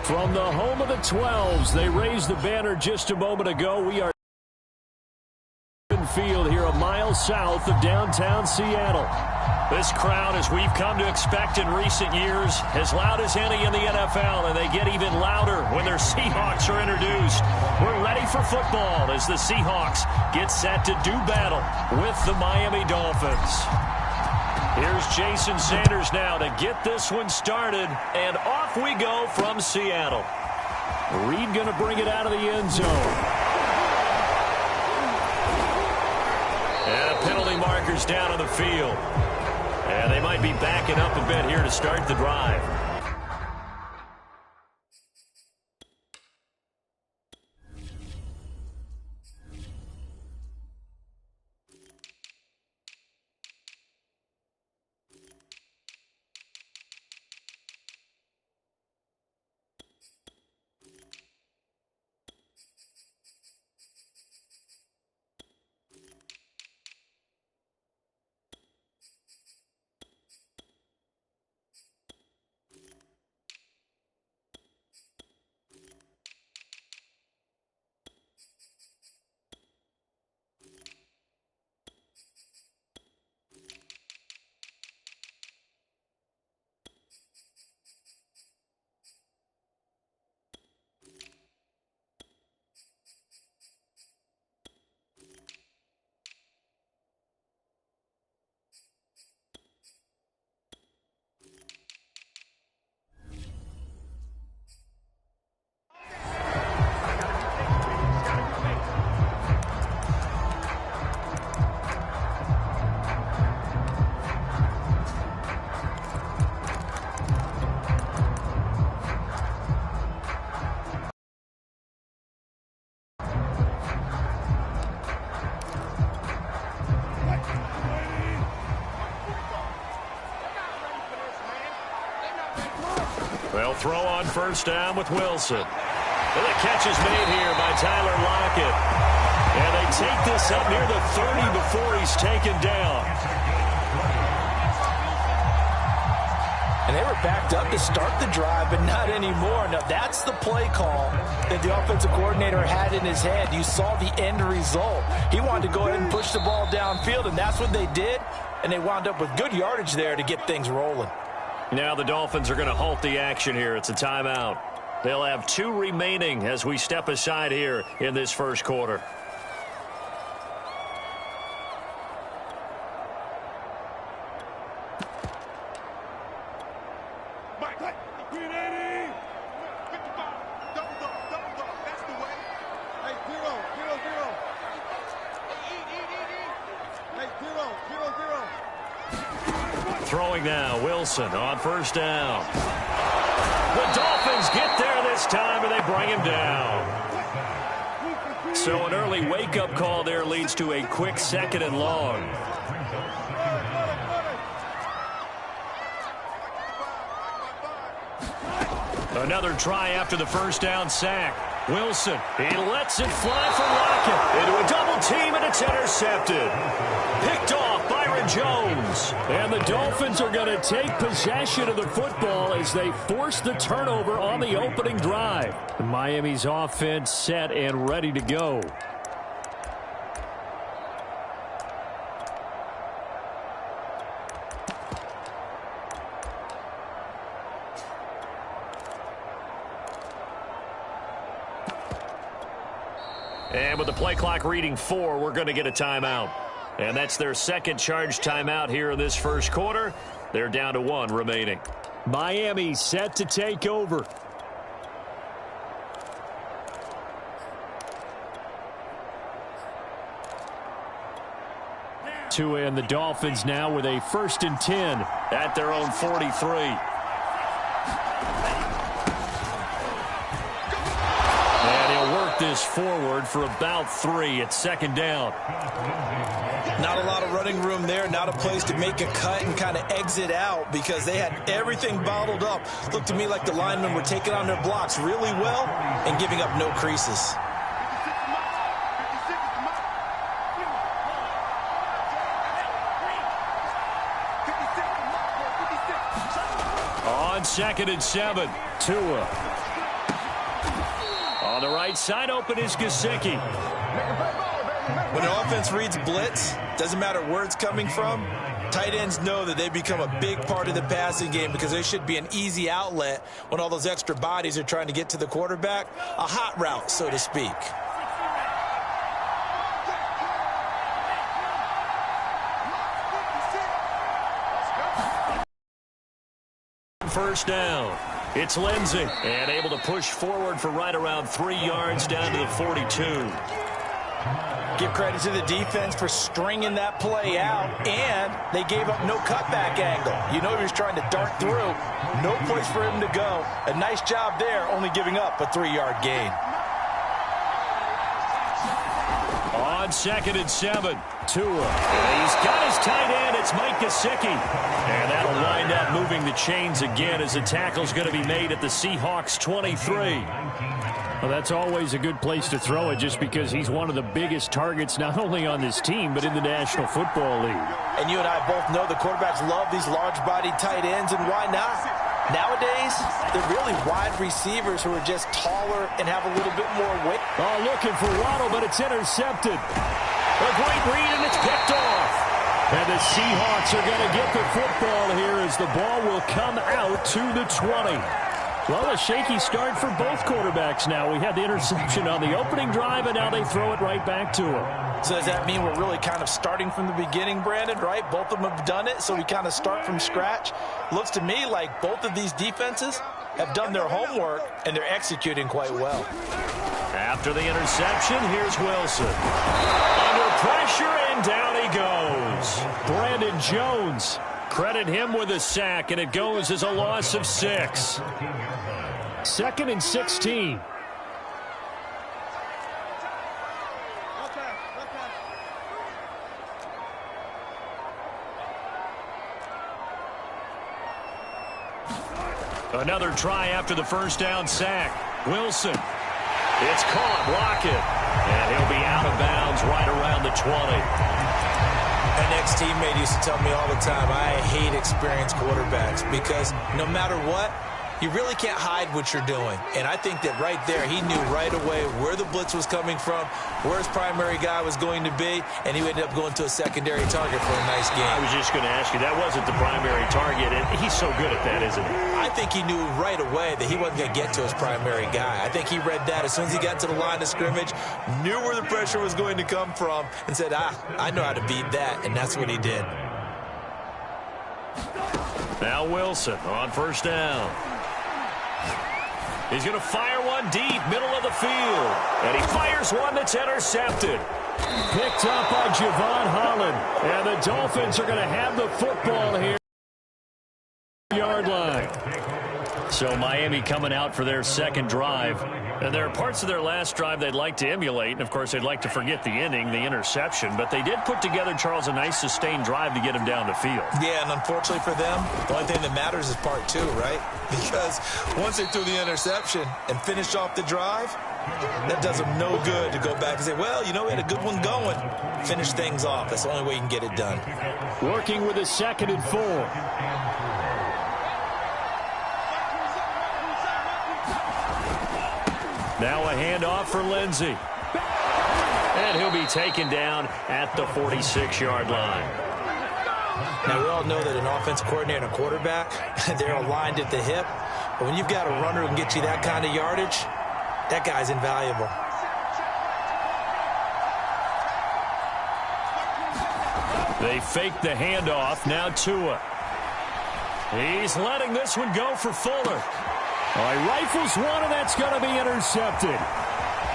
From the home of the 12s, they raised the banner just a moment ago. We are in field here a mile south of downtown Seattle. This crowd, as we've come to expect in recent years, as loud as any in the NFL, and they get even louder when their Seahawks are introduced. We're ready for football as the Seahawks get set to do battle with the Miami Dolphins. Here's Jason Sanders now to get this one started, and off we go from Seattle. Reed going to bring it out of the end zone. And a penalty marker's down on the field. And they might be backing up a bit here to start the drive. They'll throw on first down with Wilson. And the catch is made here by Tyler Lockett. And they take this up near the 30 before he's taken down. And they were backed up to start the drive, but not anymore. Now, that's the play call that the offensive coordinator had in his head. You saw the end result. He wanted to go ahead and push the ball downfield, and that's what they did. And they wound up with good yardage there to get things rolling. Now the Dolphins are going to halt the action here. It's a timeout. They'll have 2 remaining as we step aside here in this first quarter. Throwing now, Wilson on first down. The Dolphins get there this time, and they bring him down. So an early wake-up call there leads to a quick 2nd and long. Another try after the first down sack. Wilson, he lets it fly for Lockett. Into a double team, and it's intercepted. Picked off Byron Jones. And the Dolphins are going to take possession of the football as they force the turnover on the opening drive. Miami's offense set and ready to go. And with the play clock reading 4, we're going to get a timeout. And that's their second charge timeout here in this first quarter. They're down to 1 remaining. Miami set to take over. Tua and the Dolphins now with a 1st and 10 at their own 43. This forward for about 3 at 2nd down. Not a lot of running room there, not a place to make a cut and kind of exit out because they had everything bottled up. Looked to me like the linemen were taking on their blocks really well and giving up no creases. On 2nd and 7, Tua. On the right side, open is Gesicki. When an offense reads blitz, doesn't matter where it's coming from, tight ends know that they become a big part of the passing game because they should be an easy outlet when all those extra bodies are trying to get to the quarterback. A hot route, so to speak. First down. It's Lindsey, and able to push forward for right around 3 yards down to the 42. Give credit to the defense for stringing that play out, and they gave up no cutback angle. You know he was trying to dart through. No place for him to go. A nice job there, only giving up a 3-yard gain. On 2nd and 7, Tua. And he's got his tight end. It's Mike Gesicki. And that'll wind up moving the chains again as the tackle's going to be made at the Seahawks 23. Well, that's always a good place to throw it just because he's one of the biggest targets not only on this team but in the National Football League. And you and I both know the quarterbacks love these large-bodied tight ends, and why not? Nowadays, they're really wide receivers who are just taller and have a little bit more weight. Oh, looking for Waddle, but it's intercepted. A great read, and it's picked off. And the Seahawks are going to get the football here as the ball will come out to the 20. Well, a shaky start for both quarterbacks now. We had the interception on the opening drive, and now they throw it right back to him. So does that mean we're really kind of starting from the beginning, Brandon, right? Both of them have done it, so we kind of start from scratch. Looks to me like both of these defenses have done their homework, and they're executing quite well. After the interception, here's Wilson. Under pressure, and down he goes. Brandon Jones. Credit him with a sack, and it goes as a loss of 6. 2nd and 16. Another try after the first down sack. Wilson. It's caught. Lockett. And he'll be out of bounds right around the 20. An ex-teammate used to tell me all the time, I hate experienced quarterbacks because no matter what, you really can't hide what you're doing. And I think that right there, he knew right away where the blitz was coming from, where his primary guy was going to be, and he ended up going to a secondary target for a nice game. I was just going to ask you, that wasn't the primary target, and he's so good at that, isn't he? I think he knew right away that he wasn't going to get to his primary guy. I think he read that as soon as he got to the line of scrimmage, knew where the pressure was going to come from, and said, I know how to beat that, and that's what he did. Now Wilson on first down. He's going to fire one deep, middle of the field. And he fires one that's intercepted. Picked up by Javon Holland. And the Dolphins are going to have the football here. Yard line. So Miami coming out for their second drive. And there are parts of their last drive they'd like to emulate. And, of course, they'd like to forget the inning, the interception. But they did put together, Charles, a nice sustained drive to get him down the field. Yeah, and unfortunately for them, the only thing that matters is part 2, right? Because once they threw the interception and finished off the drive, that does them no good to go back and say, well, you know, we had a good one going. Finish things off. That's the only way you can get it done. Working with a 2nd and 4. Now a handoff for Lindsey. And he'll be taken down at the 46-yard line. Now, we all know that an offensive coordinator and a quarterback, they're aligned at the hip. But when you've got a runner who can get you that kind of yardage, that guy's invaluable. They fake the handoff. Now Tua. He's letting this one go for Fuller. He rifles one, and that's going to be intercepted.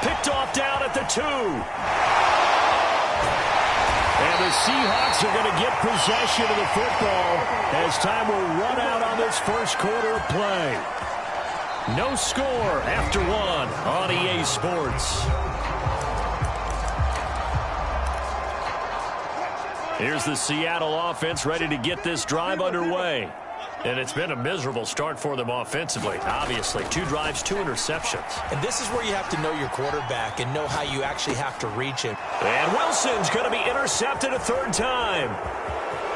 Picked off down at the 2. And the Seahawks are going to get possession of the football as time will run out on this first quarter of play. No score after 1 on EA Sports. Here's the Seattle offense ready to get this drive underway. And it's been a miserable start for them offensively. Obviously, 2 drives, 2 interceptions. And this is where you have to know your quarterback and know how you actually have to reach him. And Wilson's going to be intercepted a 3rd time.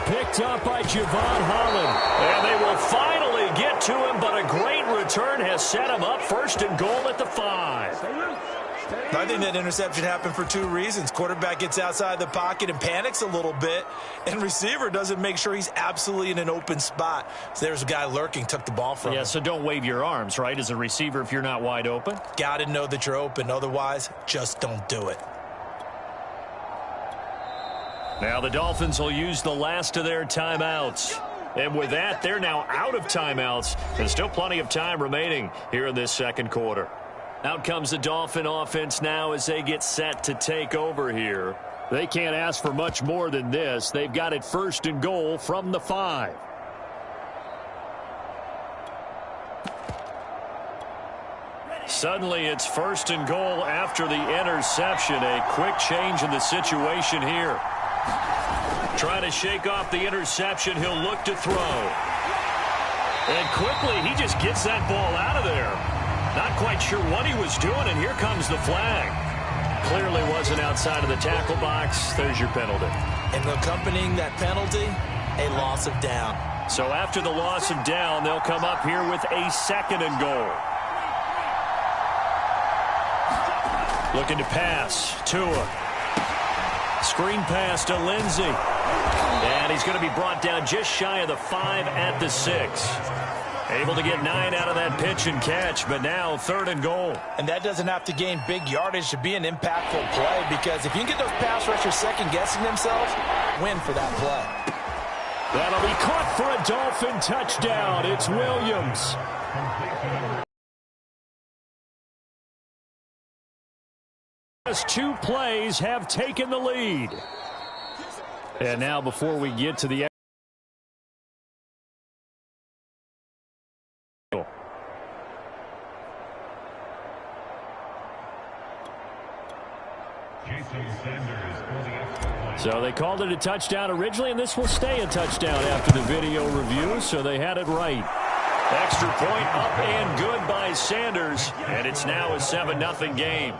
Picked up by Javon Holland. And they will finally get to him, but a great return has set him up first and goal at the 5. I think that interception happened for two reasons. Quarterback gets outside the pocket and panics a little bit, and receiver doesn't make sure he's absolutely in an open spot. So there's a guy lurking, took the ball from him. Yeah, so don't wave your arms, right, as a receiver if you're not wide open? Got to know that you're open. Otherwise, just don't do it. Now the Dolphins will use the last of their timeouts. And with that, they're now out of timeouts. There's still plenty of time remaining here in this second quarter. Out comes the Dolphin offense now as they get set to take over here. They can't ask for much more than this. They've got it first and goal from the 5. Suddenly it's first and goal after the interception. A quick change in the situation here. Trying to shake off the interception. He'll look to throw. And quickly he just gets that ball out of there. Not quite sure what he was doing, and here comes the flag. Clearly wasn't outside of the tackle box. There's your penalty. And accompanying that penalty, a loss of down. So after the loss of down, they'll come up here with a second and goal. Looking to pass. Tua. Screen pass to Lindsey. And he's going to be brought down just shy of the 5 at the 6. Able to get 9 out of that pitch and catch, but now third and goal. And that doesn't have to gain big yardage to be an impactful play, because if you can get those pass rushers second-guessing themselves, win for that play. That'll be caught for a Dolphin touchdown. It's Williams. Just 2 plays have taken the lead. And now before we get to the so they called it a touchdown originally, and this will stay a touchdown after the video review, so they had it right. Extra point up and good by Sanders, and it's now a 7-0 game.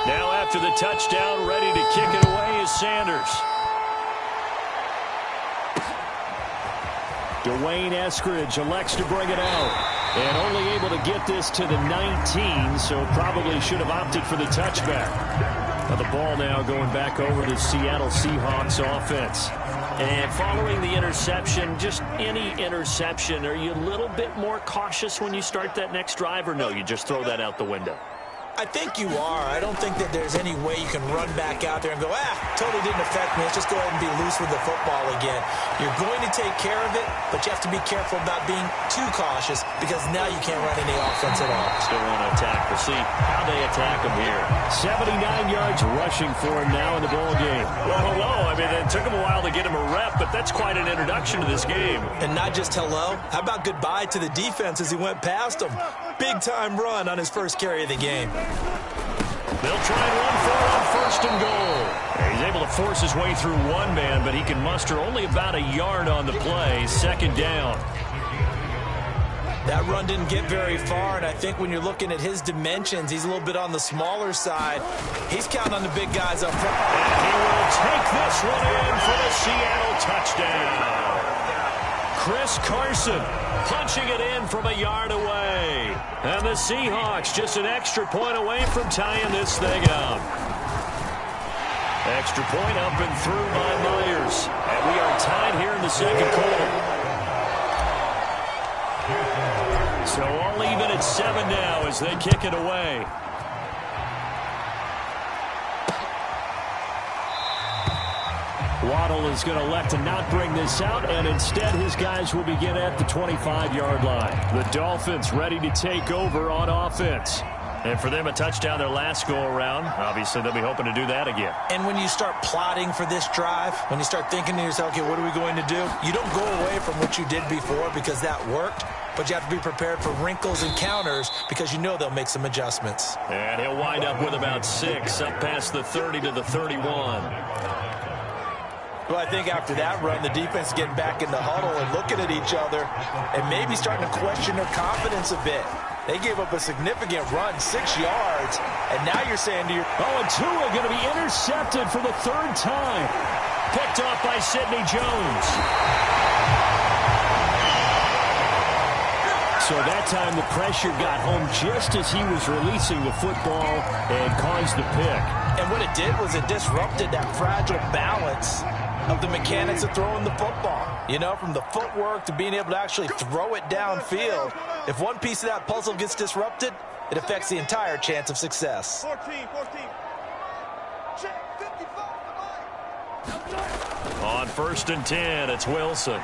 Now after the touchdown, ready to kick it away is Sanders. Dwayne Eskridge elects to bring it out. And only able to get this to the 19, so probably should have opted for the touchback. Now the ball now going back over the Seattle Seahawks offense. And following the interception, just any interception, are you a little bit more cautious when you start that next drive, or no, you just throw that out the window? I think you are. I don't think that there's any way you can run back out there and go, totally didn't affect me. Let's just go ahead and be loose with the football again. You're going to take care of it, but you have to be careful about being too cautious, because now you can't run any offense at all. Still want to attack. We'll see how they attack him here. 79 yards rushing for him now in the ball game. Well, hello. I mean, it took him a while to get him a rep, but that's quite an introduction to this game. And not just hello. How about goodbye to the defense as he went past him? Big-time run on his first carry of the game. They'll try and run for it on first and goal. He's able to force his way through one man, but he can muster only about a yard on the play. Second down. That run didn't get very far, and I think when you're looking at his dimensions, he's a little bit on the smaller side. He's counting on the big guys up front. And he will take this one in for the Seattle touchdown. Chris Carson punching it in from a yard away. And the Seahawks just an extra point away from tying this thing up. Extra point up and through by Myers. And we are tied here in the second quarter. So all even at 7 now as they kick it away. Waddle is going to elect to not bring this out, and instead his guys will begin at the 25-yard line. The Dolphins ready to take over on offense. And for them, a touchdown their last go-around. Obviously, they'll be hoping to do that again. And when you start plotting for this drive, when you start thinking to yourself, okay, what are we going to do? You don't go away from what you did before because that worked, but you have to be prepared for wrinkles and counters because you know they'll make some adjustments. And he'll wind up with about 6, up past the 30 to the 31. Well, I think after that run, the defense is getting back in the huddle and looking at each other and maybe starting to question their confidence a bit. They gave up a significant run, 6 yards, and now you're saying to your... Oh, and Tua going to be intercepted for the third time. Picked off by Sidney Jones. So that time the pressure got home just as he was releasing the football and caused the pick. And what it did was it disrupted that fragile balance of the mechanics of throwing the football. You know, from the footwork to being able to actually throw it downfield. If one piece of that puzzle gets disrupted, it affects the entire chance of success. 14. Check 55. On 1st and 10, it's Wilson.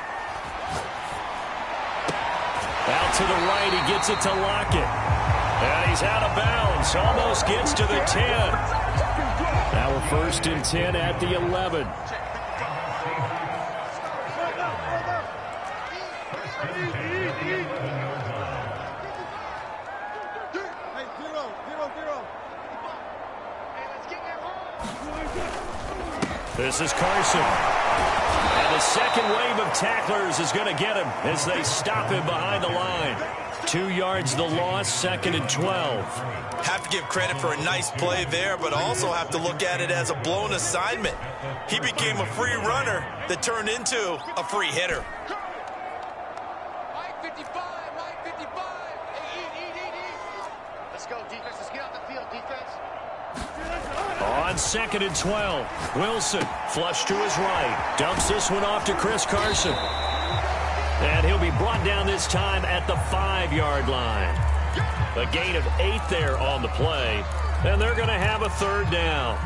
Out to the right, he gets it to Lockett. And he's out of bounds, almost gets to the 10. Now we're 1st and 10 at the 11. This is Carson. And the second wave of tacklers is going to get him as they stop him behind the line. 2 yards the loss, 2nd and 12. Have to give credit for a nice play there, but also have to look at it as a blown assignment. He became a free runner that turned into a free hitter. Mike 55. Let's go, defense. Let's get off the field, defense. On 2nd and 12, Wilson flush to his right. Dumps this one off to Chris Carson. And he'll be brought down this time at the 5-yard line. A gain of 8 there on the play. And they're going to have a 3rd down.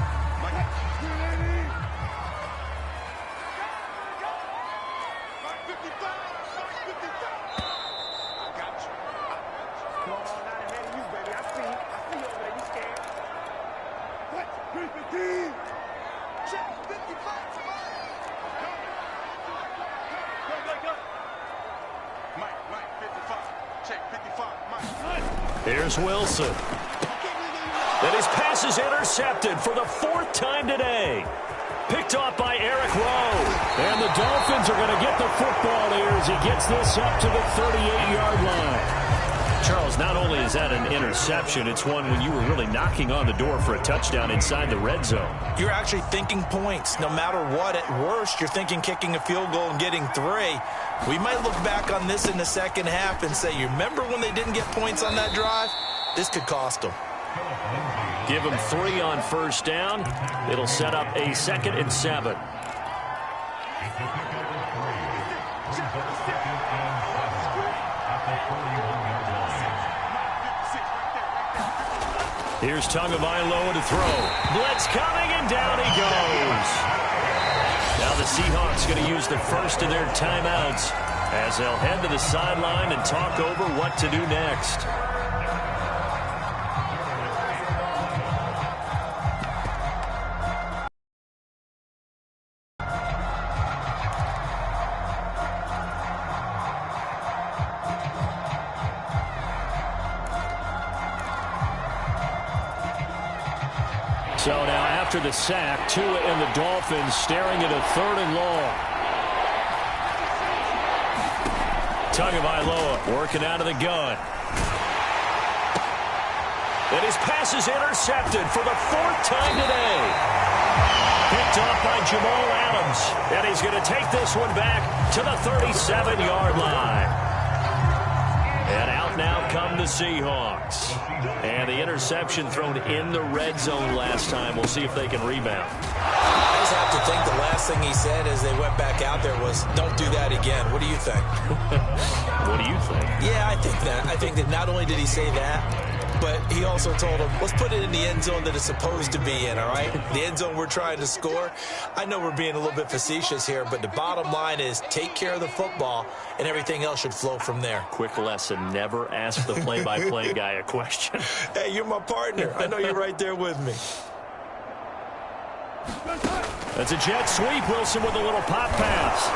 Here's Wilson. And his pass is intercepted for the 4th time today. Picked off by Eric Rowe. And the Dolphins are going to get the football here as he gets this up to the 38-yard line. Charles, not only is that an interception, it's one when you were really knocking on the door for a touchdown inside the red zone. You're actually thinking points. No matter what, at worst, you're thinking kicking a field goal and getting 3. We might look back on this in the second half and say, you remember when they didn't get points on that drive? This could cost them. Give them 3 on 1st down. It'll set up a 2nd and 7. Here's Tagovailoa to throw. Blitz coming, and down he goes. Now the Seahawks going to use the first of their timeouts as they'll head to the sideline and talk over what to do next. So now after the sack, Tua and the Dolphins staring at a 3rd and long. Tagovailoa working out of the gun. And his pass is intercepted for the 4th time today. Picked off by Jamal Adams. And he's going to take this one back to the 37-yard line. And out now come the Seahawks. And the interception thrown in the red zone last time. We'll see if they can rebound. I just have to think the last thing he said as they went back out there was, don't do that again. What do you think? What do you think? Yeah, I think that. I think that not only did he say that, but he also told him, let's put it in the end zone that it's supposed to be in, all right? The end zone we're trying to score. I know we're being a little bit facetious here, but the bottom line is take care of the football, and everything else should flow from there. Quick lesson, never ask the play-by-play guy a question. Hey, you're my partner. I know you're right there with me. That's a jet sweep. Wilson with a little pop pass.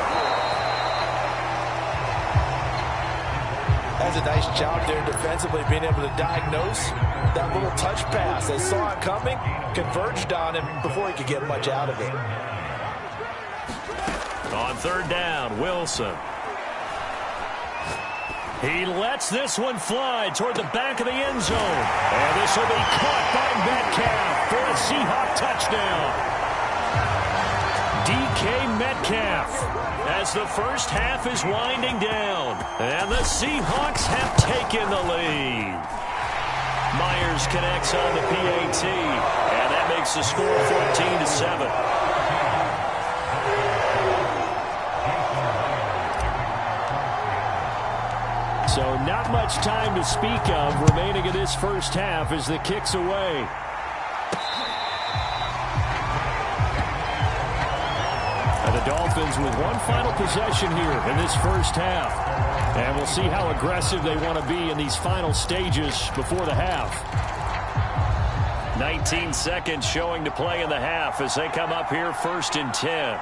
That's a nice job there defensively, being able to diagnose that little touch pass. They saw it coming, converged on him before he could get much out of it. On 3rd down, Wilson. He lets this one fly toward the back of the end zone. And this will be caught by Metcalf for a Seahawk touchdown. DK Metcalf as the first half is winding down. And the Seahawks have taken the lead. Myers connects on the PAT. And that makes the score 14-7. So not much time to speak of remaining in this first half as the kick's away. And the Dolphins with one final possession here in this first half. And we'll see how aggressive they want to be in these final stages before the half. 19 seconds showing to play in the half as they come up here 1st and 10.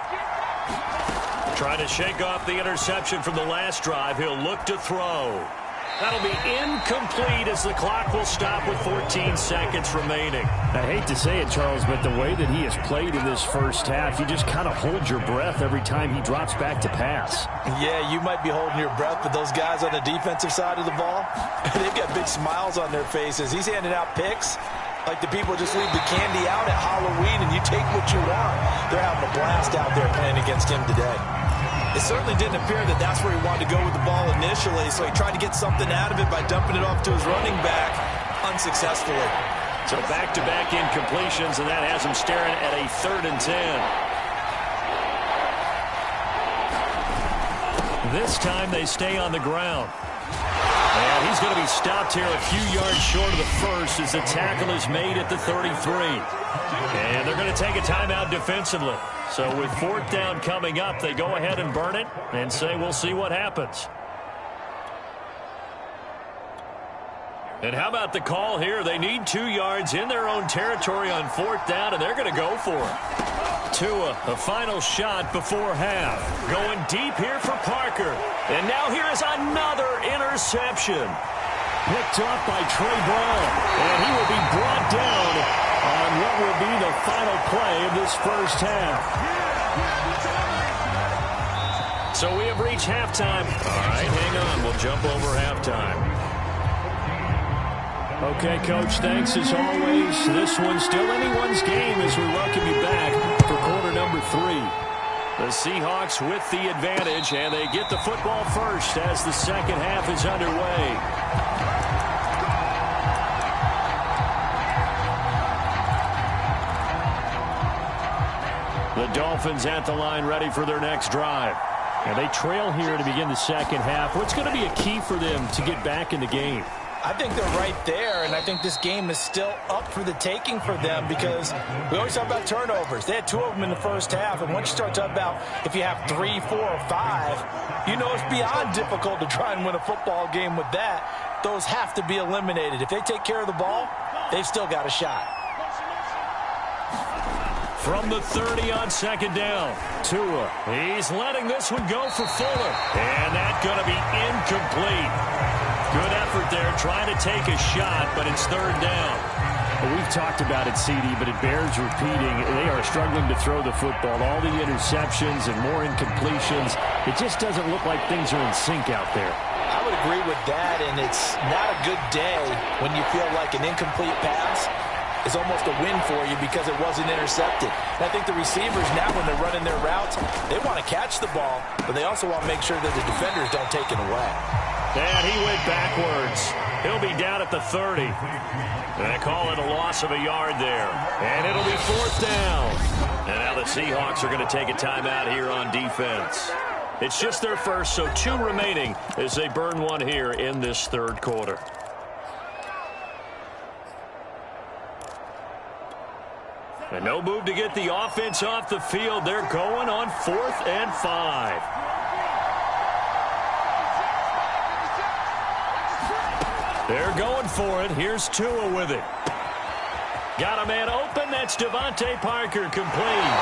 Trying to shake off the interception from the last drive. He'll look to throw. That'll be incomplete as the clock will stop with 14 seconds remaining. I hate to say it, Charles, but the way that he has played in this first half, you just kind of hold your breath every time he drops back to pass. Yeah, you might be holding your breath, but those guys on the defensive side of the ball, they've got big smiles on their faces. He's handing out picks like the people just leave the candy out at Halloween and you take what you want. They're having a blast out there playing against him today. It certainly didn't appear that that's where he wanted to go with the ball initially, so he tried to get something out of it by dumping it off to his running back unsuccessfully. So back-to-back incompletions, and that has him staring at a 3rd and 10. This time they stay on the ground. And he's going to be stopped here a few yards short of the first as the tackle is made at the 33. And they're going to take a timeout defensively. So with 4th down coming up, they go ahead and burn it and say we'll see what happens. And how about the call here? They need 2 yards in their own territory on 4th down, and they're going to go for it. Tua, a final shot before half. Going deep here for Parker. And now here is another interception. Picked up by Trey Brown. And he will be brought down on what will be the final play of this first half. So we have reached halftime. All right, hang on. We'll jump over halftime. Okay, Coach, thanks as always. This one's still anyone's game as we welcome you back for quarter number 3. The Seahawks with the advantage, and they get the football first as the second half is underway. The Dolphins at the line ready for their next drive. And they trail here to begin the second half. What's going to be a key for them to get back in the game? I think they're right there, and I think this game is still up for the taking for them because we always talk about turnovers. They had 2 of them in the first half, and once you start talking about if you have 3, 4, or 5, you know it's beyond difficult to try and win a football game with that. Those have to be eliminated. If they take care of the ball, they've still got a shot. From the 30 on 2nd down, Tua. He's letting this one go for Fuller. And that's going to be incomplete. Good effort there trying to take a shot, but it's 3rd down. Well, we've talked about it, CD, but it bears repeating. They are struggling to throw the football. All the interceptions and more incompletions. It just doesn't look like things are in sync out there. I would agree with that, and it's not a good day when you feel like an incomplete pass is almost a win for you because it wasn't intercepted. And I think the receivers now, when they're running their routes, they want to catch the ball, but they also want to make sure that the defenders don't take it away. And he went backwards. He'll be down at the 30. And they call it a loss of a yard there. And it'll be 4th down. And now the Seahawks are going to take a timeout here on defense. It's just their first, so 2 remaining as they burn one here in this 3rd quarter. And no move to get the offense off the field. They're going on 4th and 5. They're going for it. Here's Tua with it. Got a man open. That's Devontae Parker complete.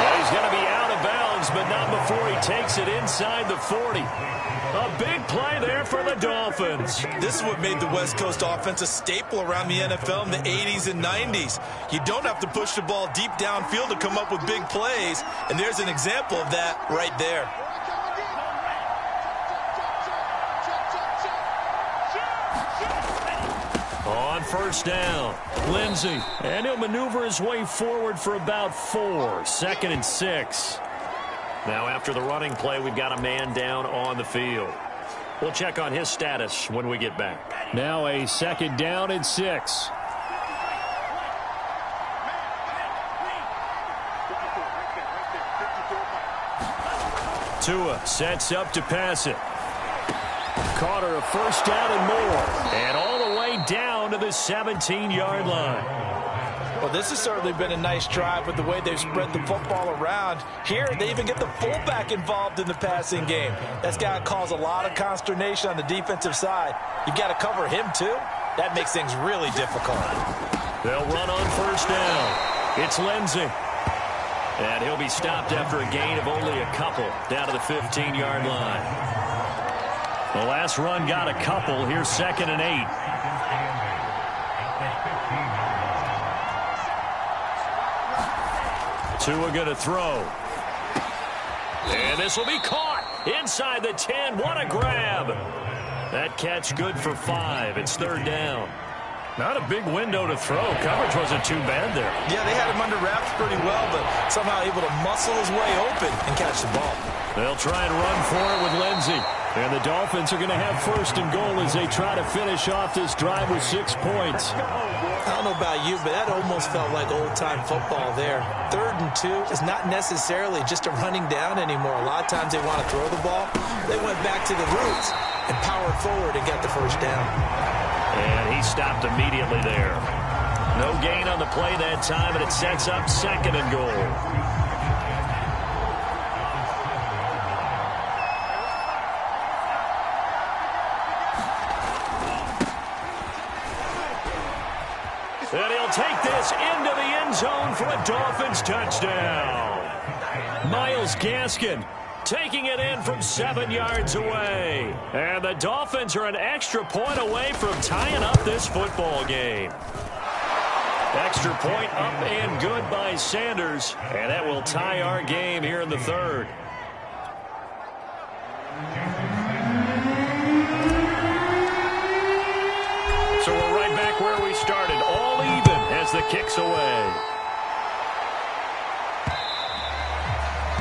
And he's going to be out of bounds, but not before he takes it inside the 40. A big play there for the Dolphins. This is what made the West Coast offense a staple around the NFL in the 80s and 90s. You don't have to push the ball deep downfield to come up with big plays, and there's an example of that right there. first down. Lindsey. And he'll maneuver his way forward for about 4. 2nd and 6. Now after the running play, we've got a man down on the field. We'll check on his status when we get back. Now a 2nd down and 6. Tua sets up to pass it. Carter a first down and more. And all the way down to the 17-yard line. Well, this has certainly been a nice drive with the way they've spread the football around. Here, they even get the fullback involved in the passing game. That's got to cause a lot of consternation on the defensive side. You've got to cover him, too. That makes things really difficult. They'll run on first down. It's Lindsey. And he'll be stopped after a gain of only a couple down to the 15-yard line. The last run got a couple. Here's 2nd and 8. Tua going to throw. And this will be caught inside the 10. What a grab. That catch good for 5. It's 3rd down. Not a big window to throw. Coverage wasn't too bad there. Yeah, they had him under wraps pretty well, but somehow able to muscle his way open and catch the ball. They'll try and run for it with Lindsey. And the Dolphins are going to have 1st and goal as they try to finish off this drive with 6 points. I don't know about you, but that almost felt like old-time football there. 3rd and 2 is not necessarily just a running down anymore. A lot of times they want to throw the ball. They went back to the roots and powered forward and got the first down. And he stopped immediately there. No gain on the play that time, and it sets up 2nd and goal. And he'll take this into the end zone for a Dolphins touchdown. Myles Gaskin taking it in from 7 yards away. And the Dolphins are an extra point away from tying up this football game. Extra point up and good by Sanders. And that will tie our game here in the 3rd. So we're right back where we started. All even as the kick's away.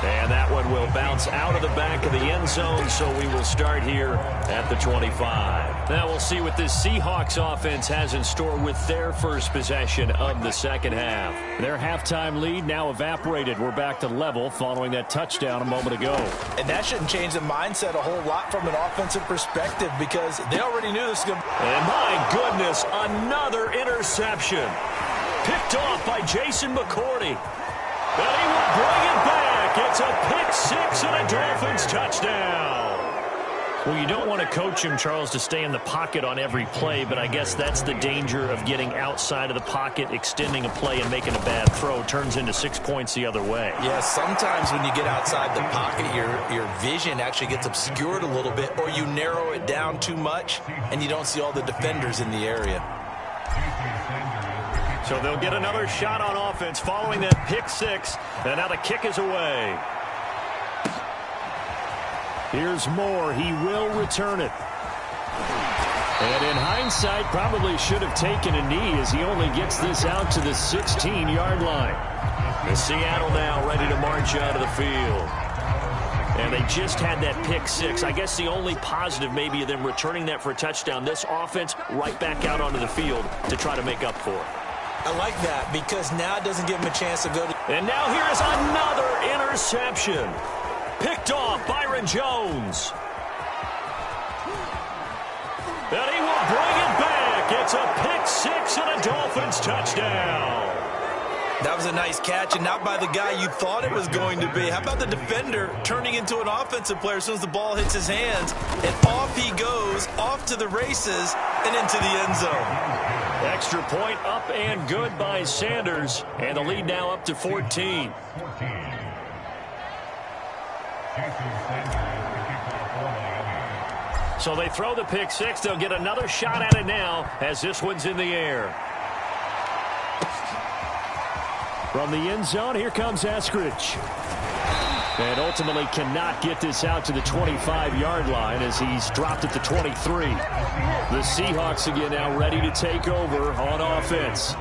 And that one will bounce out of the back of the end zone, so we will start here at the 25. Now we'll see what this Seahawks offense has in store with their first possession of the 2nd half. Their halftime lead now evaporated. We're back to level following that touchdown a moment ago. And that shouldn't change the mindset a whole lot from an offensive perspective because they already knew this was going to... And my goodness, another interception. Picked off by Jason McCourty. And he will bring it back. It's a pick 6 and a Dolphins touchdown. Well, you don't want to coach him, Charles, to stay in the pocket on every play, but I guess that's the danger of getting outside of the pocket, extending a play, and making a bad throw. Turns into 6 points the other way. Yeah, sometimes when you get outside the pocket, your vision actually gets obscured a little bit, or you narrow it down too much, and you don't see all the defenders in the area. So they'll get another shot on offense following that pick 6. And now the kick is away. Here's Moore. He will return it. And in hindsight, probably should have taken a knee as he only gets this out to the 16-yard line. The Seattle now ready to march out of the field. And they just had that pick 6. I guess the only positive maybe of them returning that for a touchdown. This offense right back out onto the field to try to make up for it. I like that because now it doesn't give him a chance to go to... And now here's another interception. Picked off Byron Jones. And he will bring it back. It's a pick 6 and a Dolphins touchdown. That was a nice catch, and not by the guy you thought it was going to be. How about the defender turning into an offensive player as soon as the ball hits his hands, and off he goes, off to the races, and into the end zone. Extra point up and good by Sanders, and the lead now up to 14. So they throw the pick 6. They'll get another shot at it now as this one's in the air. From the end zone, here comes Eskridge. And ultimately cannot get this out to the 25-yard line as he's dropped at the 23. The Seahawks again now ready to take over on offense.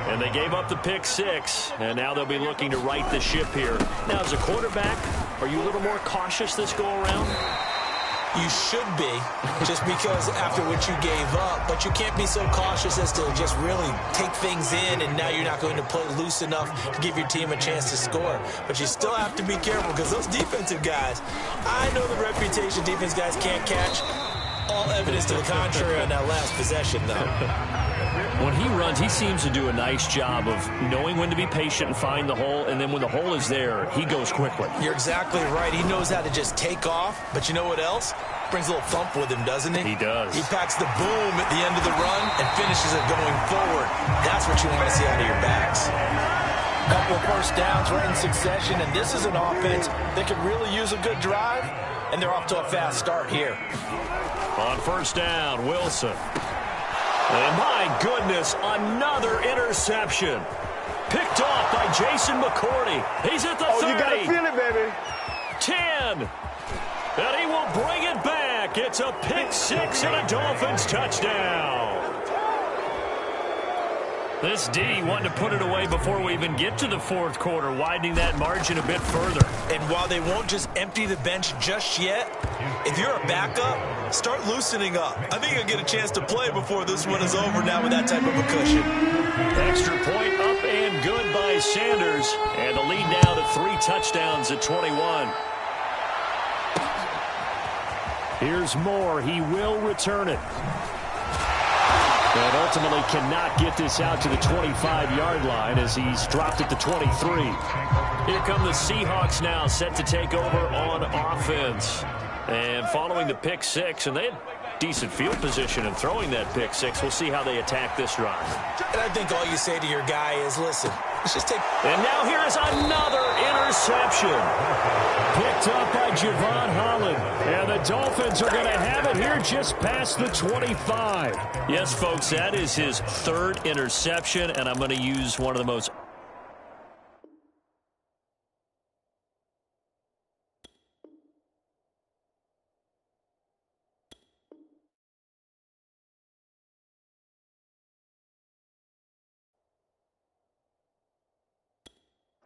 And they gave up the pick 6, and now they'll be looking to right the ship here. Now, as a quarterback, are you a little more cautious this go-around? You should be, just because after what you gave up, but you can't be so cautious as to just really take things in, and now you're not going to play loose enough to give your team a chance to score. But you still have to be careful because those defensive guys, I know the reputation defense guys can't catch. All evidence to the contrary on that last possession, though. When he runs, he seems to do a nice job of knowing when to be patient and find the hole, and then when the hole is there, he goes quickly. You're exactly right. He knows how to just take off, but you know what else? Brings a little thump with him, doesn't he? He does. He packs the boom at the end of the run and finishes it going forward. That's what you want to see out of your backs. Couple of first downs right in succession, and this is an offense that could really use a good drive, and they're off to a fast start here. On first down, Wilson. And my goodness, another interception. Picked off by Jason McCourty. He's at the 30. You got to feel it, baby. 10. And he will bring it back. It's a pick 6 and a Dolphins touchdown. This D wanting to put it away before we even get to the fourth quarter, widening that margin a bit further. And while they won't just empty the bench just yet, if you're a backup, start loosening up. I think you'll get a chance to play before this one is over now with that type of a cushion. Extra point up and good by Sanders. And the lead now to 3 touchdowns at 21. Here's Moore. He will return it. And ultimately cannot get this out to the 25-yard line as he's dropped at the 23. Here come the Seahawks now, set to take over on offense. And following the pick 6, and they had decent field position in throwing that pick 6. We'll see how they attack this drive. And I think all you say to your guy is, listen, let's just take... And now here is another interception. Picked up by Javon Holland. And the Dolphins are going to have it here just past the 25. Yes, folks, that is his 3rd interception, and I'm going to use one of the most...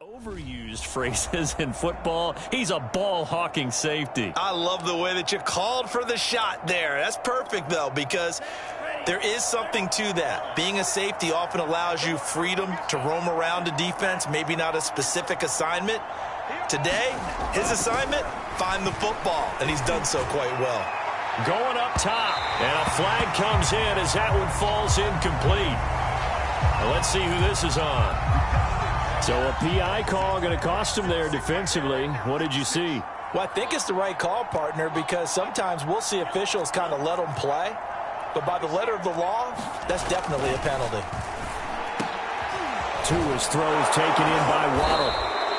overused phrases in football. He's a ball-hawking safety. I love the way that you called for the shot there. That's perfect, though, because there is something to that. Being a safety often allows you freedom to roam around a defense, maybe not a specific assignment. Today, his assignment, find the football, and he's done so quite well. Going up top, and a flag comes in as that one falls incomplete. Well, let's see who this is on. So a PI call going to cost him there defensively. What did you see? Well, I think it's the right call, partner, because sometimes we'll see officials kind of let them play. But by the letter of the law, that's definitely a penalty. 2 is throws taken in by Waddle.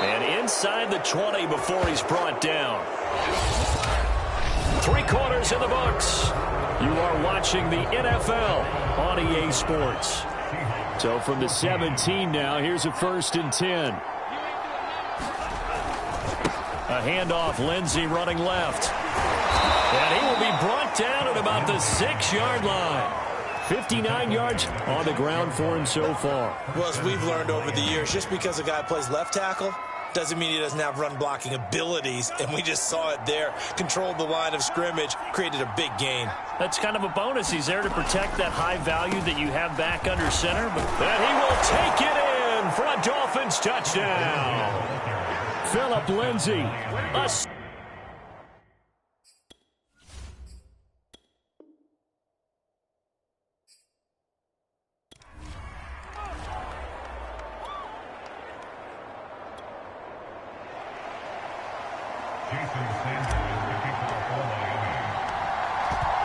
And inside the 20 before he's brought down. 3 quarters in the books. You are watching the NFL on EA Sports. So from the 17 now, here's a 1st and 10. A handoff, Lindsey running left. And he will be brought down at about the 6-yard line. 59 yards on the ground for him so far. Well, as we've learned over the years, just because a guy plays left tackle doesn't mean he doesn't have run blocking abilities, and we just saw it there. Controlled the line of scrimmage, created a big gain. That's kind of a bonus. He's there to protect that high value that you have back under center. But and he will take it in for a Dolphins touchdown. Phillip Lindsay.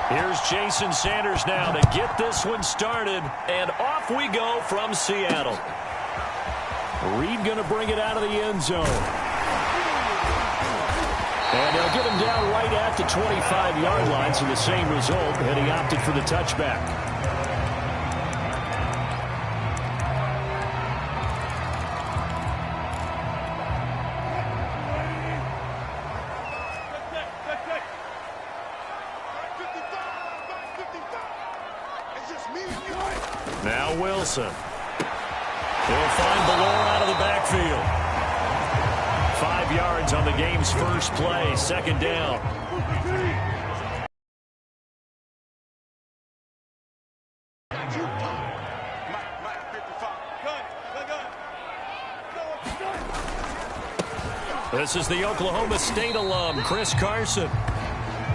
Here's Jason Sanders now to get this one started, and off we go from Seattle. Reed going to bring it out of the end zone. And they'll get him down right at the 25-yard line, so the same result, and he opted for the touchback. Allison. He'll find Ballore out of the backfield. 5 yards on the game's first play, second down. This is the Oklahoma State alum, Chris Carson.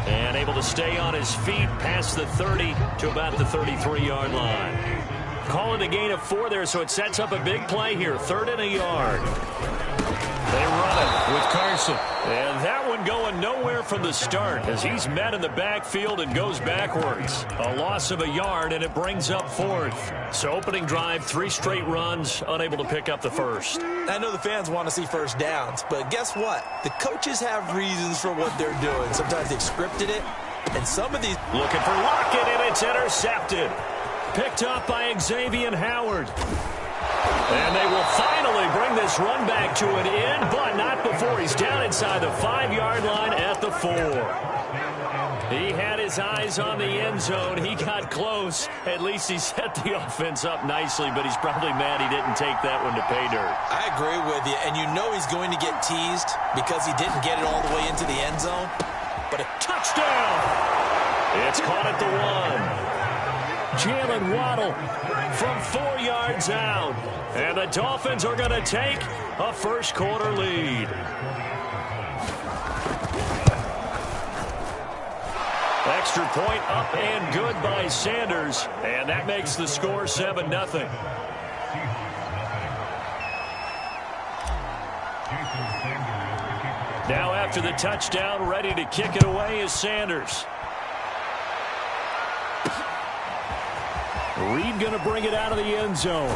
And able to stay on his feet past the 30 to about the 33-yard line. Call it a gain of 4 there, so it sets up a big play here. 3rd and a yard. They run it with Carson. And that one going nowhere from the start as he's met in the backfield and goes backwards. A loss of a yard, and it brings up 4th. So opening drive, 3 straight runs, unable to pick up the first. I know the fans want to see first downs, but guess what? The coaches have reasons for what they're doing. Sometimes they've scripted it, and some of these... Looking for Lockett, and it's intercepted. Picked up by Xavier Howard. And they will finally bring this run back to an end, but not before he's down inside the 5-yard line at the 4. He had his eyes on the end zone. He got close. At least he set the offense up nicely, but he's probably mad he didn't take that one to pay dirt. I agree with you, and you know he's going to get teased because he didn't get it all the way into the end zone. But a touchdown! It's caught at the 1. Jalen Waddle from 4 yards out. And the Dolphins are going to take a first-quarter lead. Extra point up and good by Sanders. And that makes the score 7-0. Now after the touchdown, ready to kick it away is Sanders. Reed going to bring it out of the end zone.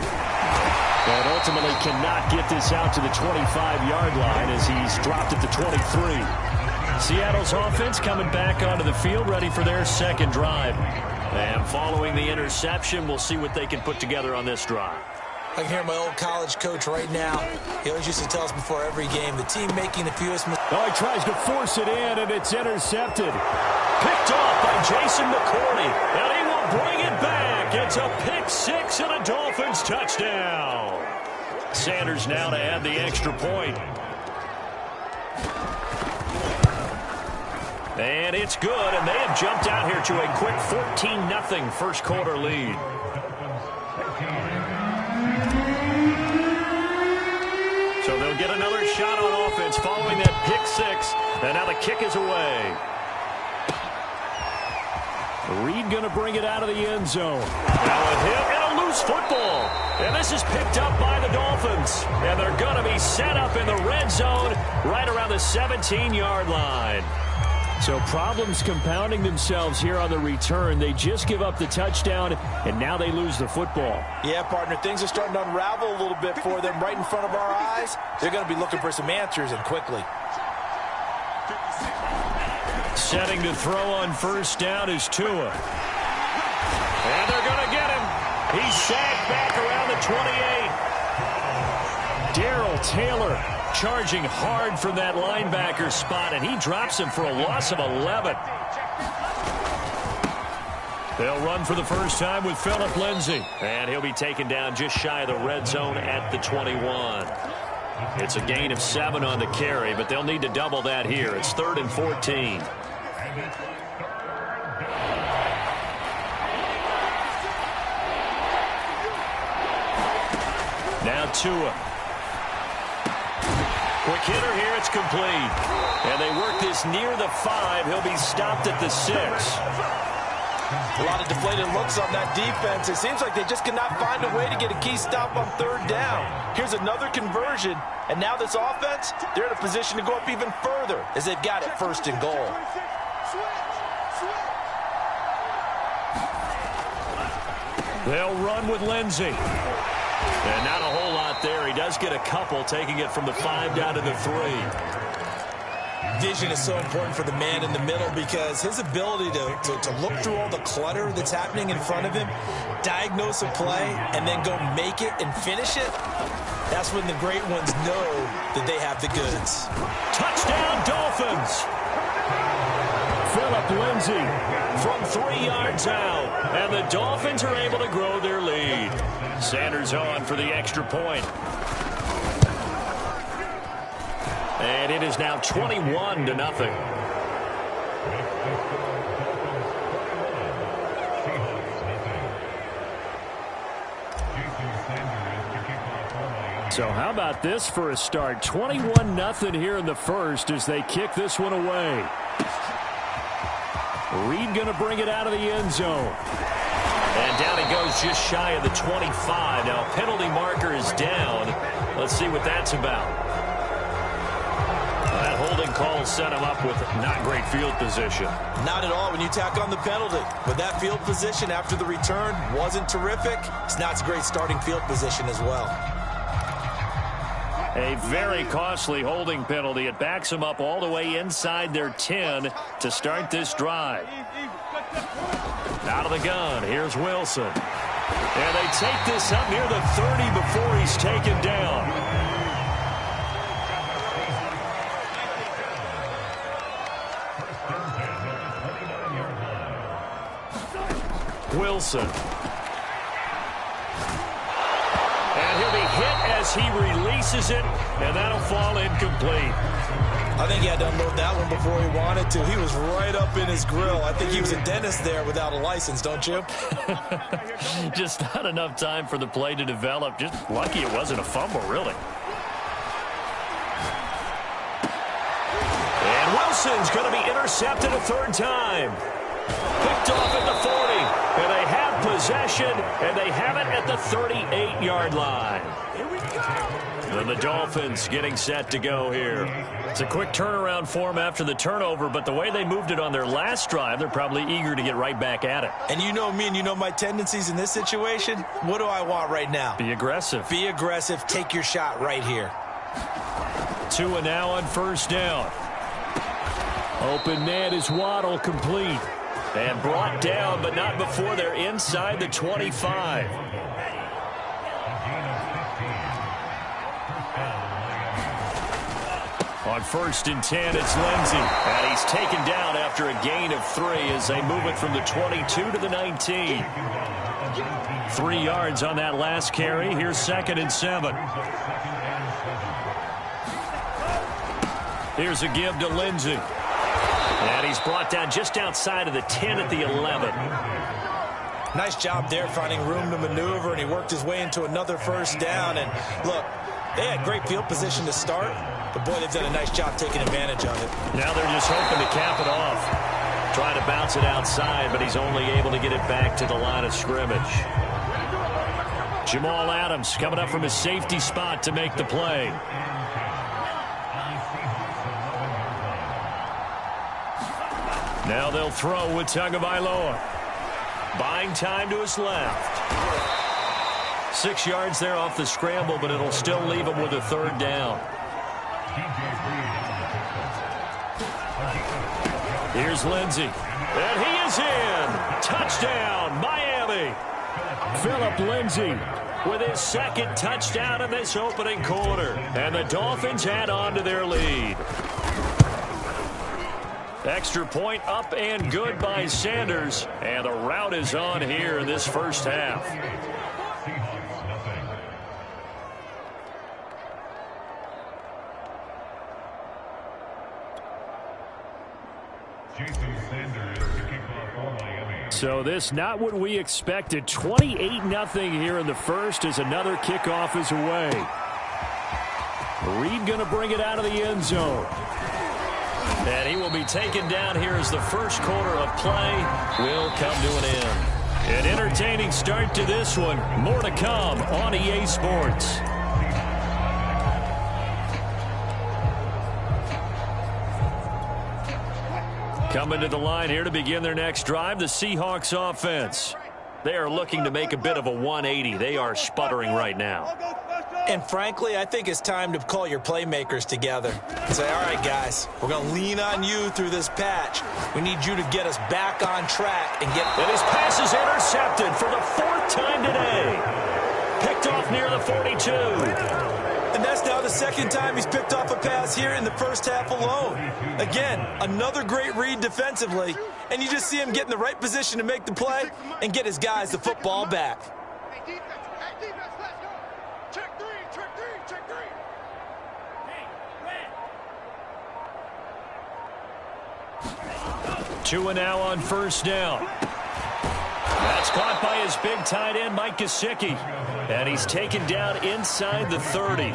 But ultimately cannot get this out to the 25-yard line as he's dropped at the 23. Seattle's offense coming back onto the field, ready for their second drive. And following the interception, we'll see what they can put together on this drive. I can hear my old college coach right now. He always used to tell us before every game, the team making the fewest mistakes. Oh, he tries to force it in, and it's intercepted. Picked off by Jason McCourty, and he will bring it back. It's a pick 6 and a Dolphins touchdown. Sanders now to add the extra point. And it's good, and they have jumped out here to a quick 14-0 first-quarter lead. So they'll get another shot on offense following that pick 6, and now the kick is away. Reed going to bring it out of the end zone. Now a hit and a loose football. And this is picked up by the Dolphins. And they're going to be set up in the red zone right around the 17-yard line. So problems compounding themselves here on the return. They just give up the touchdown, and now they lose the football. Yeah, partner, things are starting to unravel a little bit for them right in front of our eyes. They're going to be looking for some answers, and quickly. Setting to throw on first down is Tua. And they're going to get him. He's sacked back around the 28. Darrell Taylor charging hard from that linebacker spot, and he drops him for a loss of 11. They'll run for the first time with Phillip Lindsay. And he'll be taken down just shy of the red zone at the 21. It's a gain of 7 on the carry, but they'll need to double that here. It's 3rd and 14. Now Tua. Quick hitter here, it's complete. And they work this near the 5. He'll be stopped at the 6. A lot of deflated looks on that defense. It seems like they just cannot find a way to get a key stop on 3rd down. Here's another conversion, and now this offense, they're in a position to go up even further as they've got it 1st and goal. They'll run with Lindsay. And not a whole lot there. He does get a couple, taking it from the 5 down to the 3. Vision is so important for the man in the middle because his ability to look through all the clutter that's happening in front of him, diagnose a play, and then go make it and finish it, that's when the great ones know that they have the goods. Touchdown, Dolphins! Philip Lindsay from 3 yards out. And the Dolphins are able to grow their lead. Sanders on for the extra point. And it is now 21-0. So how about this for a start? 21-0 here in the first as they kick this one away. Reed going to bring it out of the end zone. And down he goes just shy of the 25. Now penalty marker is down. Let's see what that's about. That holding call set him up with not great field position. Not at all when you tack on the penalty. But that field position after the return wasn't terrific. It's not a great starting field position as well. A very costly holding penalty. It backs them up all the way inside their 10 to start this drive. Out of the gun, here's Wilson. And they take this up near the 30 before he's taken down. Wilson. And he'll be hit as he releases it, and that'll fall incomplete. I think he had to unload that one before he wanted to. He was right up in his grill. I think he was a dentist there without a license, don't you? Just not enough time for the play to develop. Just lucky it wasn't a fumble, really. And Wilson's going to be intercepted a third time. Picked off at the 40, and they have possession, and they have it at the 38-yard line. Here we go. And the Dolphins getting set to go here. It's a quick turnaround for them after the turnover, but the way they moved it on their last drive, they're probably eager to get right back at it. And you know me and you know my tendencies in this situation. What do I want right now? Be aggressive. Be aggressive. Take your shot right here. Tua now on first down. Open man is Waddle, complete. And brought down, but not before they're inside the 25. On first and 10, it's Lindsay. And he's taken down after a gain of 3 as they move it from the 22 to the 19. 3 yards on that last carry. Here's 2nd and 7. Here's a give to Lindsay. And he's brought down just outside of the 10 at the 11. Nice job there finding room to maneuver, and he worked his way into another first down. And look, they had great field position to start, but boy, they've done a nice job taking advantage of it. Now they're just hoping to cap it off. Trying to bounce it outside, but he's only able to get it back to the line of scrimmage. Jamal Adams coming up from his safety spot to make the play. Now they'll throw with Tagovailoa. Buying time to his left. 6 yards there off the scramble, but it'll still leave him with a third down. Here's Lindsay. And he is in. Touchdown, Miami. Philip Lindsay with his 2nd touchdown in this opening quarter. And the Dolphins add on to their lead. Extra point up and good by Sanders. And the rout is on here in this first half. So this not what we expected. 28-0 here in the first as another kickoff is away. Reed going to bring it out of the end zone. And he will be taken down here as the first quarter of play will come to an end. An entertaining start to this one. More to come on EA Sports. Coming to the line here to begin their next drive, the Seahawks offense. They are looking to make a bit of a 180. They are sputtering right now. And frankly, I think it's time to call your playmakers together and say, all right, guys, we're going to lean on you through this patch. We need you to get us back on track and get... And his pass is intercepted for the 4th time today. Picked off near the 42. And that's now the second time he's picked off a pass here in the first half alone. Again, another great read defensively, and you just see him get in the right position to make the play and get his guys the football back. Hey, defense, let's go. Check three. 2 and now on first down. That's caught by his big tight end, Mike Gesicki. And he's taken down inside the 30.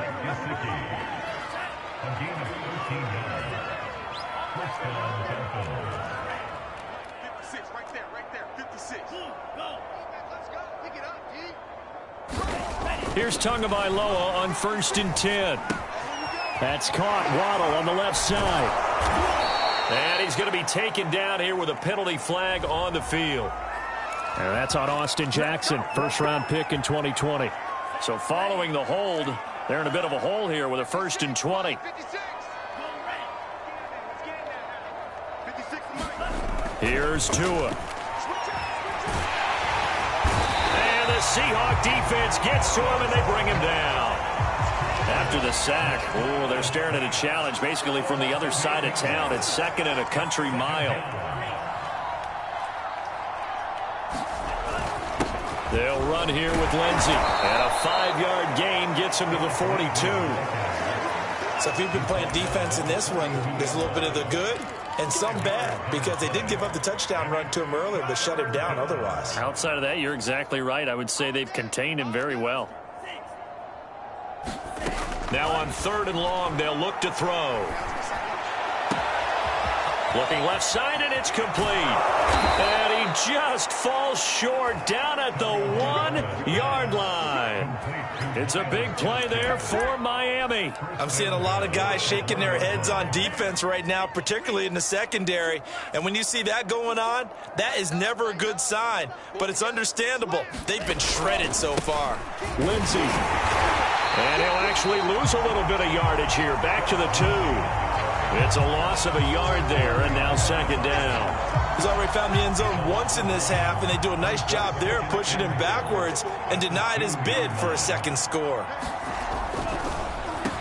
Here's Tagovailoa on 1st and 10. That's caught. Waddle on the left side. And he's going to be taken down here with a penalty flag on the field. And that's on Austin Jackson, first-round pick in 2020. So following the hold, they're in a bit of a hole here with a 1st and 20. Here's Tua. And the Seahawk defense gets to him, and they bring him down. After the sack, oh, they're staring at a challenge basically from the other side of town. It's 2nd and a country mile. They'll run here with Lindsey. And a 5-yard gain gets him to the 42. So if you've been playing defense in this one, there's a little bit of the good and some bad, because they did give up the touchdown run to him earlier, but shut him down otherwise. Outside of that, you're exactly right. I would say they've contained him very well. Now on 3rd and long, they'll look to throw. Looking left side, and it's complete. And he just falls short down at the 1-yard line. It's a big play there for Miami. I'm seeing a lot of guys shaking their heads on defense right now, particularly in the secondary. And when you see that going on, that is never a good sign. But it's understandable. They've been shredded so far. Lindsey. And he'll actually lose a little bit of yardage here. Back to the 2. It's a loss of a yard there, and now 2nd down. He's already found the end zone once in this half, and they do a nice job there pushing him backwards and denied his bid for a second score.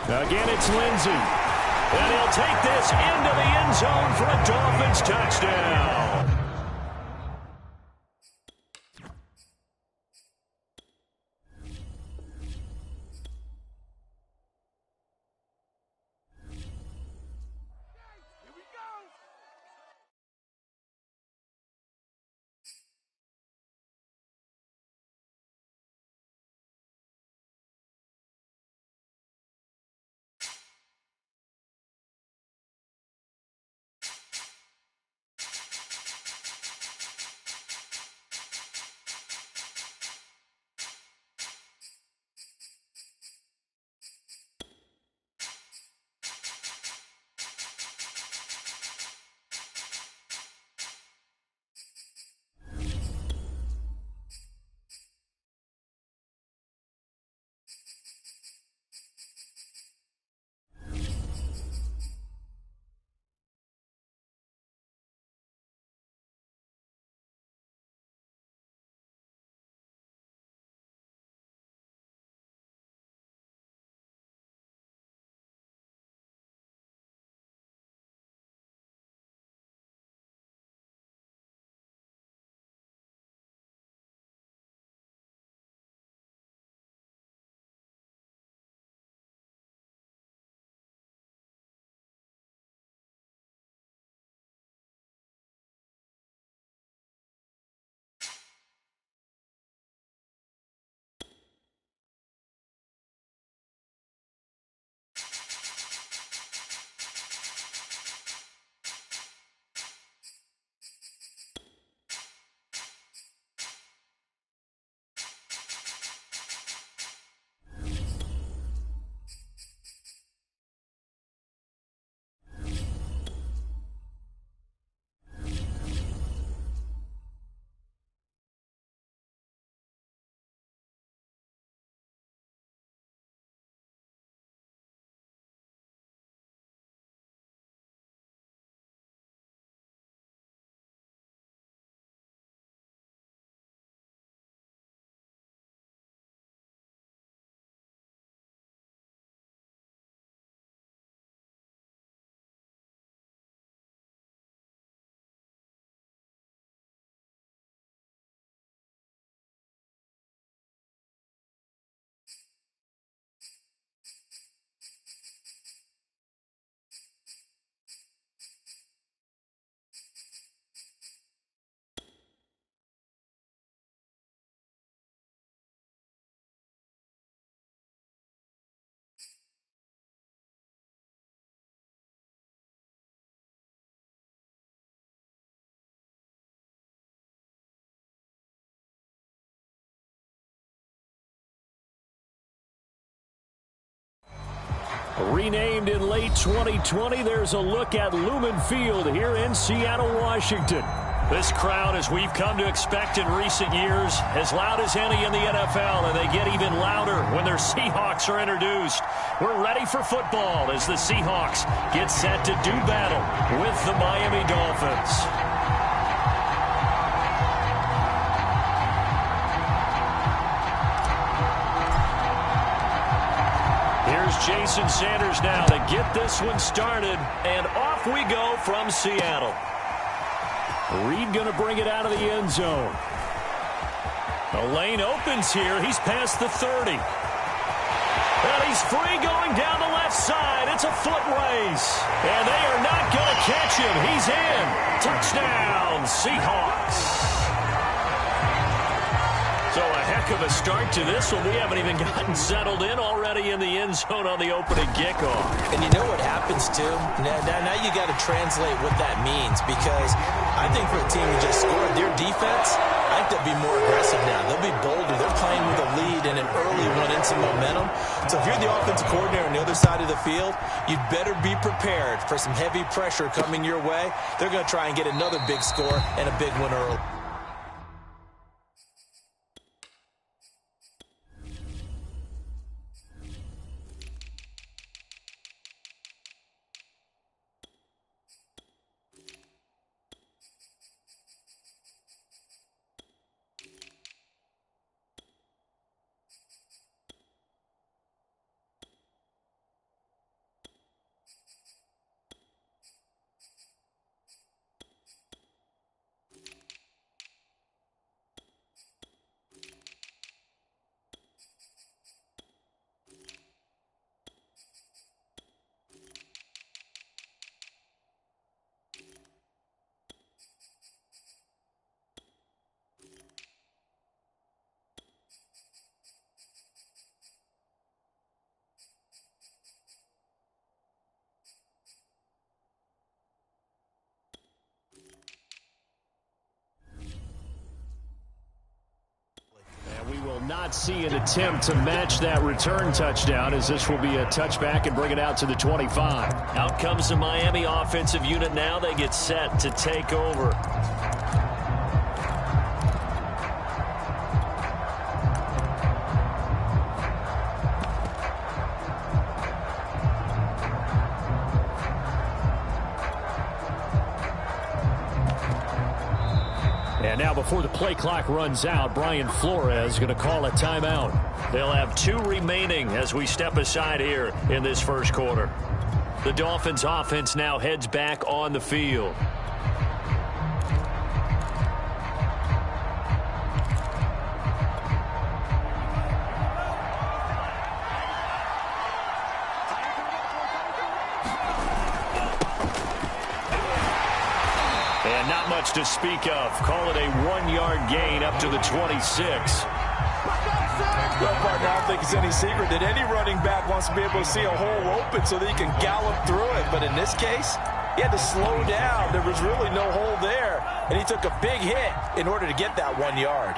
Again, it's Lindsey. And he'll take this into the end zone for a Dolphins touchdown. Renamed in late 2020, there's a look at Lumen Field here in Seattle, Washington. This crowd, as we've come to expect in recent years, as loud as any in the NFL, and they get even louder when their Seahawks are introduced. We're ready for football as the Seahawks get set to do battle with the Miami Dolphins. Here's Jason Sanders now to get this one started, and off we go from Seattle. Reed going to bring it out of the end zone. The lane opens here. He's past the 30. And he's free going down the left side. It's a foot race. And they are not going to catch him. He's in. Touchdown, Seahawks. So a heck of a start to this one. We haven't even gotten settled in already in the end zone on the opening kickoff. And you know what happens, too? Now you got to translate what that means, because I think for a team who just scored, their defense, I think they'll be more aggressive now. They'll be bolder. They're playing with a lead and an early one and some momentum. So if you're the offensive coordinator on the other side of the field, you'd better be prepared for some heavy pressure coming your way. They're going to try and get another big score and a big one early. Not see an attempt to match that return touchdown, as this will be a touchback and bring it out to the 25. Out comes the Miami offensive unit now. They get set to take over. And now before the play clock runs out, Brian Flores is going to call a timeout. They'll have 2 remaining as we step aside here in this first quarter. The Dolphins offense now heads back on the field. And not much to speak of. Call it a 1-yard gain up to the 26. Well, partner, I don't think it's any secret that any running back wants to be able to see a hole open so that he can gallop through it. But in this case, he had to slow down. There was really no hole there. And he took a big hit in order to get that 1 yard.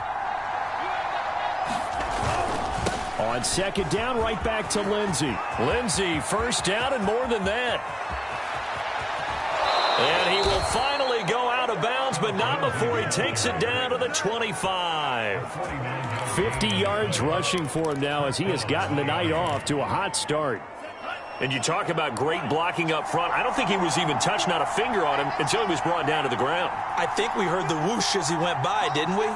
On second down, right back to Lindsey. Lindsey, first down and more than that. And he will finally go out of bounds, but not before he takes it down to the 25. 50 yards rushing for him now as he has gotten the night off to a hot start. And you talk about great blocking up front. I don't think he was even touched, not a finger on him, until he was brought down to the ground. I think we heard the whoosh as he went by, didn't we?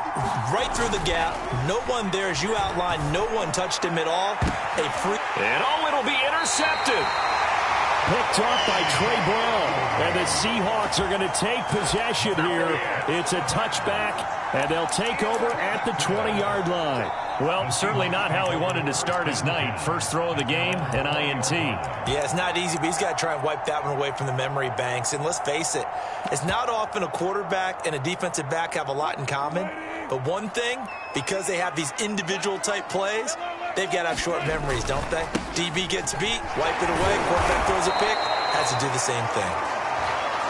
Right through the gap. No one there, as you outlined. No one touched him at all. And it'll be intercepted. Picked off by Trey Brown. And the Seahawks are going to take possession here. It's a touchback, and they'll take over at the 20-yard line. Well, certainly not how he wanted to start his night. First throw of the game, an INT. Yeah, it's not easy, but he's got to try and wipe that one away from the memory banks. And let's face it, it's not often a quarterback and a defensive back have a lot in common. But one thing, because they have these individual type plays, they've got to have short memories, don't they? DB gets beat, wipe it away, quarterback throws a pick, has to do the same thing.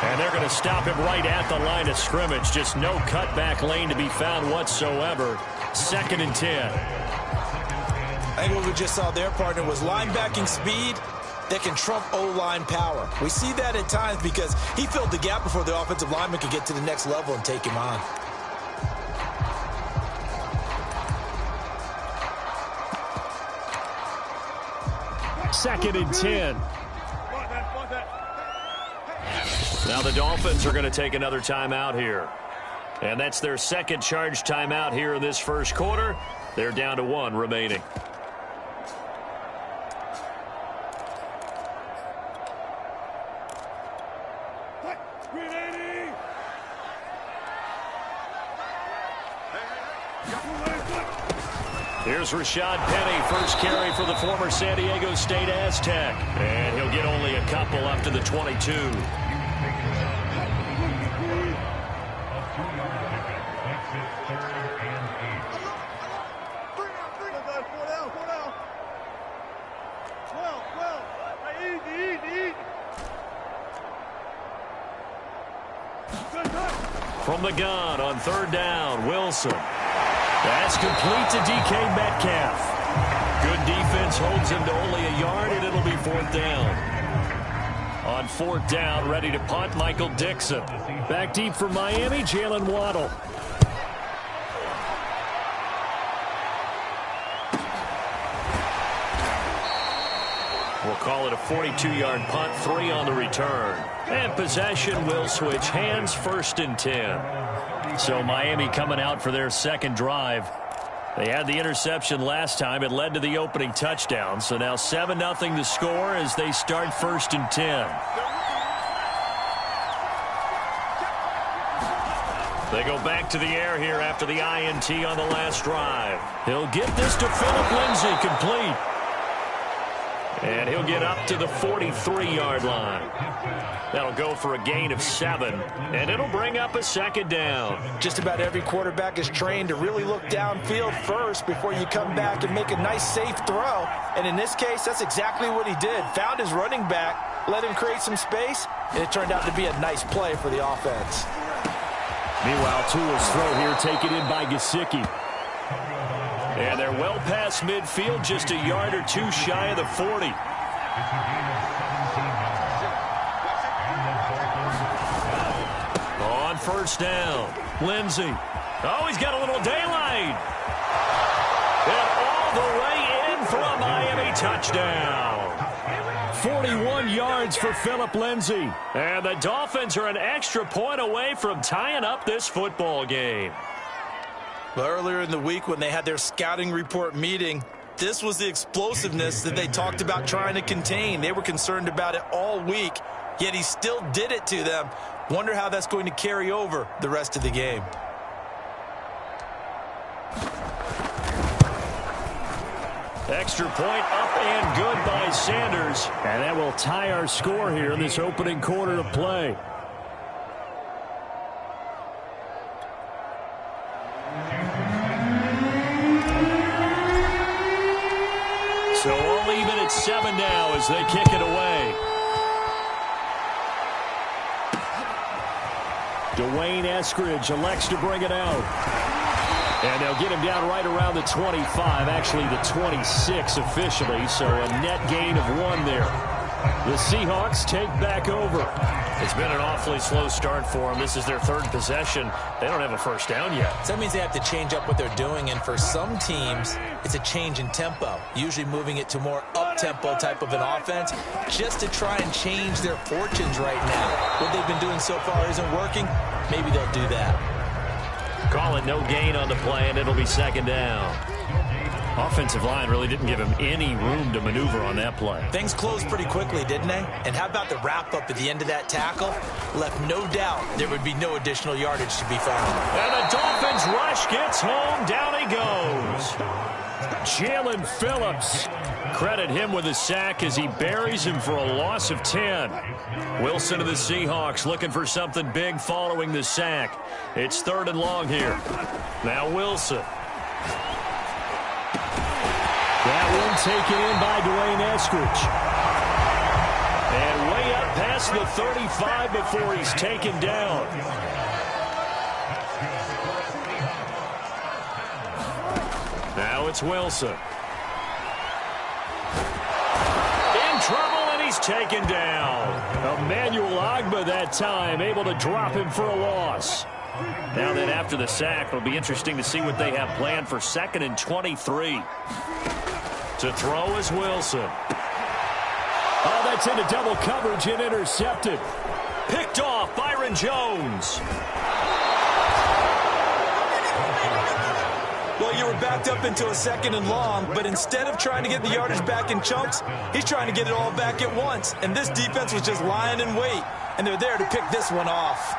And they're going to stop him right at the line of scrimmage. Just no cutback lane to be found whatsoever. 2nd and 10. I think what we just saw there, partner, was linebacking speed that can trump O-line power. We see that at times because he filled the gap before the offensive lineman could get to the next level and take him on. Second and 10. Now the Dolphins are going to take another timeout here. And that's their second charge timeout here in this first quarter. They're down to 1 remaining. Here's Rashad Penny, first carry for the former San Diego State Aztec. And he'll get only a couple up to the 22. From the gun on third down, Wilson. That's complete to DK Metcalf. Good defense holds him to only a yard, and it'll be fourth down. On fourth down, ready to punt, Michael Dixon. Back deep for Miami, Jalen Waddle. We'll call it a 42-yard punt, 3 on the return. And possession will switch hands, first and 10. So Miami coming out for their second drive. They had the interception last time. It led to the opening touchdown. So now 7-0 the score as they start first and 10. They go back to the air here after the INT on the last drive. He'll get this to Phillip Lindsay, complete. And he'll get up to the 43-yard line. That'll go for a gain of 7, and it'll bring up a second down. Just about every quarterback is trained to really look downfield first before you come back and make a nice, safe throw. And in this case, that's exactly what he did. Found his running back, let him create some space, and it turned out to be a nice play for the offense. Meanwhile, Tua's throw here taken in by Gesicki. And they're well past midfield, just a yard or 2 shy of the 40. On first down, Lindsay. Oh, he's got a little daylight. And all the way in for a Miami touchdown. 41 yards for Phillip Lindsay. And the Dolphins are an extra point away from tying up this football game. But earlier in the week when they had their scouting report meeting, this was the explosiveness that they talked about trying to contain. They were concerned about it all week, yet he still did it to them. Wonder how that's going to carry over the rest of the game. Extra point up and good by Sanders. And that will tie our score here in this opening quarter of play. So all even at 7 now as they kick it away. Dwayne Eskridge elects to bring it out. And they'll get him down right around the 25, actually the 26 officially, so a net gain of 1 there. The Seahawks take back over. It's been an awfully slow start for them. This is their 3rd possession. They don't have a first down yet. So that means they have to change up what they're doing, and for some teams, it's a change in tempo, usually moving it to more up-tempo type of an offense just to try and change their fortunes right now. What they've been doing so far isn't working. Maybe they'll do that. Call it no gain on the play, and it'll be second down. Offensive line really didn't give him any room to maneuver on that play. Things closed pretty quickly, didn't they? And how about the wrap-up at the end of that tackle? Left no doubt there would be no additional yardage to be found. And the Dolphins rush gets home. Down he goes. Jalen Phillips. Credit him with a sack as he buries him for a loss of 10. Wilson of the Seahawks looking for something big following the sack. It's 3rd and long here. Now Wilson. That one taken in by Dwayne Eskridge. And way up past the 35 before he's taken down. Now it's Wilson. In trouble, and taken down. Emmanuel Agba that time, able to drop him for a loss. Now then, after the sack, it'll be interesting to see what they have planned for 2nd and 23. To throw is Wilson. Oh, that's into double coverage and intercepted. Picked off Byron Jones. Well, you were backed up into a 2nd and long, but instead of trying to get the yardage back in chunks, he's trying to get it all back at once. And this defense was just lying in wait, and they're there to pick this one off.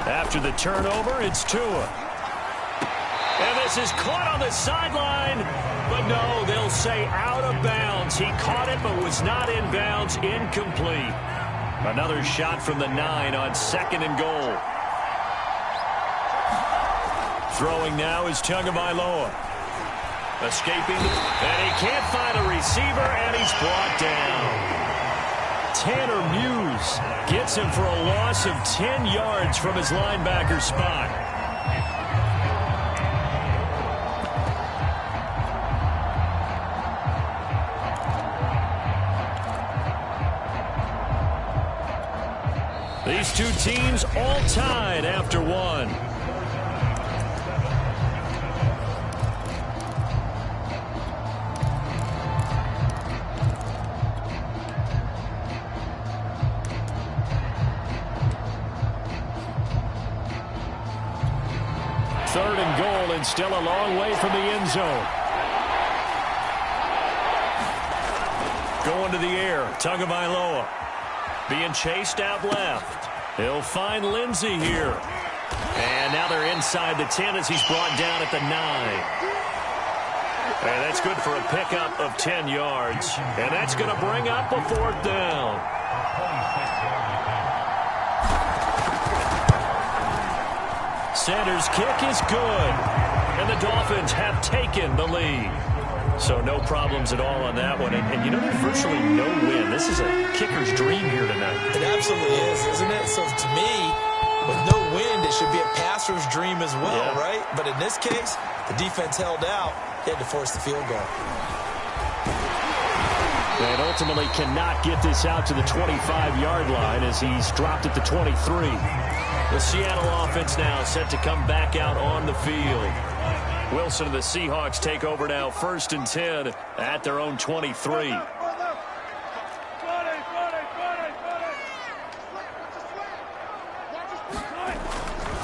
After the turnover, it's Tua. And this is caught on the sideline. But no, they'll say out of bounds. He caught it but was not in bounds. Incomplete. Another shot from the 9 on 2nd and goal. Throwing now is Tagovailoa. Escaping. And he can't find a receiver, and he's brought down. Tanner Muse gets him for a loss of 10 yards from his linebacker spot. These two teams all tied after one. Third and goal, and still a long way from the end zone. Going to the air, Tagovailoa. Being chased out left. He'll find Lindsey here. And now they're inside the 10 as he's brought down at the 9. And that's good for a pickup of 10 yards. And that's going to bring up a 4th down. Sanders' kick is good. And the Dolphins have taken the lead. So no problems at all on that one. And you know, there's virtually no win. This is a kicker's dream here tonight. It absolutely is, isn't it? So to me, with no wind, it should be a passer's dream as well, right? But in this case, the defense held out. They had to force the field goal. And ultimately cannot get this out to the 25-yard line as he's dropped at the 23. The Seattle offense now set to come back out on the field. Wilson and the Seahawks take over now, 1st and 10 at their own 23.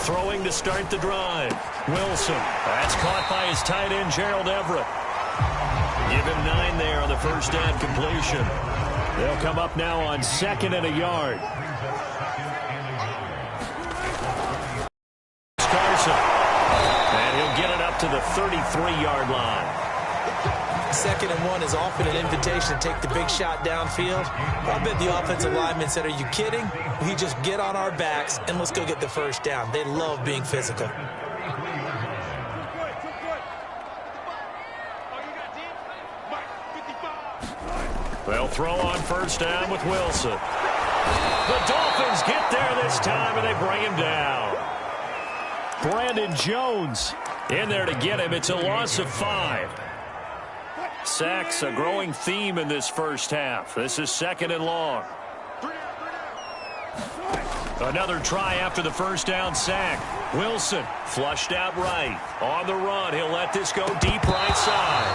Throwing to start the drive. Wilson. That's caught by his tight end, Gerald Everett. Give him 9 there on the first down completion. They'll come up now on 2nd and a yard. To the 33-yard line. 2nd and 1 is often an invitation to take the big shot downfield. I bet the offensive lineman said, are you kidding? We just get on our backs and let's go get the first down. They love being physical. They'll throw on first down with Wilson. The Dolphins get there this time and they bring him down. Brandon Jones in there to get him. It's a loss of 5. Sacks, a growing theme in this first half. This is 2nd and long. Another try after the first down sack. Wilson flushed out right. On the run, he'll let this go deep right side.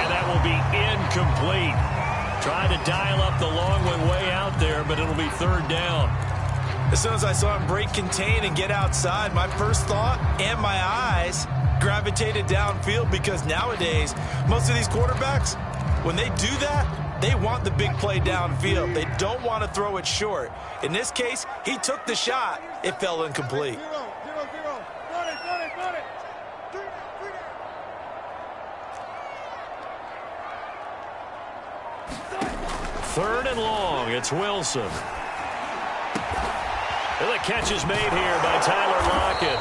And that will be incomplete. Tried to dial up the long one way out there, but it'll be 3rd down. As soon as I saw him break contain and get outside, my first thought and my eyes gravitated downfield, because nowadays, most of these quarterbacks, when they do that, they want the big play downfield. They don't want to throw it short. In this case, he took the shot. It fell incomplete. Third and long. It's Wilson. And the catch is made here by Tyler Lockett.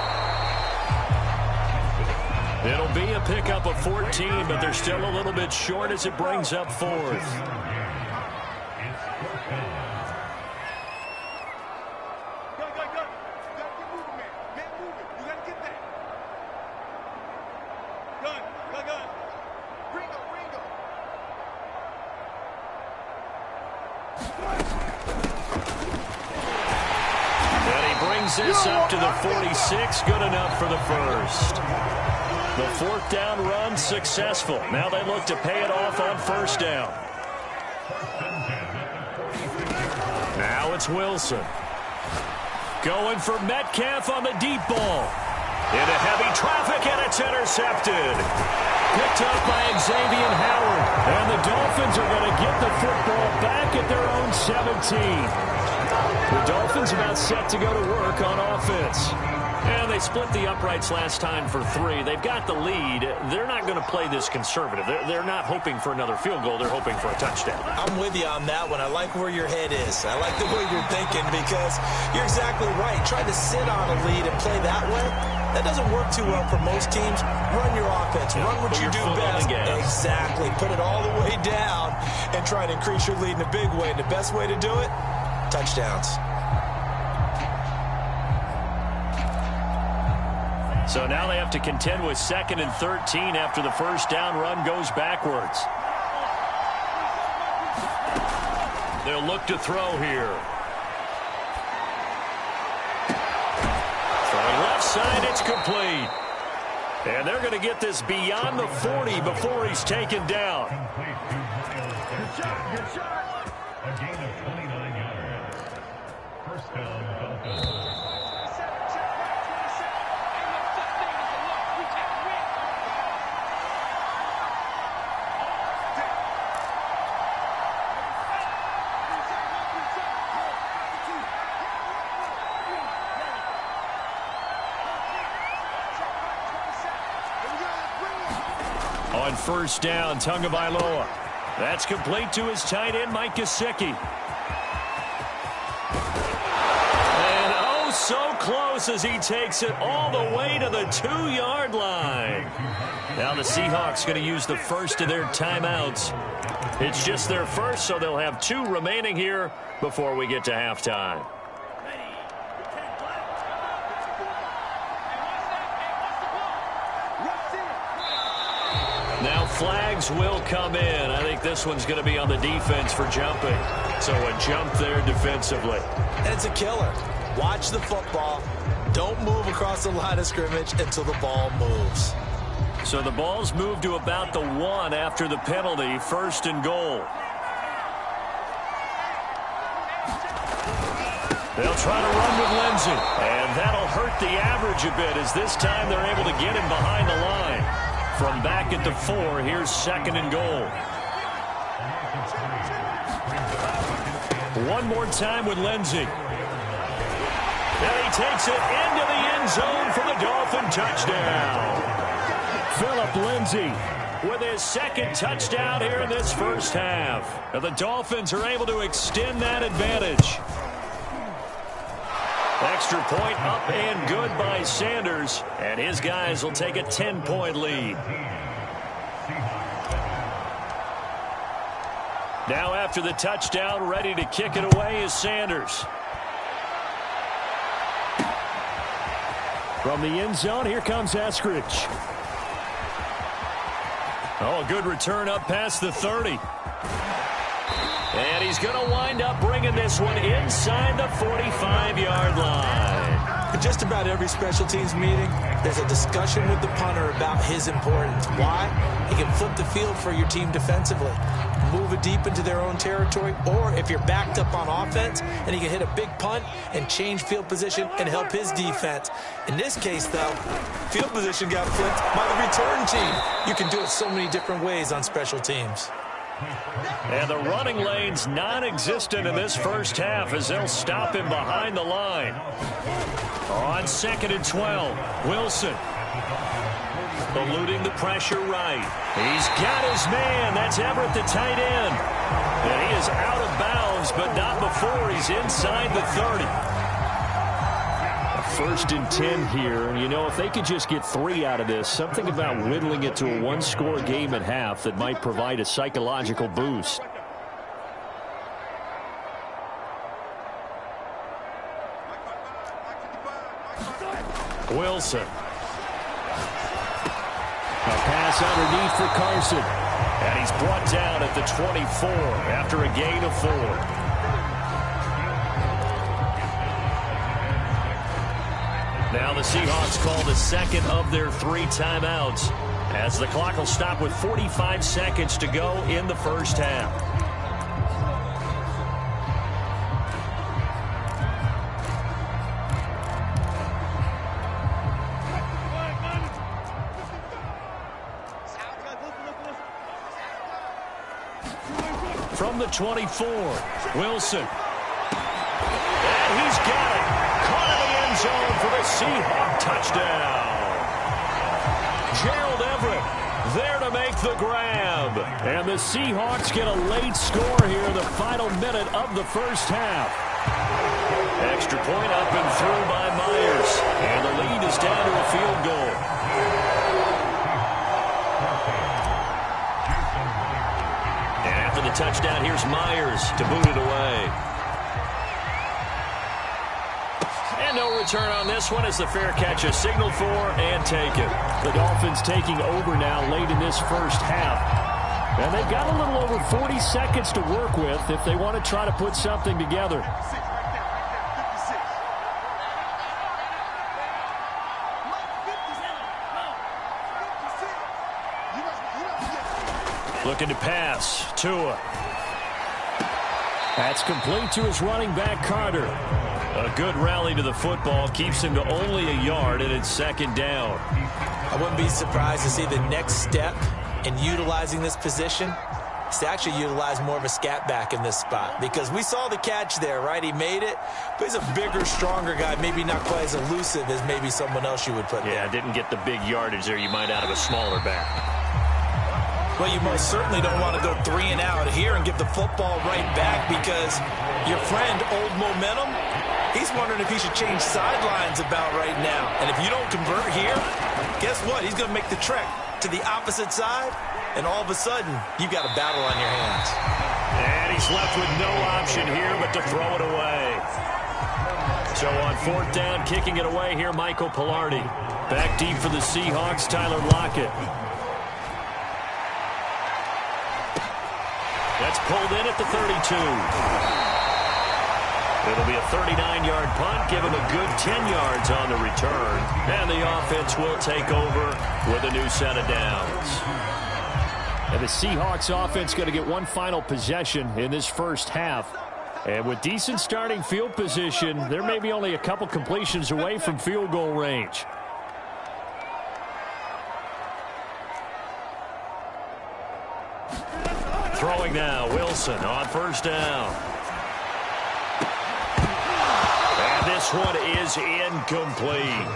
It'll be a pickup of 14, but they're still a little bit short as it brings up 4th. And he brings this up to the 46. Good enough for the first. The fourth down run successful. Now they look to pay it off on first down. Now it's Wilson. Going for Metcalf on the deep ball. Into heavy traffic, and it's intercepted. Picked up by Xavier Howard. And the Dolphins are going to get the football back at their own 17. The Dolphins about set to go to work on offense. And they split the uprights last time for 3. They've got the lead. They're not going to play this conservative. They're not hoping for another field goal. They're hoping for a touchdown. I'm with you on that one. I like where your head is. I like the way you're thinking because you're exactly right. Trying to sit on a lead and play that way, that doesn't work too well for most teams. Run your offense. Run what you do best. Exactly. Put it all the way down and try to increase your lead in a big way. And the best way to do it, touchdowns. So now they have to contend with 2nd and 13 after the first down run goes backwards. They'll look to throw here. Throwing left side, it's complete. And they're going to get this beyond the 40 before he's taken down. Good shot. A gain of 29 yards. First down, Dolphins. On first down, Tagovailoa. That's complete to his tight end, Mike Gesicki. And oh, so close as he takes it all the way to the 2-yard line. Now the Seahawks going to use the first of their timeouts. It's just their first, so they'll have 2 remaining here before we get to halftime. Now flags will come in. I think this one's going to be on the defense for jumping. So a jump there defensively. And it's a killer. Watch the football. Don't move across the line of scrimmage until the ball moves. So the ball's moved to about the 1 after the penalty. First and goal. They'll try to run with Lindsey. And that'll hurt the average a bit as this time they're able to get him behind the line. From back at the 4, here's 2nd and goal. One more time with Lindsey. And he takes it into the end zone for the Dolphin touchdown. Phillip Lindsay with his 2nd touchdown here in this first half. And the Dolphins are able to extend that advantage. Extra point up and good by Sanders. And his guys will take a 10-point lead. Now after the touchdown, ready to kick it away is Sanders. From the end zone, here comes Eskridge. Oh, a good return up past the 30. And he's going to wind up bringing this one inside the 45-yard line. In just about every special teams meeting, there's a discussion with the punter about his importance. Why? He can flip the field for your team defensively, move it deep into their own territory, or if you're backed up on offense, and he can hit a big punt and change field position and help his defense. In this case, though, field position got flipped by the return team. You can do it so many different ways on special teams. And the running lane's non-existent in this first half as they'll stop him behind the line. On 2nd and 12, Wilson. Eluding the pressure right. He's got his man. That's Everett, the tight end. And he is out of bounds, but not before he's inside the 30. First and 10 here, and you know, if they could just get 3 out of this, something about whittling it to a 1-score game at half that might provide a psychological boost. Wilson. A pass underneath for Carson. And he's brought down at the 24 after a gain of 4. Now the Seahawks call the second of their 3 timeouts, as the clock will stop with 45 seconds to go in the first half. From the 24, Wilson. And he's got it. Caught in the end zone for the Seahawk touchdown. Gerald Everett there to make the grab. And the Seahawks get a late score here in the final minute of the first half. Extra point up and through by Myers. And the lead is down to a field goal. And after the touchdown, here's Myers to boot it away. And no return on this one as the fair catch is signaled for and taken. The Dolphins taking over now late in this first half. And they've got a little over 40 seconds to work with if they want to try to put something together. Looking to pass. Tua. That's complete to his running back, Carter. A good rally to the football keeps him to only a yard, and it's second down. I wouldn't be surprised to see the next step in utilizing this position is to actually utilize more of a scat back in this spot, because we saw the catch there, right? He made it, but he's a bigger, stronger guy, maybe not quite as elusive as maybe someone else you would put there. Yeah, didn't get the big yardage there you might out of a smaller back. Well, you most certainly don't want to go 3 and out here and get the football right back, because your friend, Old Momentum, he's wondering if he should change sidelines about right now. And if you don't convert here, guess what? He's going to make the trek to the opposite side, and all of a sudden, you've got a battle on your hands. And he's left with no option here but to throw it away. So on 4th down, kicking it away here, Michael Pilardi. Back deep for the Seahawks, Tyler Lockett. That's pulled in at the 32. It'll be a 39-yard punt, give him a good 10 yards on the return. And the offense will take over with a new set of downs. And the Seahawks offense going to get one final possession in this first half. And with decent starting field position, they're maybe only a couple completions away from field goal range. Throwing now, Wilson on 1st down. And this one is incomplete.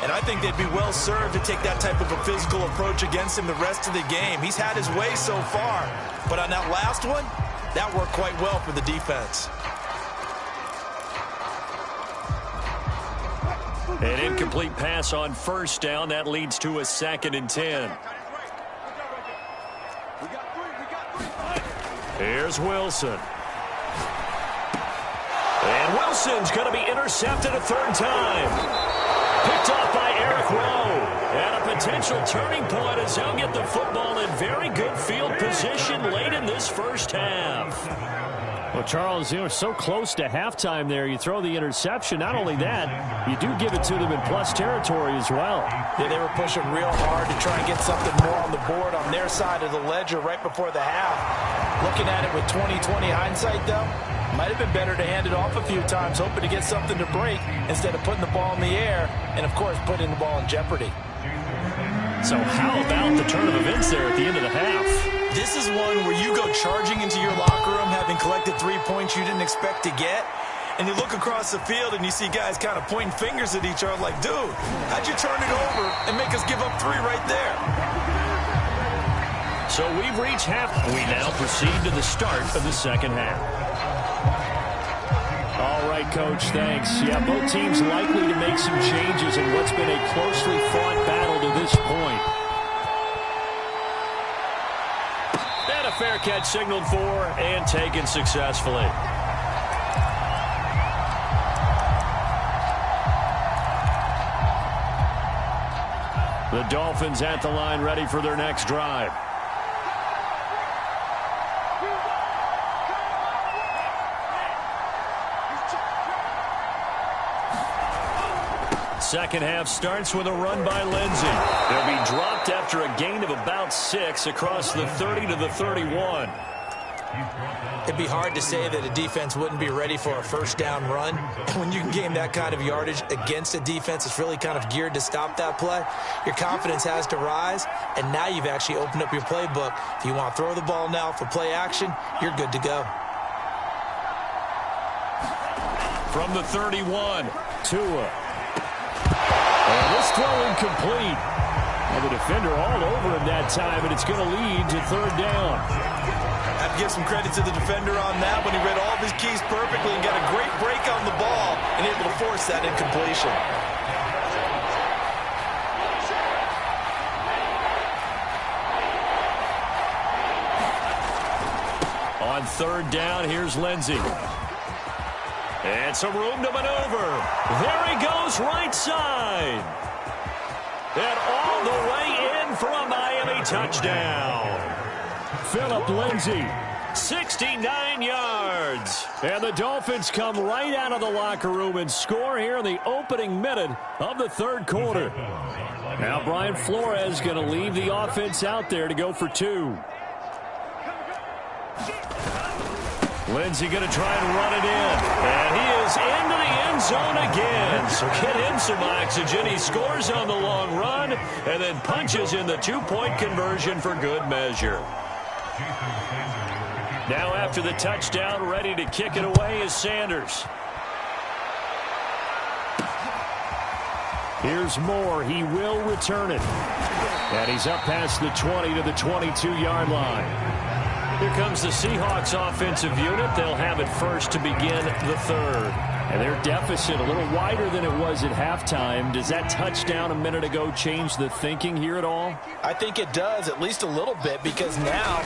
And I think they'd be well served to take that type of a physical approach against him the rest of the game. He's had his way so far, but on that last one, that worked quite well for the defense. An incomplete pass on 1st down. That leads to a 2nd and 10. Here's Wilson. And Wilson's going to be intercepted a 3rd time. Picked off by Eric Rowe. And a potential turning point as he'll get the football in very good field position late in this first half. Well, Charles, you know, so close to halftime there. You throw the interception. Not only that, you do give it to them in plus territory as well. Yeah, they were pushing real hard to try and get something more on the board on their side of the ledger right before the half. Looking at it with 20/20 hindsight, though, might have been better to hand it off a few times, hoping to get something to break instead of putting the ball in the air and, of course, putting the ball in jeopardy. So how about the turn of events there at the end of the half? This is one where you go charging into your locker room having collected 3 points you didn't expect to get, and you look across the field and you see guys kind of pointing fingers at each other like, dude, how'd you turn it over and make us give up 3 right there? So we've reached half. We now proceed to the start of the second half. All right, Coach, thanks. Yeah, both teams likely to make some changes in what's been a closely fought battle to this point. And a fair catch signaled for and taken successfully. The The Dolphins at the line, ready for their next drive. Second half starts with a run by Lindsey. They'll be dropped after a gain of about 6 across the 30 to the 31. It'd be hard to say that a defense wouldn't be ready for a first down run. When you can gain that kind of yardage against a defense that's really kind of geared to stop that play, your confidence has to rise, and now you've actually opened up your playbook. If you want to throw the ball now for play action, you're good to go. From the 31, Tua. And this throw incomplete. And the defender all over him that time, and it's going to lead to third down. I have to give some credit to the defender on that when he read all of his keys perfectly and got a great break on the ball and able to force that incompletion. On third down, here's Lindsey. And some room to maneuver. There he goes, right side. And all the way in for a Miami touchdown. Phillip Lindsay, 69 yards. And the Dolphins come right out of the locker room and score here in the opening minute of the third quarter. Now Brian Flores going to leave the offense out there to go for 2. Lindsey going to try and run it in. And he is into the end zone again. So get him some oxygen. He scores on the long run and then punches in the 2-point conversion for good measure. Now after the touchdown, ready to kick it away is Sanders. Here's Moore. He will return it. And he's up past the 20 to the 22-yard line. Here comes the Seahawks offensive unit. They'll have it first to begin the third. And their deficit a little wider than it was at halftime. Does that touchdown a minute ago change the thinking here at all? I think it does, at least a little bit, because now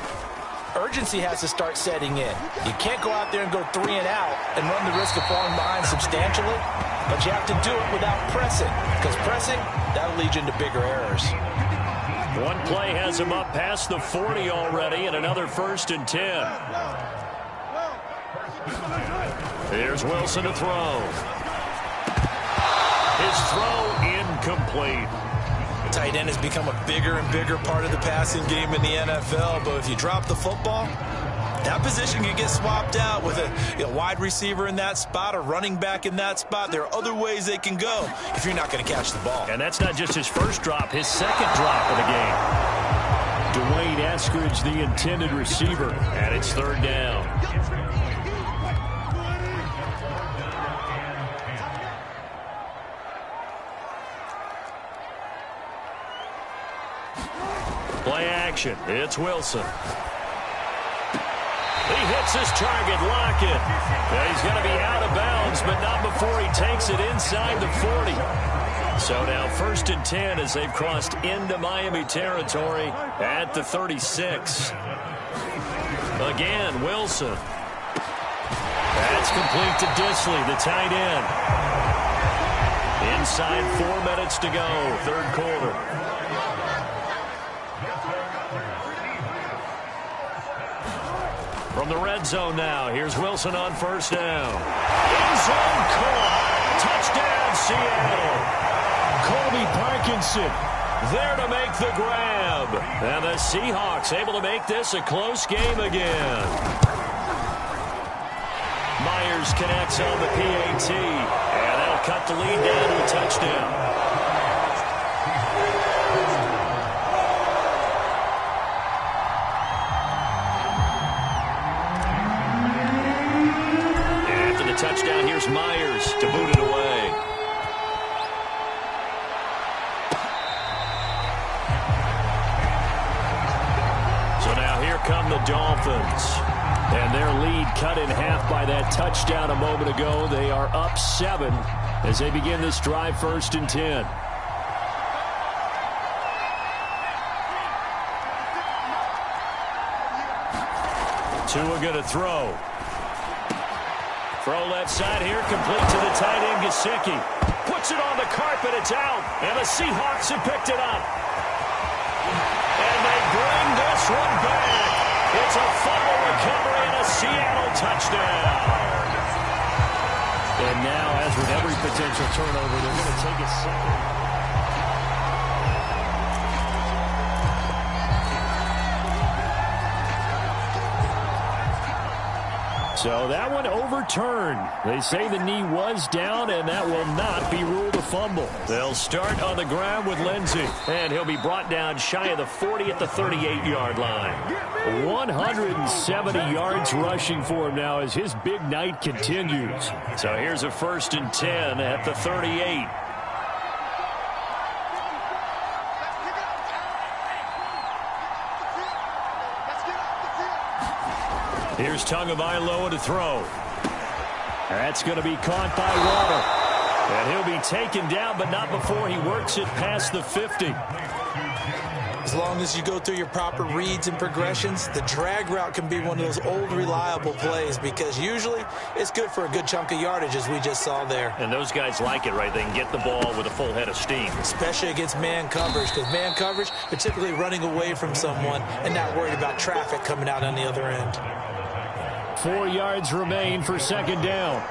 urgency has to start setting in. You can't go out there and go 3 and out and run the risk of falling behind substantially, but you have to do it without pressing, because pressing, that'll lead you into bigger errors. One play has him up past the 40 already, and another 1st and 10. Here's Wilson to throw. His throw incomplete. Tight end has become a bigger and bigger part of the passing game in the NFL, but if you drop the football, that position can get swapped out with a wide receiver in that spot, a running back in that spot. There are other ways they can go if you're not going to catch the ball. And that's not just his first drop, his second drop of the game. Dwayne Eskridge, the intended receiver, and it's third down. Play action. It's Wilson. He hits his target, Lockett. He's going to be out of bounds, but not before he takes it inside the 40. So now 1st and 10 as they've crossed into Miami territory at the 36. Again, Wilson. That's complete to Disley, the tight end. Inside 4 minutes to go, third quarter. From the red zone now, here's Wilson on first down. End zone caught. Touchdown, Seattle. Colby Parkinson there to make the grab. And the Seahawks able to make this a close game again. Myers connects on the PAT, and that'll cut the lead down to a touchdown. Touchdown, here's Myers to boot it away. So now here come the Dolphins. And their lead cut in half by that touchdown a moment ago. They are up 7 as they begin this drive, 1st and 10. Tua going to throw. Throw left side here, complete to the tight end, Gesicki. Puts it on the carpet, it's out, and the Seahawks have picked it up. touchdown. And now, as with every potential turnover, they're going to take a second. So that one overturned. They say the knee was down, and that will not be ruled a fumble. They'll start on the ground with Lindsey, and he'll be brought down shy of the 40 at the 38-yard line. 170 yards rushing for him now as his big night continues. So here's a 1st and 10 at the 38. Here's Tagovailoa to throw. That's going to be caught by Waddle. And he'll be taken down, but not before he works it past the 50. As long as you go through your proper reads and progressions, the drag route can be one of those old reliable plays because usually it's good for a good chunk of yardage, as we just saw there. And those guys like it, right? They can get the ball with a full head of steam. Especially against man coverage, because man coverage, they're typically running away from someone and not worried about traffic coming out on the other end. 4 yards remain for 2nd down.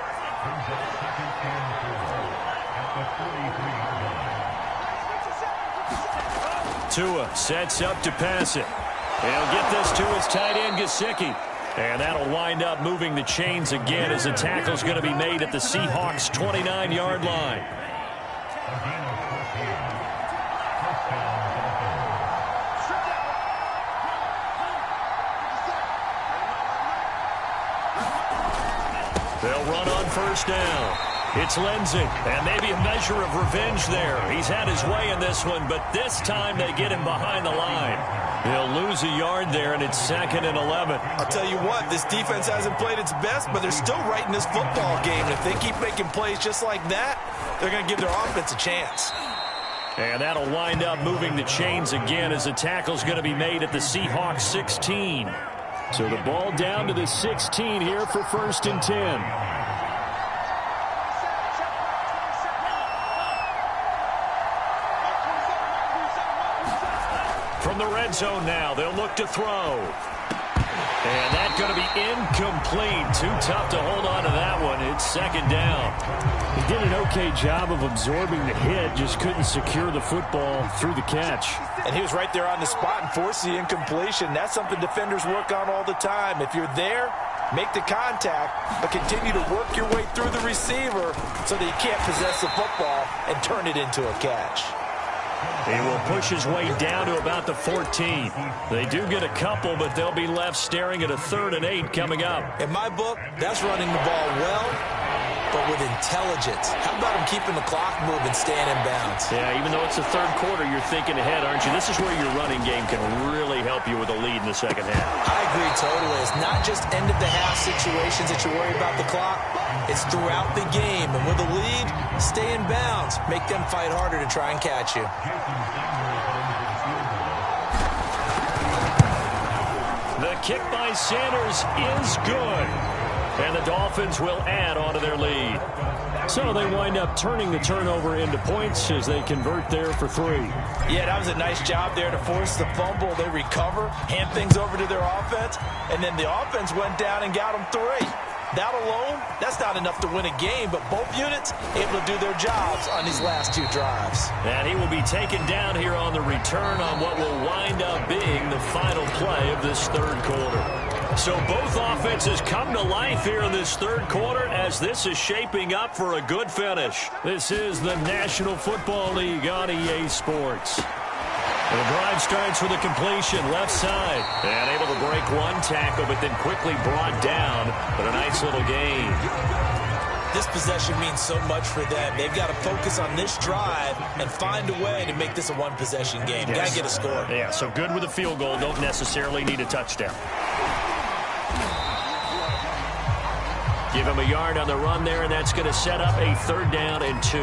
Tua sets up to pass it. He'll get this to his tight end, Gesicki. And that'll wind up moving the chains again as the tackle's going to be made at the Seahawks' 29-yard line. They'll run on 1st down. It's Lindsey, and maybe a measure of revenge there. He's had his way in this one, but this time they get him behind the line. He'll lose a yard there, and it's 2nd and 11. I'll tell you what, this defense hasn't played its best, but they're still right in this football game. If they keep making plays just like that, they're going to give their offense a chance. And that'll wind up moving the chains again as the tackle's going to be made at the Seahawks 16. So the ball down to the 16 here for 1st and 10. From the red zone now, they'll look to throw. And that's going to be incomplete. Too tough to hold on to that one. It's 2nd down. He did an okay job of absorbing the hit, just couldn't secure the football through the catch. And he was right there on the spot and forced the incompletion. That's something defenders work on all the time. If you're there, make the contact, but continue to work your way through the receiver so that you can't possess the football and turn it into a catch. He will push his way down to about the 14. They do get a couple, but they'll be left staring at a 3rd and 8 coming up. In my book, that's running the ball well, but with intelligence. How about him keeping the clock moving, staying in bounds? Yeah, even though it's the 3rd quarter, you're thinking ahead, aren't you? This is where your running game can really help you with a lead in the 2nd half. I agree totally. It's not just end-of-the-half situations that you worry about the clock. It's throughout the game. And with a lead, stay in bounds. Make them fight harder to try and catch you. The kick by Sanders is good. And the Dolphins will add on to their lead. So they wind up turning the turnover into points as they convert there for 3. Yeah, that was a nice job there to force the fumble. They recover, hand things over to their offense, and then the offense went down and got them 3. That alone, that's not enough to win a game, but both units able to do their jobs on these last 2 drives. And he will be taken down here on the return on what will wind up being the final play of this 3rd quarter. So both offenses come to life here in this 3rd quarter as this is shaping up for a good finish. This is the National Football League on EA Sports. The drive starts with a completion left side. And able to break one tackle, but then quickly brought down. But a nice little gain. This possession means so much for them. They've got to focus on this drive and find a way to make this a one-possession game. Yes. Got to get a score. Yeah, so good with a field goal. Don't necessarily need a touchdown. Give him a yard on the run there, and that's going to set up a 3rd down and 2.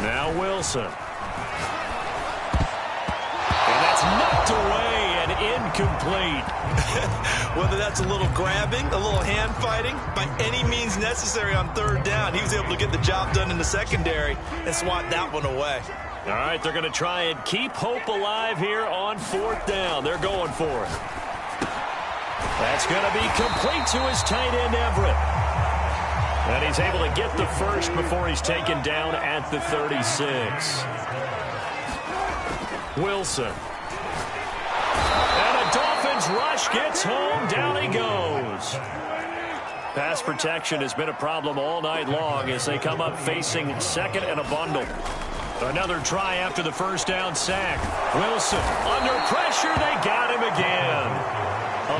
Now Wilson. And that's knocked away and incomplete. Whether that's a little grabbing, a little hand fighting, by any means necessary on 3rd down, he was able to get the job done in the secondary and swat that one away. All right, they're going to try and keep hope alive here on 4th down. They're going for it. That's going to be complete to his tight end, Everett. And he's able to get the first before he's taken down at the 36. Wilson. And a Dolphins rush gets home. Down he goes. Pass protection has been a problem all night long as they come up facing second and a bundle. Another try after the first down sack. Wilson under pressure. They got him again.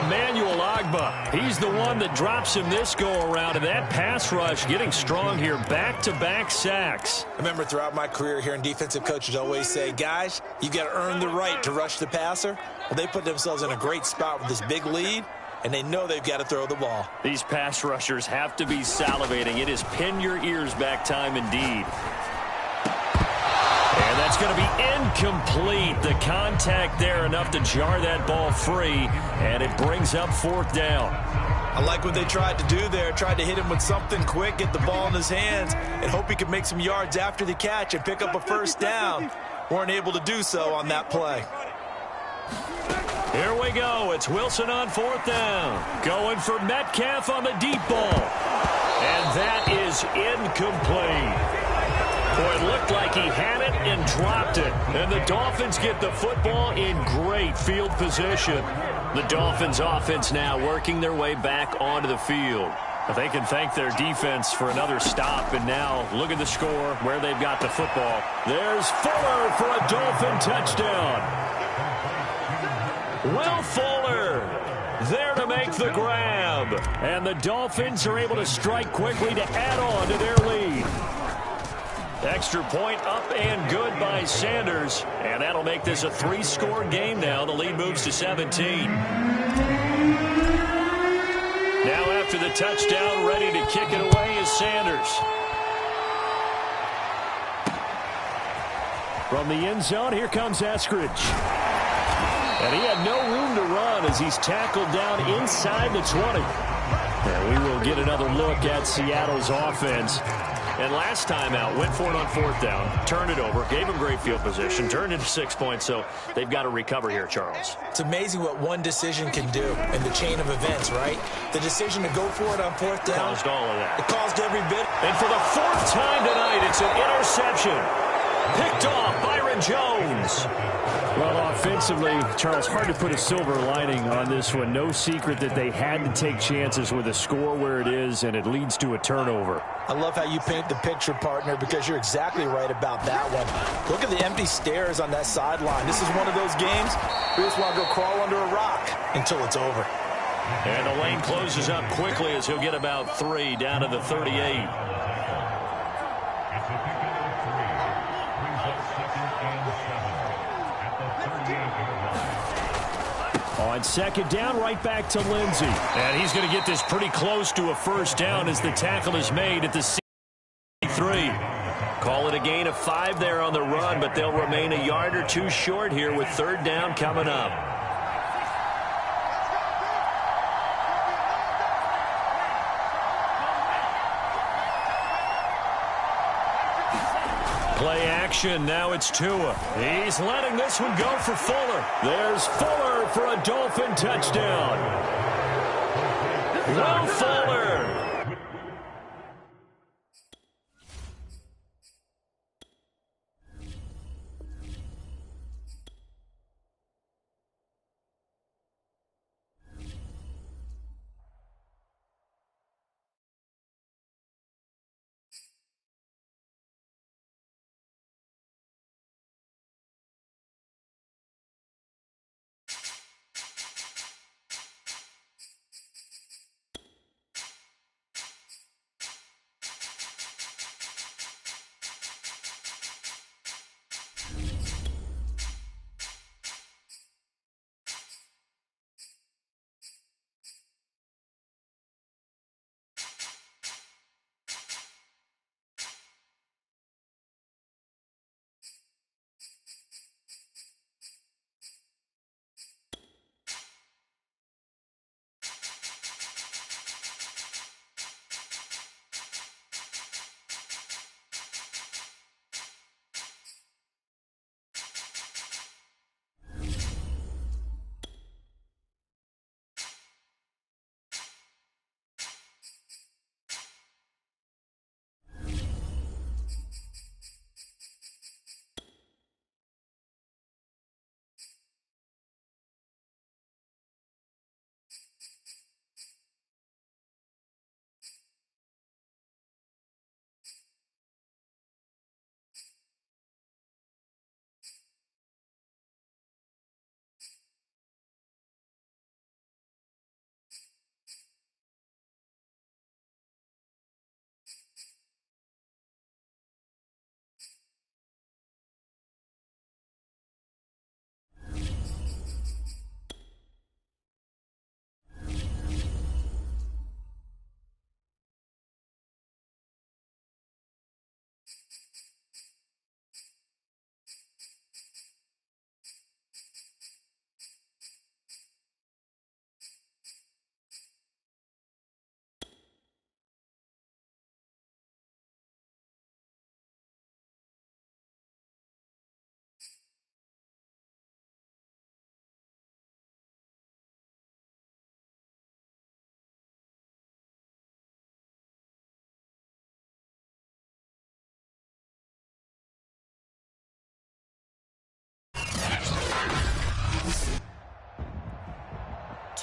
Emmanuel Ogbah, he's the one that drops him this go-around, and that pass rush getting strong here, back-to-back sacks. I remember throughout my career here in defensive coaches always say, guys, you got to earn the right to rush the passer. Well, they put themselves in a great spot with this big lead, and they know they've got to throw the ball. These pass rushers have to be salivating. It is pin your ears back time indeed. And that's going to be incomplete. The contact there enough to jar that ball free, and it brings up 4th down. I like what they tried to do there. Tried to hit him with something quick, get the ball in his hands, and hope he could make some yards after the catch and pick up a first down. Weren't able to do so on that play. Here we go. It's Wilson on 4th down. Going for Metcalf on the deep ball. And that is incomplete. Boy, it looked like he had it and dropped it. And the Dolphins get the football in great field position. The Dolphins offense now working their way back onto the field. But they can thank their defense for another stop. And now look at the score where they've got the football. There's Fuller for a Dolphin touchdown. Will Fuller there to make the grab. And the Dolphins are able to strike quickly to add on to their lead. Extra point up and good by Sanders. And that'll make this a 3-score game now. The lead moves to 17. Now after the touchdown, ready to kick it away is Sanders. From the end zone, here comes Eskridge. And he had no room to run as he's tackled down inside the 20. And we will get another look at Seattle's offense. And last time out, went for it on 4th down, turned it over, gave him great field position, turned into 6 points, so they've got to recover here, Charles. It's amazing what one decision can do in the chain of events, right? The decision to go for it on 4th down. Caused all of that. It caused every bit. And for the 4th time tonight, it's an interception. Picked off Byron Jones. Well, offensively, Charles, hard to put a silver lining on this one. No secret that they had to take chances with a score where it is, and it leads to a turnover. I love how you paint the picture, partner, because you're exactly right about that one. Look at the empty stairs on that sideline. This is one of those games we just want to go crawl under a rock until it's over. And the lane closes up quickly as he'll get about 3 down to the 38. On 2nd down, right back to Lindsey. And he's going to get this pretty close to a first down as the tackle is made at the C3. Call it a gain of 5 there on the run, but they'll remain a yard or 2 short here with 3rd down coming up. Play action, now it's Tua. He's letting this one go for Fuller. There's Fuller for a Dolphin touchdown. Will Fuller.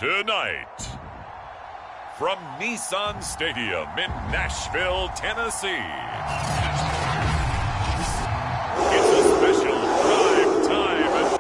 Tonight, from Nissan Stadium in Nashville, Tennessee, it's a special prime time.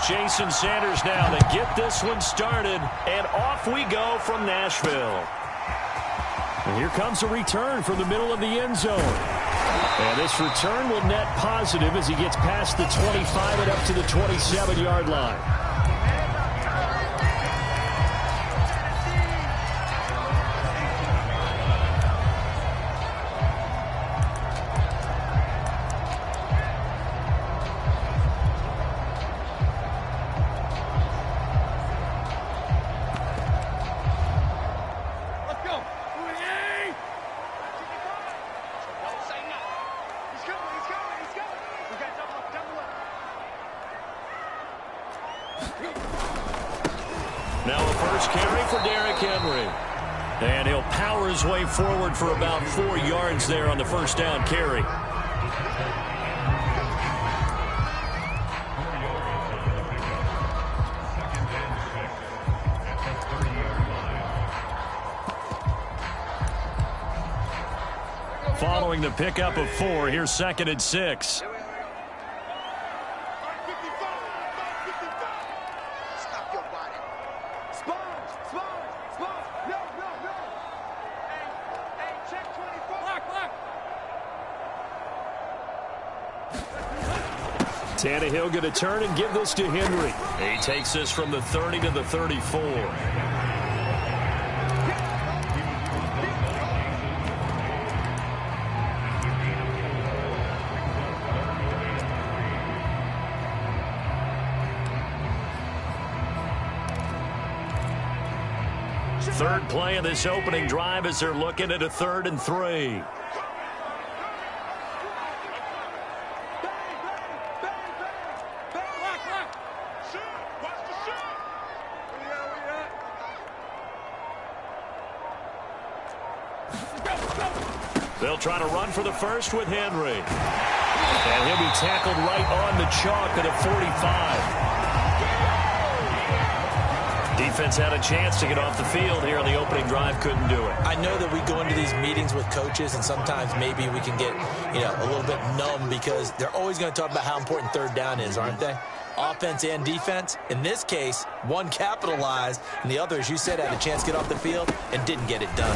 Jason Sanders now to get this one started. And off we go from Nashville. And here comes a return from the middle of the end zone. And this return will net positive as he gets past the 25 and up to the 27-yard line. Now a first carry for Derrick Henry. And he'll power his way forward for about 4 yards there on the first down carry. Following the pickup of 4, here's 2nd and 6. Tannehill going to turn and give this to Henry. He takes this from the 30 to the 34. Third play of this opening drive as they're looking at a 3rd and 3. They'll try to run for the first with Henry. And he'll be tackled right on the chalk at a 45. Defense had a chance to get off the field here on the opening drive, couldn't do it. I know that we go into these meetings with coaches, and sometimes maybe we can get, a little bit numb because they're always going to talk about how important 3rd down is, aren't they? Offense and defense. In this case, one capitalized, and the other, as you said, had a chance to get off the field and didn't get it done.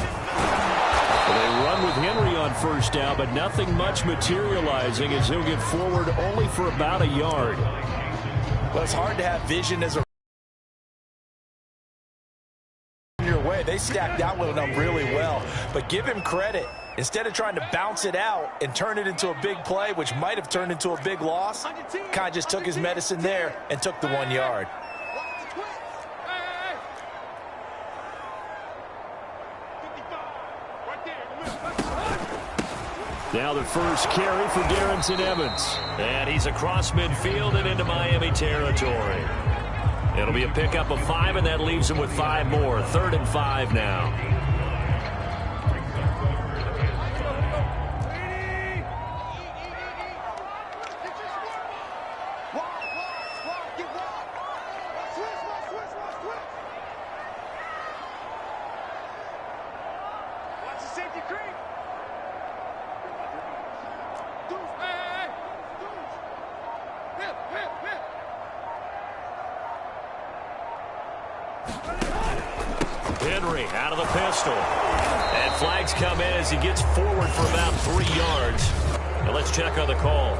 Well, they run with Henry on first down, but nothing much materializing as he'll get forward only for about a yard. Well, it's hard to have vision as a your way. They stacked that one up really well, but give him credit. Instead of trying to bounce it out and turn it into a big play, which might have turned into a big loss, kind of just took his medicine there and took the 1 yard. Now the first carry for Darrington Evans. And he's across midfield and into Miami territory. It'll be a pickup of 5, and that leaves him with 5 more. 3rd and 5 now. Henry out of the pistol. And flags come in as he gets forward for about 3 yards. Now let's check on the call.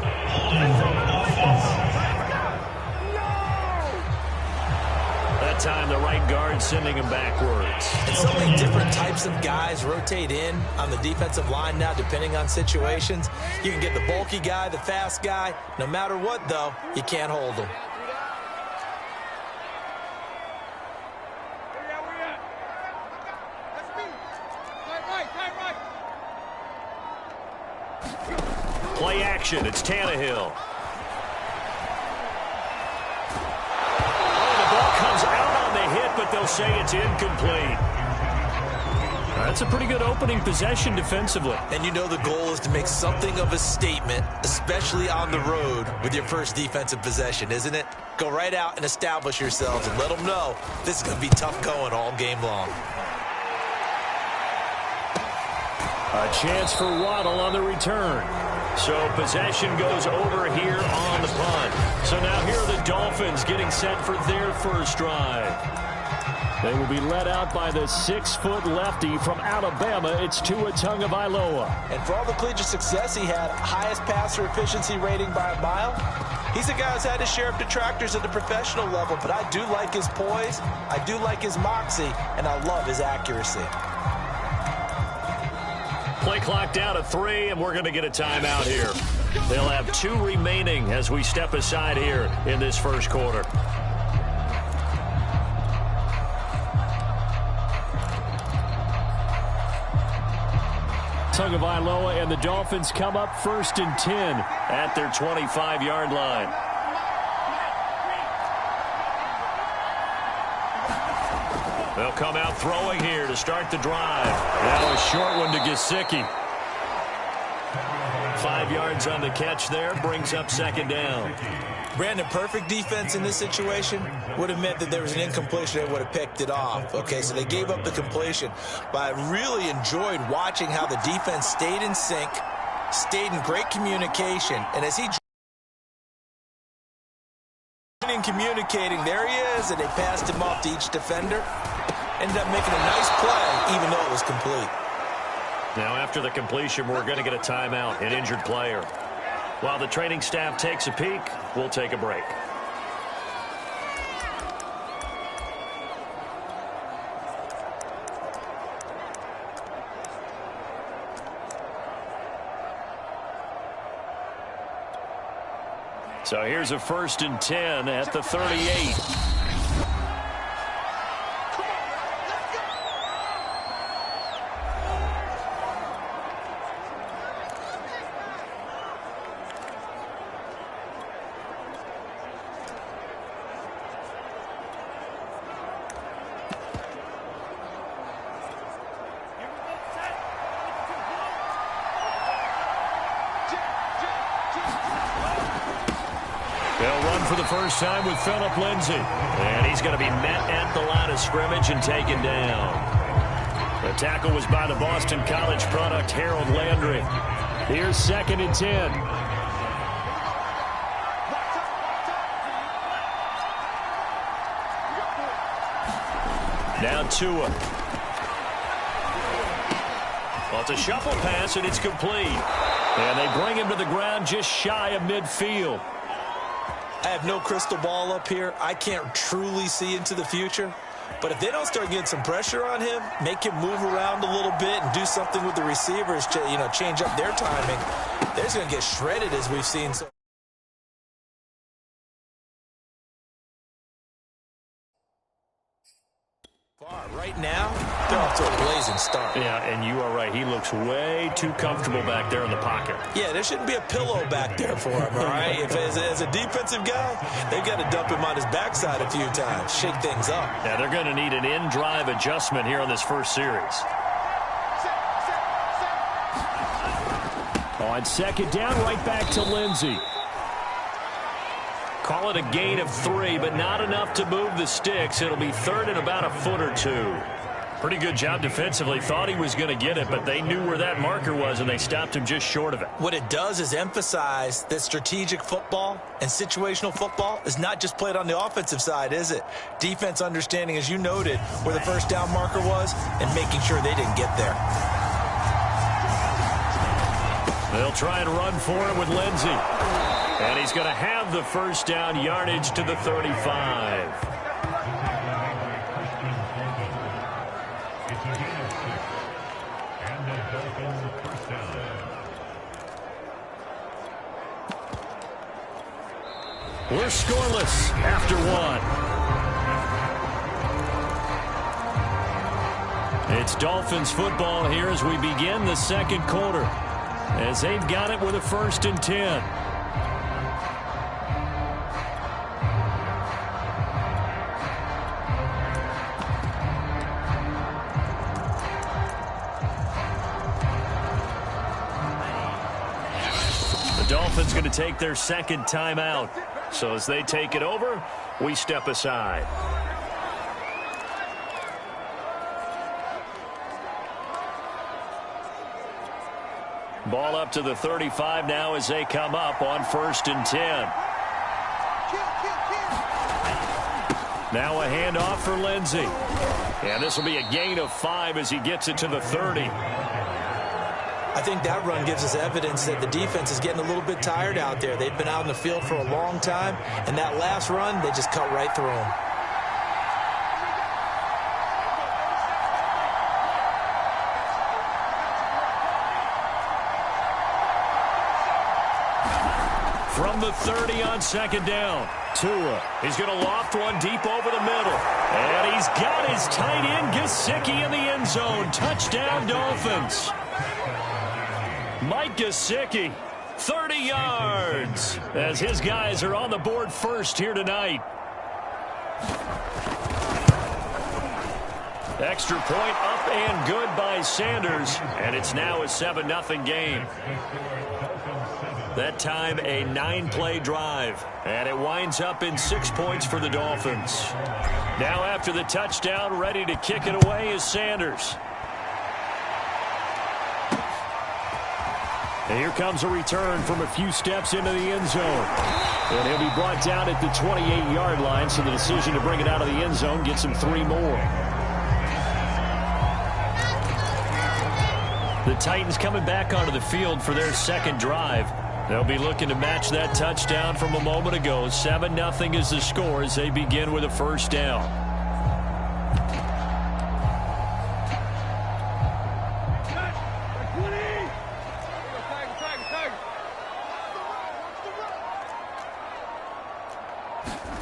That time the right guard sending him backwards. And so many different types of guys rotate in on the defensive line now depending on situations. You can get the bulky guy, the fast guy. No matter what, though, you can't hold him. Play action. It's Tannehill. Oh, the ball comes out on the hit, but they'll say it's incomplete. That's a pretty good opening possession defensively. And you know the goal is to make something of a statement, especially on the road with your first defensive possession, isn't it? Go right out and establish yourselves and let them know this is going to be tough going all game long. A chance for Waddle on the return. So possession goes over here on the punt. So now here are the Dolphins getting set for their first drive. They will be led out by the 6-foot lefty from Alabama. It's Tua Tagovailoa. And for all the collegiate success he had, highest passer efficiency rating by a mile, he's a guy who's had his share of detractors at the professional level, but I do like his poise, I do like his moxie, and I love his accuracy. Play clock down to 3, and we're going to get a timeout here. They'll have 2 remaining as we step aside here in this first quarter. Tagovailoa and the Dolphins come up 1st and 10 at their 25-yard line. They'll come out throwing here to start the drive. Now a short one to Gesicki. 5 yards on the catch there, brings up 2nd down. Brandon, perfect defense in this situation would have meant that there was an incompletion that would have picked it off. Okay, so they gave up the completion. But I really enjoyed watching how the defense stayed in sync, stayed in great communication, and as he in communicating, there he is, and they passed him off to each defender. Ended up making a nice play, even though it was complete. Now after the completion, we're going to get a timeout, an injured player. While the training staff takes a peek, we'll take a break. So here's a 1st and 10 at the 38. For the first time with Phillip Lindsay. And he's going to be met at the line of scrimmage and taken down. The tackle was by the Boston College product, Harold Landry. Here's 2nd and 10. Now Tua. Well, it's a shuffle pass, and it's complete. And they bring him to the ground just shy of midfield. I have no crystal ball up here. I can't truly see into the future. But if they don't start getting some pressure on him, make him move around a little bit and do something with the receivers, change up their timing, they're just going to get shredded as we've seen so far. Right now, they're off to a blazing start. Yeah, and you are right. He looks way too comfortable back there in the pocket. Yeah, there shouldn't be a pillow back there for him, all right? If as a defensive guy, they've got to dump him on his backside a few times, shake things up. Yeah, they're going to need an in-drive adjustment here on this first series. On 2nd down, right back to Lindsay. Call it a gain of 3, but not enough to move the sticks. It'll be 3rd and about a foot or 2. Pretty good job defensively. Thought he was going to get it, but they knew where that marker was, and they stopped him just short of it. What it does is emphasize that strategic football and situational football is not just played on the offensive side, is it? Defense understanding, as you noted, where the first down marker was and making sure they didn't get there. They'll try and run for it with Lindsay. And he's going to have the first down yardage to the 35. We're scoreless after 1. It's Dolphins football here as we begin the 2nd quarter, as they've got it with a 1st and 10. The Dolphins going to take their 2nd timeout. So as they take it over, we step aside. Ball up to the 35 now as they come up on 1st and 10. Now a handoff for Lindsey. And this will be a gain of 5 as he gets it to the 30. I think that run gives us evidence that the defense is getting a little bit tired out there. They've been out in the field for a long time, and that last run, they just cut right through them. From the 30 on 2nd down, Tua. He's going to loft one deep over the middle. And he's got his tight end, Gesicki, in the end zone. Touchdown, Dolphins. Mike Gesicki, 30 yards, as his guys are on the board first here tonight. Extra point up and good by Sanders, and it's now a 7-0 game. That time a 9-play drive, and it winds up in 6 points for the Dolphins. Now after the touchdown, ready to kick it away is Sanders. And here comes a return from a few steps into the end zone. And he'll be brought down at the 28-yard line, so the decision to bring it out of the end zone gets him 3 more. The Titans coming back onto the field for their second drive. They'll be looking to match that touchdown from a moment ago. 7-0 is the score as they begin with a first down.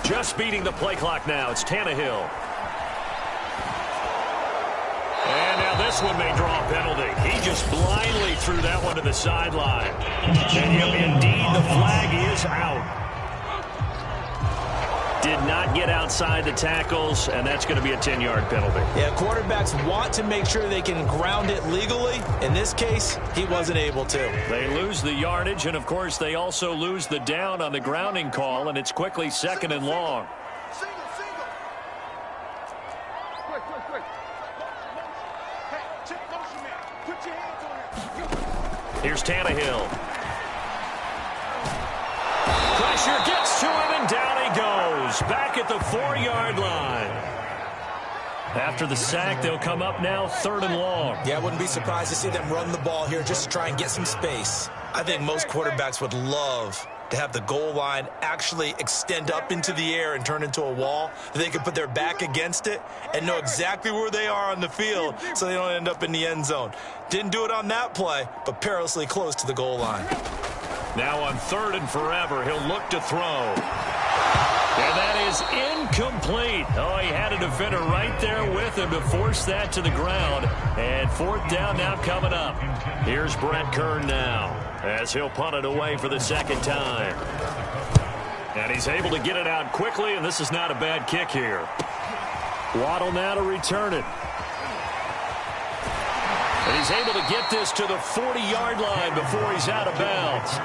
Just beating the play clock now. It's Tannehill. And now this one may draw a penalty. He just blindly threw that one to the sideline. And indeed, the flag is out. Did not get outside the tackles, and that's going to be a 10-yard penalty. Yeah, quarterbacks want to make sure they can ground it legally. In this case, he wasn't able to. They lose the yardage, and, of course, they also lose the down on the grounding call, and it's quickly 2nd and long. Single. Quick. Hey, check motion man. Put your hands on him. Here's Tannehill. Pressure gets to him, and down he goes. Back at the 4-yard line. After the sack, they'll come up now 3rd and long. Yeah, I wouldn't be surprised to see them run the ball here just to try and get some space. I think most quarterbacks would love to have the goal line actually extend up into the air and turn into a wall. They can put their back against it and know exactly where they are on the field so they don't end up in the end zone. Didn't do it on that play, but perilously close to the goal line. Now on 3rd and forever, he'll look to throw. And that is incomplete. Oh, he had a defender right there with him to force that to the ground. And 4th down now coming up. Here's Brett Kern now as he'll punt it away for the 2nd time. And he's able to get it out quickly, and this is not a bad kick here. Waddle now to return it. And he's able to get this to the 40-yard line before he's out of bounds.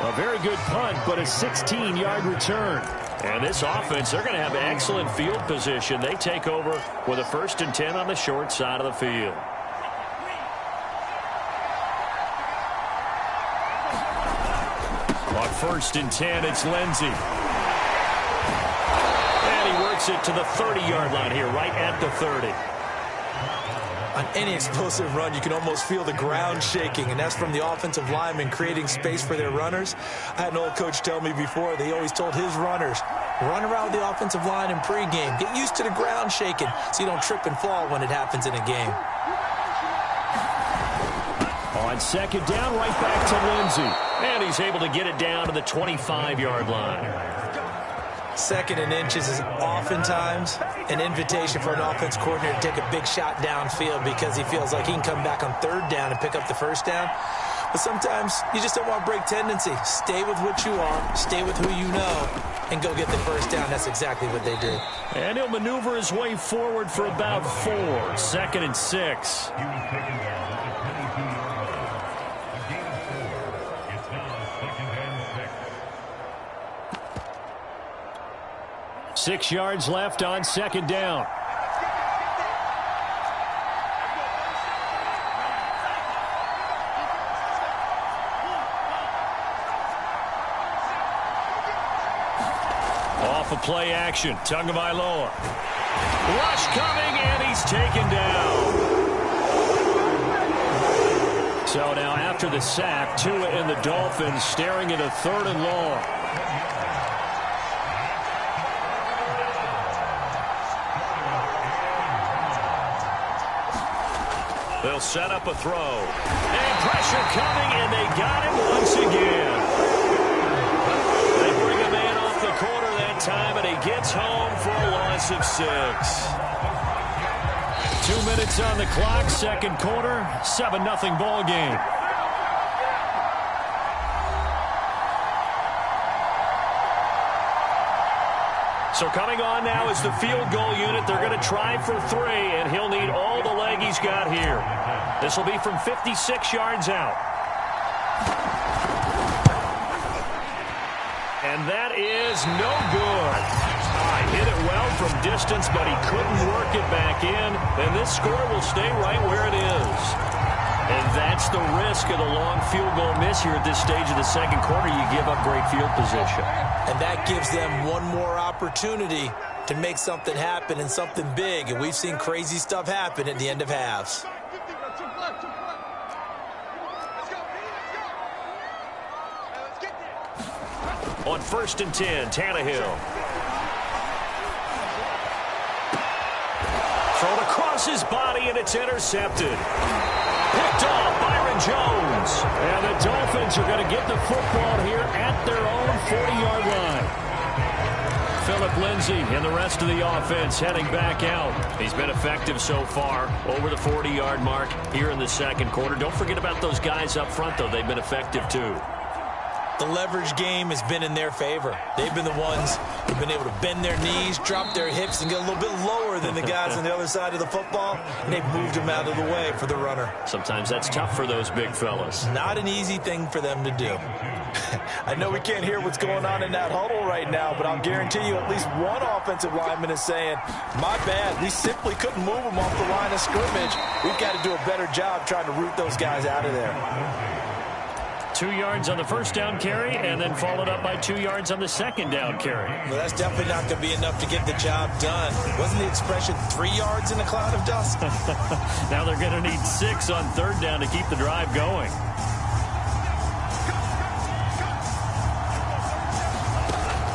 A very good punt, but a 16-yard return. And this offense, they're going to have excellent field position. They take over with a 1st and 10 on the short side of the field. On 1st and 10, it's Lindsey. And he works it to the 30-yard line here, right at the 30. On any explosive run, you can almost feel the ground shaking, and that's from the offensive linemen creating space for their runners. I had an old coach tell me before, they always told his runners, run around the offensive line in pregame. Get used to the ground shaking so you don't trip and fall when it happens in a game. On 2nd down, right back to Lindsey. And he's able to get it down to the 25-yard line. 2nd and inches is oftentimes an invitation for an offense coordinator to take a big shot downfield because he feels like he can come back on 3rd down and pick up the 1st down. But sometimes you just don't want to break tendency. Stay with what you are, stay with who you know, and go get the 1st down. That's exactly what they did. And he'll maneuver his way forward for about 4. 2nd and 6. He was taken down at the 22-yard line. A gain of 4. It's now 2nd and 6. 6 yards left on 2nd down. off of play action. Tagovailoa. Rush coming, and he's taken down. So now after the sack, Tua and the Dolphins staring at a 3rd and long. They'll set up a throw. And pressure coming, and they got him once again. They bring a man off the corner that time, and he gets home for a loss of 6. 2 minutes on the clock, second quarter, 7-0 ball game. So coming on now is the field goal unit. They're going to try for 3, and he'll need all the leg he's got here. This will be from 56 yards out. And that is no good. Hit it well from distance, but he couldn't work it back in. And this score will stay right where it is. And that's the risk of the long field goal miss here at this stage of the second quarter. You give up great field position. And that gives them one more opportunity to make something happen and something big. And we've seen crazy stuff happen at the end of halves. On 1st and 10, Tannehill. Thrown across his body, and it's intercepted. Picked off Byron Jones. And the Dolphins are going to get the football here at their own 40-yard line. Phillip Lindsay and the rest of the offense heading back out. He's been effective so far over the 40-yard mark here in the second quarter. Don't forget about those guys up front, though. They've been effective, too. The leverage game has been in their favor. They've been the ones who've been able to bend their knees, drop their hips, and get a little bit lower than the guys on the other side of the football, and they've moved them out of the way for the runner. Sometimes that's tough for those big fellas. Not an easy thing for them to do. I know we can't hear what's going on in that huddle right now, but I'll guarantee you at least one offensive lineman is saying, my bad, we simply couldn't move them off the line of scrimmage. We've got to do a better job trying to root those guys out of there. 2 yards on the first down carry, and then followed up by 2 yards on the second down carry. Well, that's definitely not going to be enough to get the job done. Wasn't the expression 3 yards in a cloud of dust? Now they're going to need 6 on 3rd down to keep the drive going.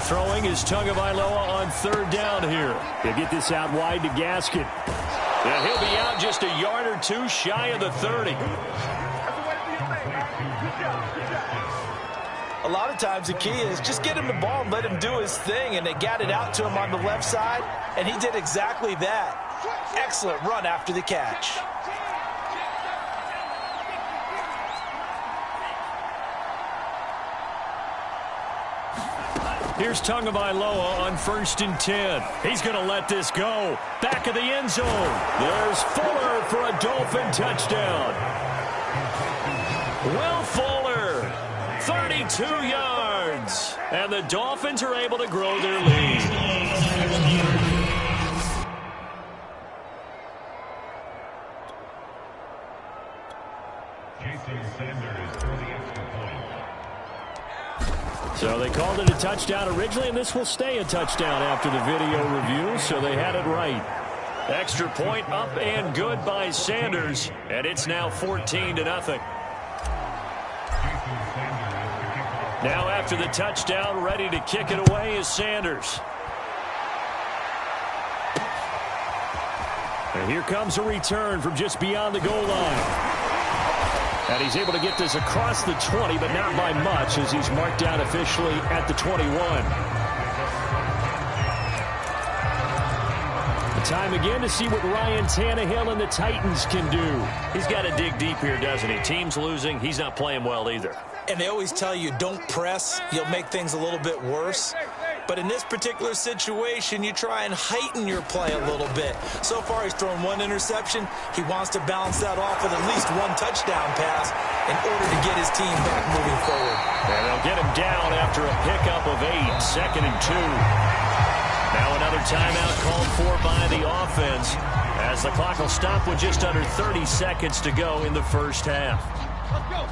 Throwing is Tagovailoa on 3rd down here. He'll get this out wide to Gaskin. And he'll be out just a yard or 2 shy of the 30. A lot of times the key is just get him the ball and let him do his thing, and they got it out to him on the left side, and he did exactly that. Excellent run after the catch. Here's Tagovailoa on 1st and 10. He's going to let this go. Back of the end zone. There's Fuller for a Dolphin touchdown. Will Fuller, 32 yards. And the Dolphins are able to grow their lead. So they called it a touchdown originally, and this will stay a touchdown after the video review, so they had it right. Extra point up and good by Sanders, and it's now 14-0. Now after the touchdown, ready to kick it away is Sanders. And here comes a return from just beyond the goal line. And he's able to get this across the 20, but not by much, as he's marked down officially at the 21. The time again to see what Ryan Tannehill and the Titans can do. He's got to dig deep here, doesn't he? Team's losing. He's not playing well either. And they always tell you, don't press. You'll make things a little bit worse. But in this particular situation, you try and heighten your play a little bit. So far, he's thrown 1 interception. He wants to balance that off with at least 1 touchdown pass in order to get his team back moving forward. And they'll get him down after a pickup of 8, 2nd and 2. Now another timeout called for by the offense, as the clock will stop with just under 30 seconds to go in the first half. Let's go.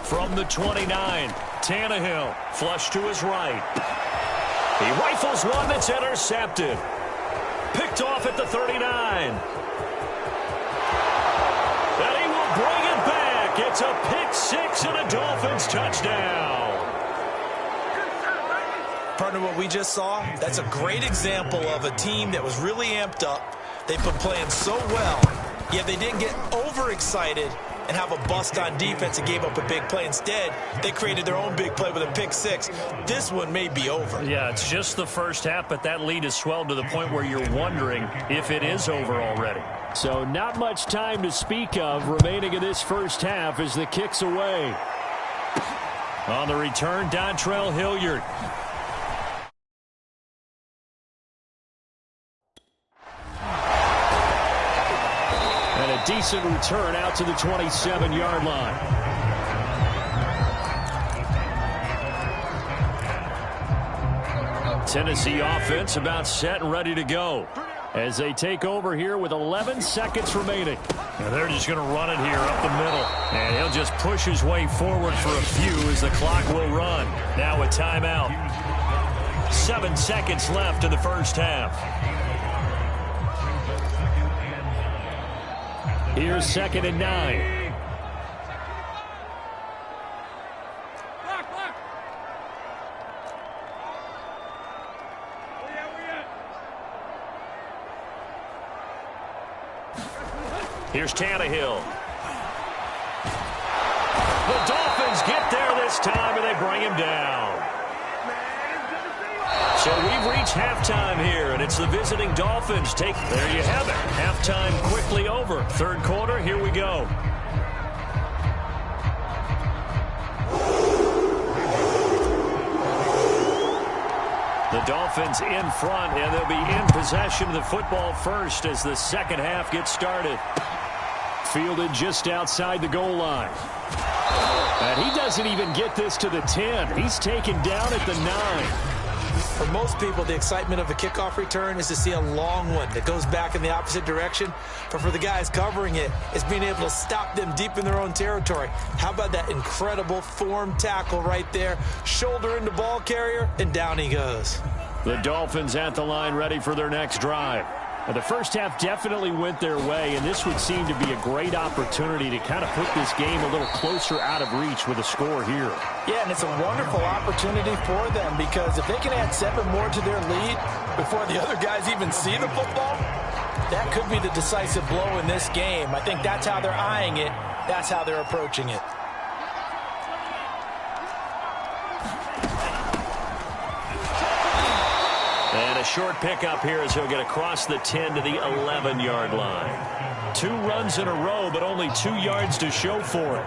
From the 29, Tannehill, flush to his right. He rifles one that's intercepted. Picked off at the 39. And he will bring it back. It's a pick six and a Dolphins touchdown. Partner, what we just saw, that's a great example of a team that was really amped up. They've been playing so well, yet they didn't get overexcited and have a bust on defense and gave up a big play. Instead, they created their own big play with a pick six. This one may be over. Yeah, it's just the first half, but that lead has swelled to the point where you're wondering if it is over already. So not much time to speak of remaining in this first half as the kick's away. On the return, Dontrell Hilliard. Decent return out to the 27-yard line. Tennessee offense about set and ready to go as they take over here with 11 seconds remaining. And they're just going to run it here up the middle. And he'll just push his way forward for a few as the clock will run. Now a timeout. 7 seconds left in the first half. Here's 2nd and 9. Here's Tannehill. The Dolphins get there this time, and they bring him down. So we've reached halftime here, and it's the visiting Dolphins. There you have it. Halftime quickly over. Third quarter, here we go. The Dolphins in front, and they'll be in possession of the football first as the second half gets started. Fielded just outside the goal line. And he doesn't even get this to the 10. He's taken down at the 9. For most people, the excitement of a kickoff return is to see a long one that goes back in the opposite direction. But for the guys covering it, it's being able to stop them deep in their own territory. How about that incredible form tackle right there? Shoulder into ball carrier, and down he goes. The Dolphins at the line ready for their next drive. The first half definitely went their way, and this would seem to be a great opportunity to kind of put this game a little closer out of reach with a score here. Yeah, and it's a wonderful opportunity for them because if they can add 7 more to their lead before the other guys even see the football, that could be the decisive blow in this game. I think that's how they're eyeing it. That's how they're approaching it. And a short pickup here as he'll get across the 10 to the 11-yard line. 2 runs in a row, but only 2 yards to show for it.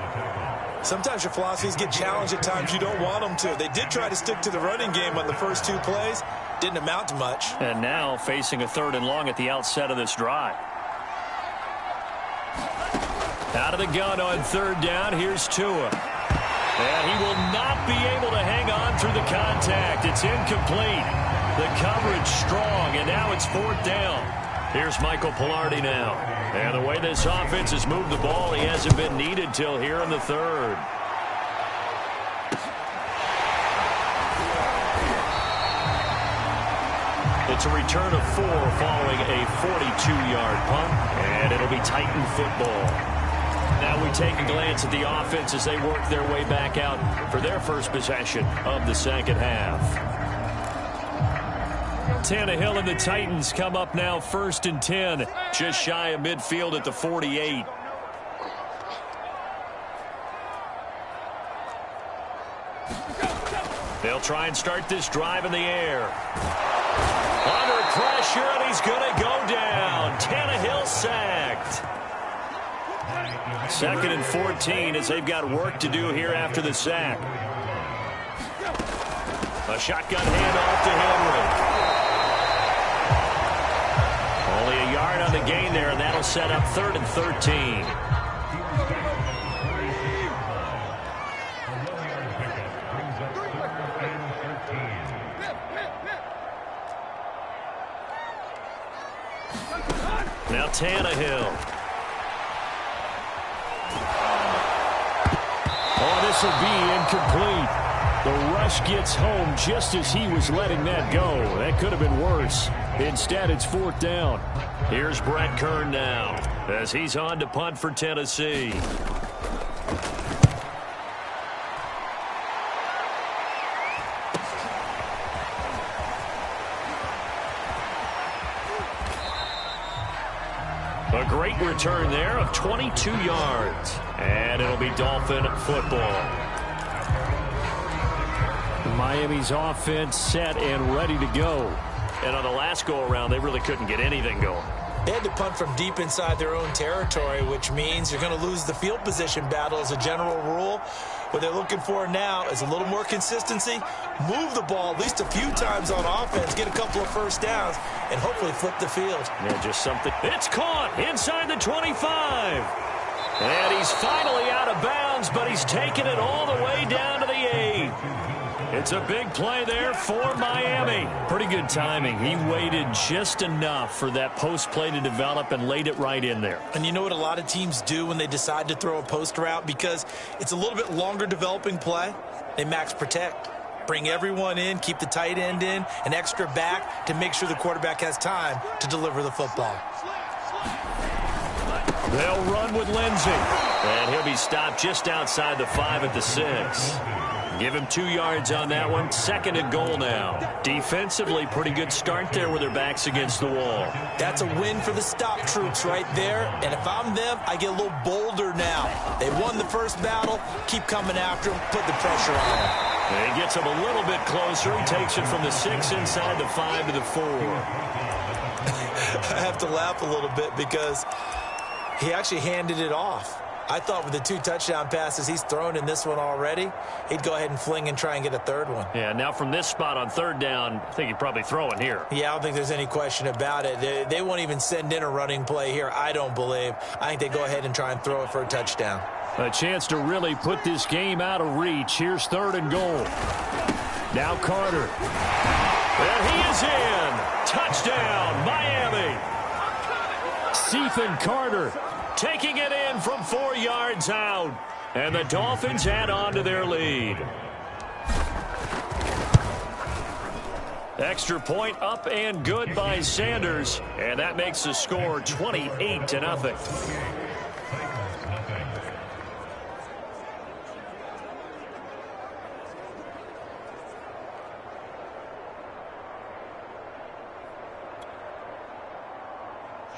Sometimes your philosophies get challenged at times you don't want them to. They did try to stick to the running game on the first 2 plays. Didn't amount to much. And now facing a 3rd and long at the outset of this drive. Out of the gun on 3rd down, here's Tua. And he will not be able to hang on through the contact. It's incomplete. The coverage strong, and now it's 4th down. Here's Michael Pilardi now. And the way this offense has moved the ball, he hasn't been needed till here in the 3rd. It's a return of 4 following a 42-yard punt, and it'll be Titan football. Now we take a glance at the offense as they work their way back out for their first possession of the second half. Tannehill and the Titans come up now 1st and 10, just shy of midfield at the 48. They'll try and start this drive in the air. Under pressure, and he's going to go down. Tannehill sacked. 2nd and 14 as they've got work to do here after the sack. A shotgun handoff to Henry. Only a yard on the gain there, and that'll set up 3rd and 13. Now Tannehill. This will be incomplete. The rush gets home just as he was letting that go. That could have been worse. Instead, it's 4th down. Here's Brett Kern now as he's on to punt for Tennessee. A great return there of 22 yards. And it'll be Dolphin football. Miami's offense set and ready to go. And on the last go-around, they really couldn't get anything going. They had to punt from deep inside their own territory, which means you're going to lose the field position battle as a general rule. What they're looking for now is a little more consistency, move the ball at least a few times on offense, get a couple of first downs, and hopefully flip the field. Yeah, just something. It's caught inside the 25. And he's finally out of bounds, but he's taken it all the way down to the 8. It's a big play there for Miami. Pretty good timing. He waited just enough for that post play to develop and laid it right in there. And you know what a lot of teams do when they decide to throw a post route? Because it's a little bit longer developing play. They max protect. Bring everyone in, keep the tight end in, an extra back to make sure the quarterback has time to deliver the football. They'll run with Lindsey. And he'll be stopped just outside the 5 at the 6. Give him 2 yards on that one. 2nd and goal now. Defensively, pretty good start there with their backs against the wall. That's a win for the stop troops right there. And if I'm them, I get a little bolder now. They won the first battle. Keep coming after them. Put the pressure on them. And he gets him a little bit closer. He takes it from the 6 inside the 5 to the 4. I have to laugh a little bit because he actually handed it off. I thought with the 2 touchdown passes he's thrown in this one already, he'd go ahead and fling and try and get a 3rd one. Yeah, now from this spot on 3rd down, I think he'd probably throw it here. Yeah, I don't think there's any question about it. They won't even send in a running play here, I don't believe. I think they go ahead and try and throw it for a touchdown. A chance to really put this game out of reach. Here's 3rd and goal. Now Carter. And he is in. Touchdown, Miami. Ethan Carter taking it in from 4 yards out. And the Dolphins add on to their lead. Extra point up and good by Sanders. And that makes the score 28-0.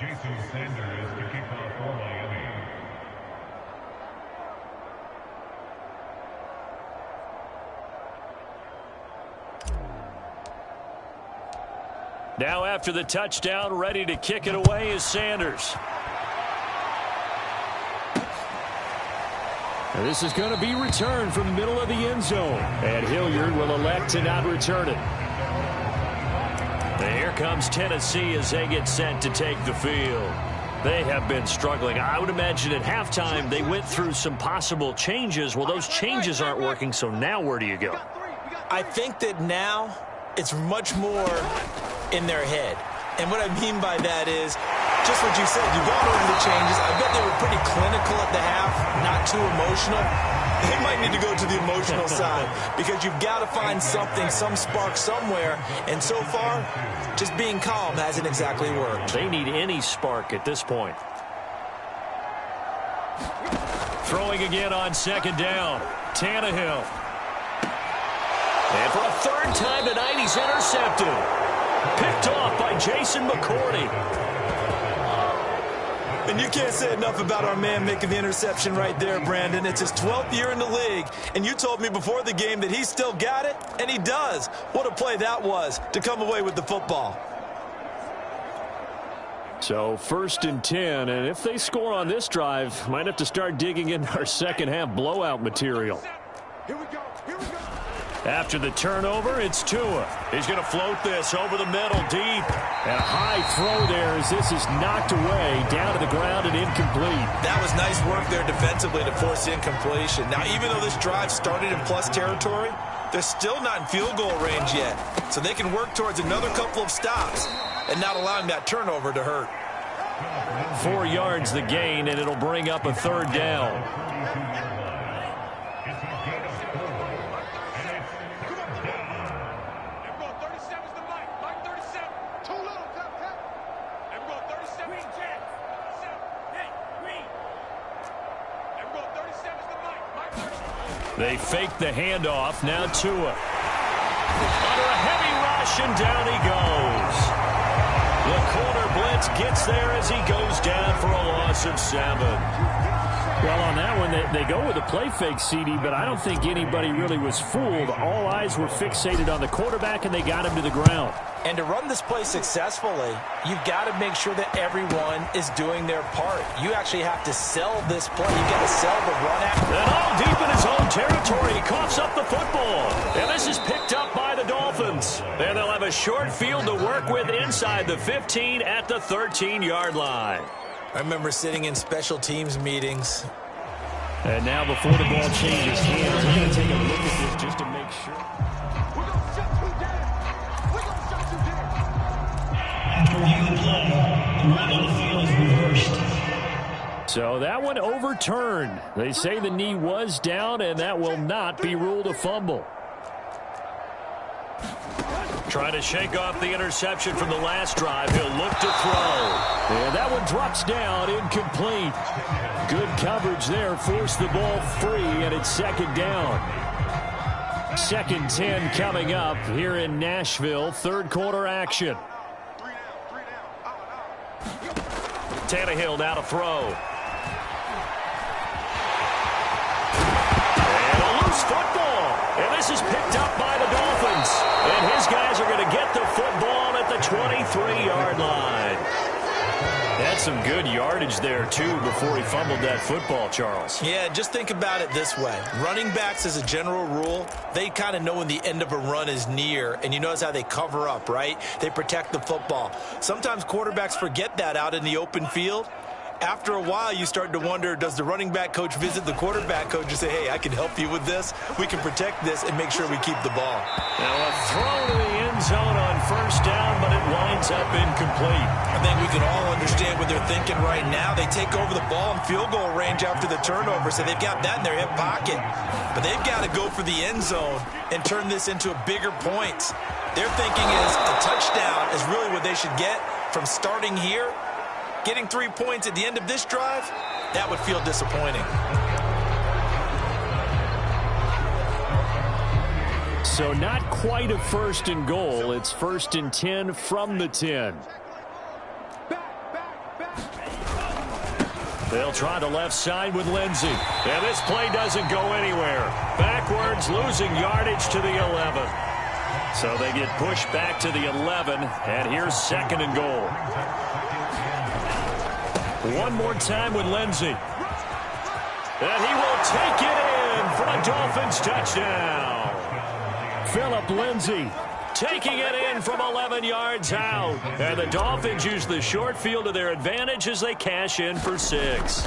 Jason Sanders to kick off for Miami. Now after the touchdown, ready to kick it away is Sanders. And this is going to be returned from the middle of the end zone. And Hilliard will elect to not return it. And here comes Tennessee as they get set to take the field. They have been struggling. I would imagine at halftime they went through some possible changes. Well, those changes aren't working, so now where do you go? I think that now it's much more in their head. And what I mean by that is just what you said. You've gone over the changes. I bet they were pretty clinical at the half, not too emotional. They might need to go to the emotional side because you've got to find something, some spark somewhere. And so far, just being calm hasn't exactly worked. They need any spark at this point. Throwing again on 2nd down. Tannehill. And for a 3rd time tonight, he's intercepted. Picked off by Jason McCourty. And you can't say enough about our man making the interception right there, Brandon. It's his 12th year in the league, and you told me before the game that he still got it, and he does. What a play that was to come away with the football. So 1st and 10, and if they score on this drive, might have to start digging into our second half blowout material. Here we go. Here we go. After the turnover, it's Tua. He's going to float this over the middle deep. And a high throw there as this is knocked away down to the ground and incomplete. That was nice work there defensively to force incompletion. Now, even though this drive started in plus territory, they're still not in field goal range yet. So they can work towards another couple of stops and not allowing that turnover to hurt. 4 yards the gain, and it'll bring up a 3rd down. gain of 4, and it's down. And we're going 37's the Mike. Mike 37. Too little, Cap. And we're going 37. Green check. 37. Hey, green. And we're going 37's the Mike. Mike 37. They fake the handoff. Now Tua. Under a heavy rush, and down he goes. The corner blitz gets there as he goes down for a loss of 7. Well, on that one, they go with a play fake, CD, but I don't think anybody really was fooled. All eyes were fixated on the quarterback, and they got him to the ground. And to run this play successfully, you've got to make sure that everyone is doing their part. You actually have to sell this play. You've got to sell the run after. And all deep in his own territory, he coughs up the football. And this is picked up by the Dolphins. And they'll have a short field to work with inside the 15 at the 13-yard line. I remember sitting in special teams meetings. And now before the ball changes hands, we're going to take a look at this just to make sure. We're going to shut you down. We're going to shut you down. After review of the play, the run on the field is reversed. So that one overturned. They say the knee was down, and that will not be ruled a fumble. Trying to shake off the interception from the last drive. He'll look to throw. And that one drops down, incomplete. Good coverage there. Forced the ball free, and it's second down. 2nd and 10 coming up here in Nashville. Third quarter action. 3 down. Tannehill now to throw. And a loose football. And this is picked up by the Dolphins. And his guys are going to get the football at the 23-yard line. That's some good yardage there, too, before he fumbled that football, Charles. Yeah, just think about it this way. Running backs, as a general rule, they kind of know when the end of a run is near, and you notice how they cover up, right? They protect the football. Sometimes quarterbacks forget that out in the open field. After a while, you start to wonder, does the running back coach visit the quarterback coach and say, hey, I can help you with this. We can protect this and make sure we keep the ball. Now a throw to the end zone on first down, but it winds up incomplete. I think we can all understand what they're thinking right now. They take over the ball in field goal range after the turnover, so they've got that in their hip pocket. But they've got to go for the end zone and turn this into a bigger point. Their thinking is a touchdown is really what they should get from starting here. Getting 3 points at the end of this drive, that would feel disappointing. So not quite a 1st and goal. It's 1st and 10 from the 10. They'll try the left side with Lindsey. And this play doesn't go anywhere. Backwards, losing yardage to the 11. So they get pushed back to the 11, and here's 2nd and goal. One more time with Lindsey. And he will take it in for a Dolphins touchdown. Phillip Lindsey taking it in from 11 yards out. And the Dolphins use the short field to their advantage as they cash in for 6.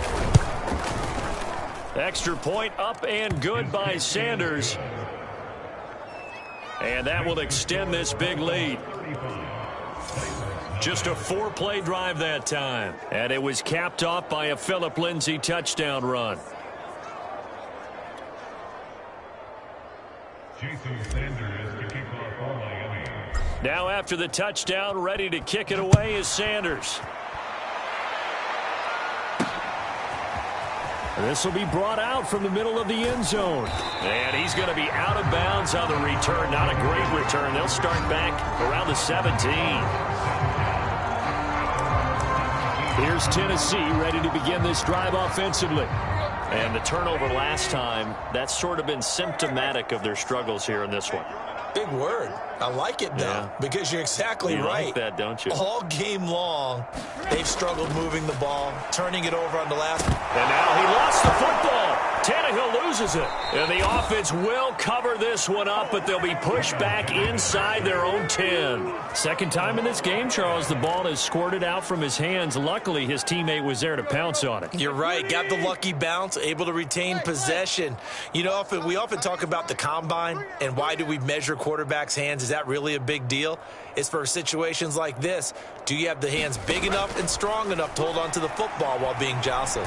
Extra point up and good by Sanders. And that will extend this big lead. Just a 4-play drive that time. And it was capped off by a Phillip Lindsey touchdown run. Jason Sanders to kick off for Miami. Now after the touchdown, ready to kick it away is Sanders. This will be brought out from the middle of the end zone. And he's going to be out of bounds on the return. Not a great return. They'll start back around the 17. Here's Tennessee ready to begin this drive offensively. And the turnover last time, that's sort of been symptomatic of their struggles here in this one. Big word. I like it, though, because you're exactly you right. Like that, don't you? All game long, they've struggled moving the ball, turning it over on the last. And now he lost the football. Tannehill loses it. And the offense will cover this one up, but they'll be pushed back inside their own 10. Second time in this game, Charles, the ball has squirted out from his hands. Luckily, his teammate was there to pounce on it. You're right. Got the lucky bounce, able to retain possession. You know, we often talk about the combine and why do we measure quarterbacks' hands. Is that really a big deal? It's for situations like this. Do you have the hands big enough and strong enough to hold on to the football while being jostled?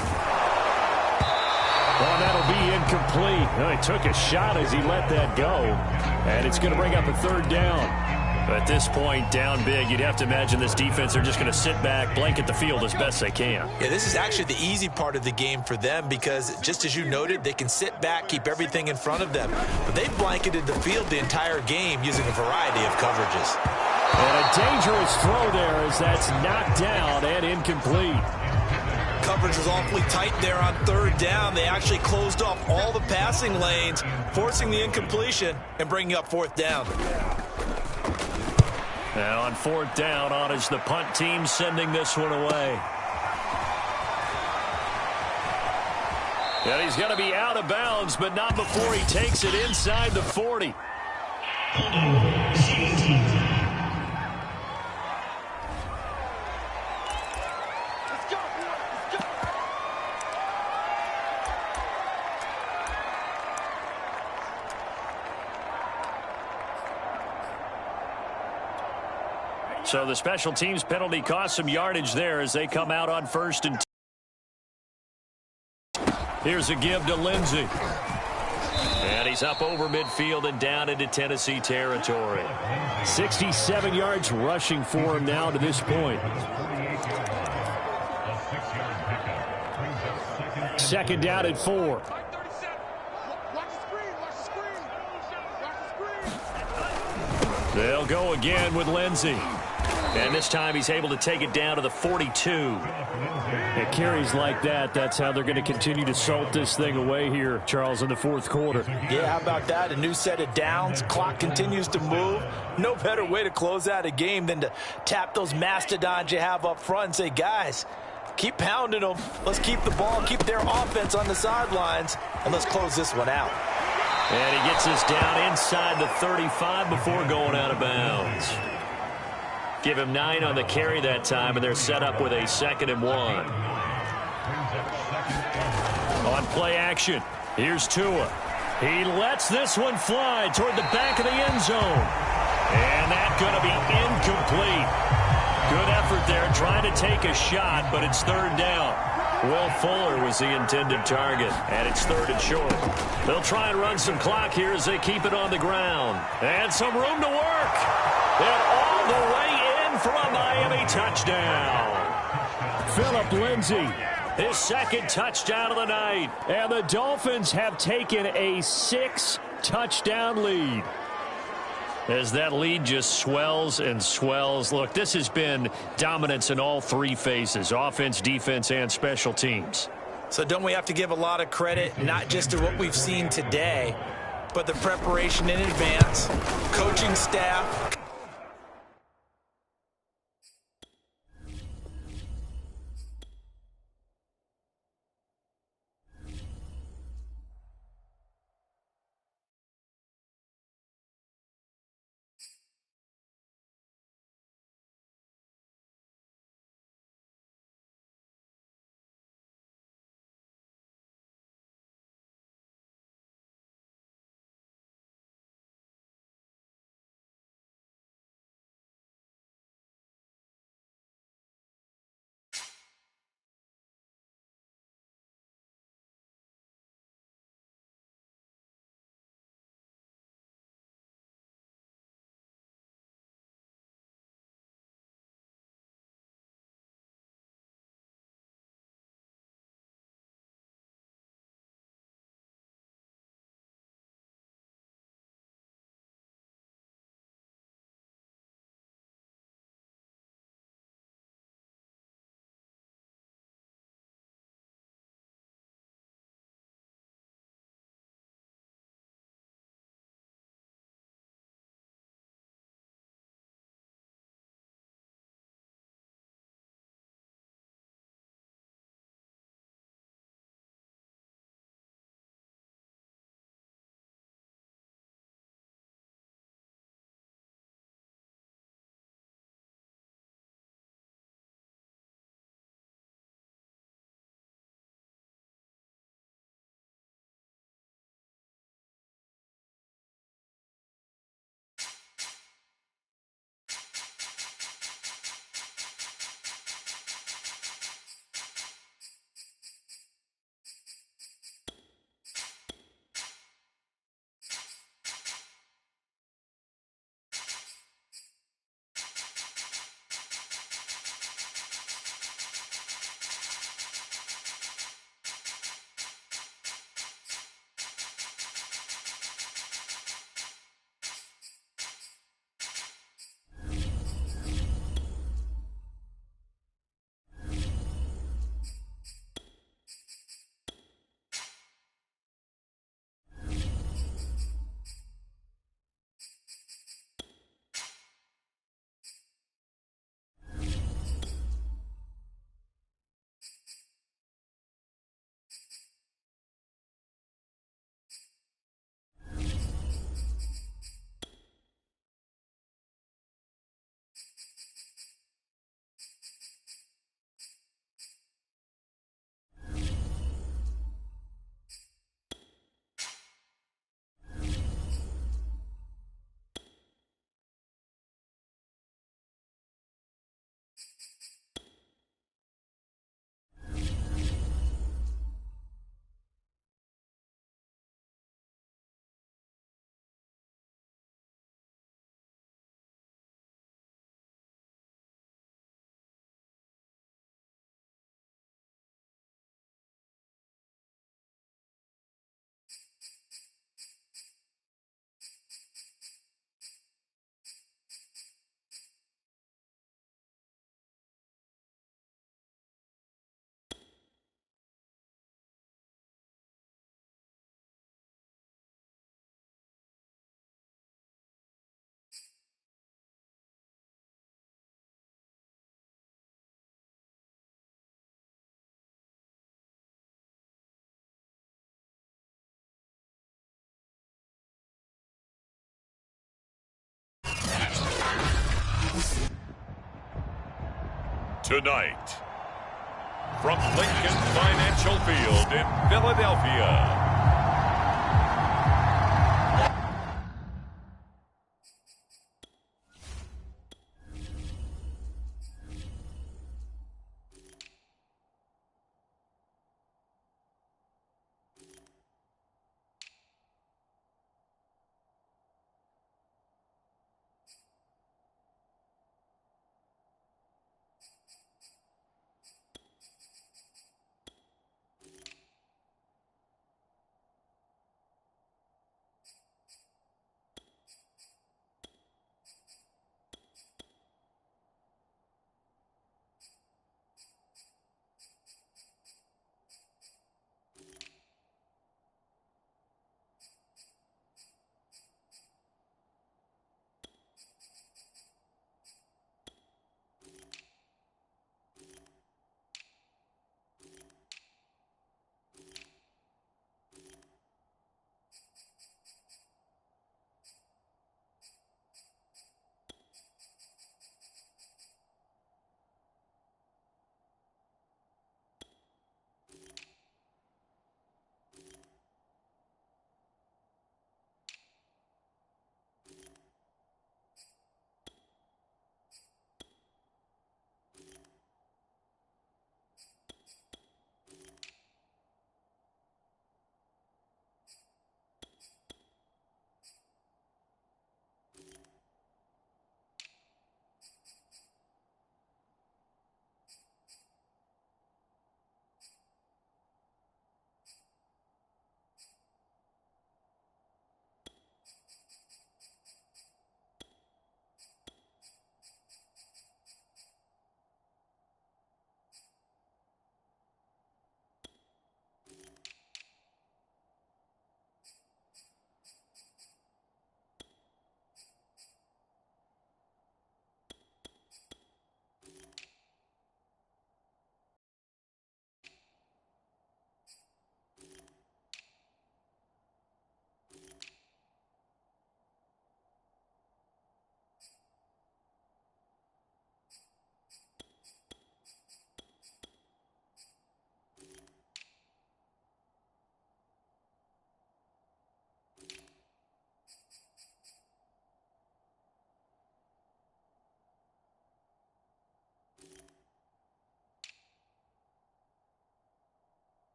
On And that'll be incomplete. Well, he took a shot as he let that go. And it's going to bring up a third down. At this point, down big, you'd have to imagine this defense are just going to sit back, blanket the field as best they can. Yeah, this is actually the easy part of the game for them because, just as you noted, they can sit back, keep everything in front of them. But they've blanketed the field the entire game using a variety of coverages. And a dangerous throw there as that's knocked down and incomplete. Coverage was awfully tight there on third down. They actually closed off all the passing lanes, forcing the incompletion and bringing up fourth down. Now on fourth down, on is the punt team sending this one away. And he's going to be out of bounds, but not before he takes it inside the 40. Holding 17. So the special teams penalty cost some yardage there as they come out on first and 10. Here's a give to Lindsey. And he's up over midfield and down into Tennessee territory. 67 yards rushing for him now to this point. Second down at 4. They'll go again with Lindsey. And this time he's able to take it down to the 42. It carries like that. That's how they're going to continue to salt this thing away here, Charles, in the fourth quarter. Yeah, how about that? A new set of downs. Clock continues to move. No better way to close out a game than to tap those mastodons you have up front and say, guys, keep pounding them. Let's keep the ball, keep their offense on the sidelines, and let's close this one out. And he gets us down inside the 35 before going out of bounds. Give him 9 on the carry that time, and they're set up with a 2nd and 1. On play action, here's Tua. He lets this one fly toward the back of the end zone. And that's going to be incomplete. Good effort there, trying to take a shot, but it's third down. Will Fuller was the intended target, and it's third and short. They'll try and run some clock here as they keep it on the ground. And some room to work. And all the way in for a Miami touchdown. Phillip Lindsay, his second touchdown of the night. And the Dolphins have taken a 6-touchdown lead. As that lead just swells and swells. Look, this has been dominance in all three phases, offense, defense, and special teams. So don't we have to give a lot of credit, not just to what we've seen today, but the preparation in advance, coaching staff, Tonight, from Lincoln Financial Field in Philadelphia,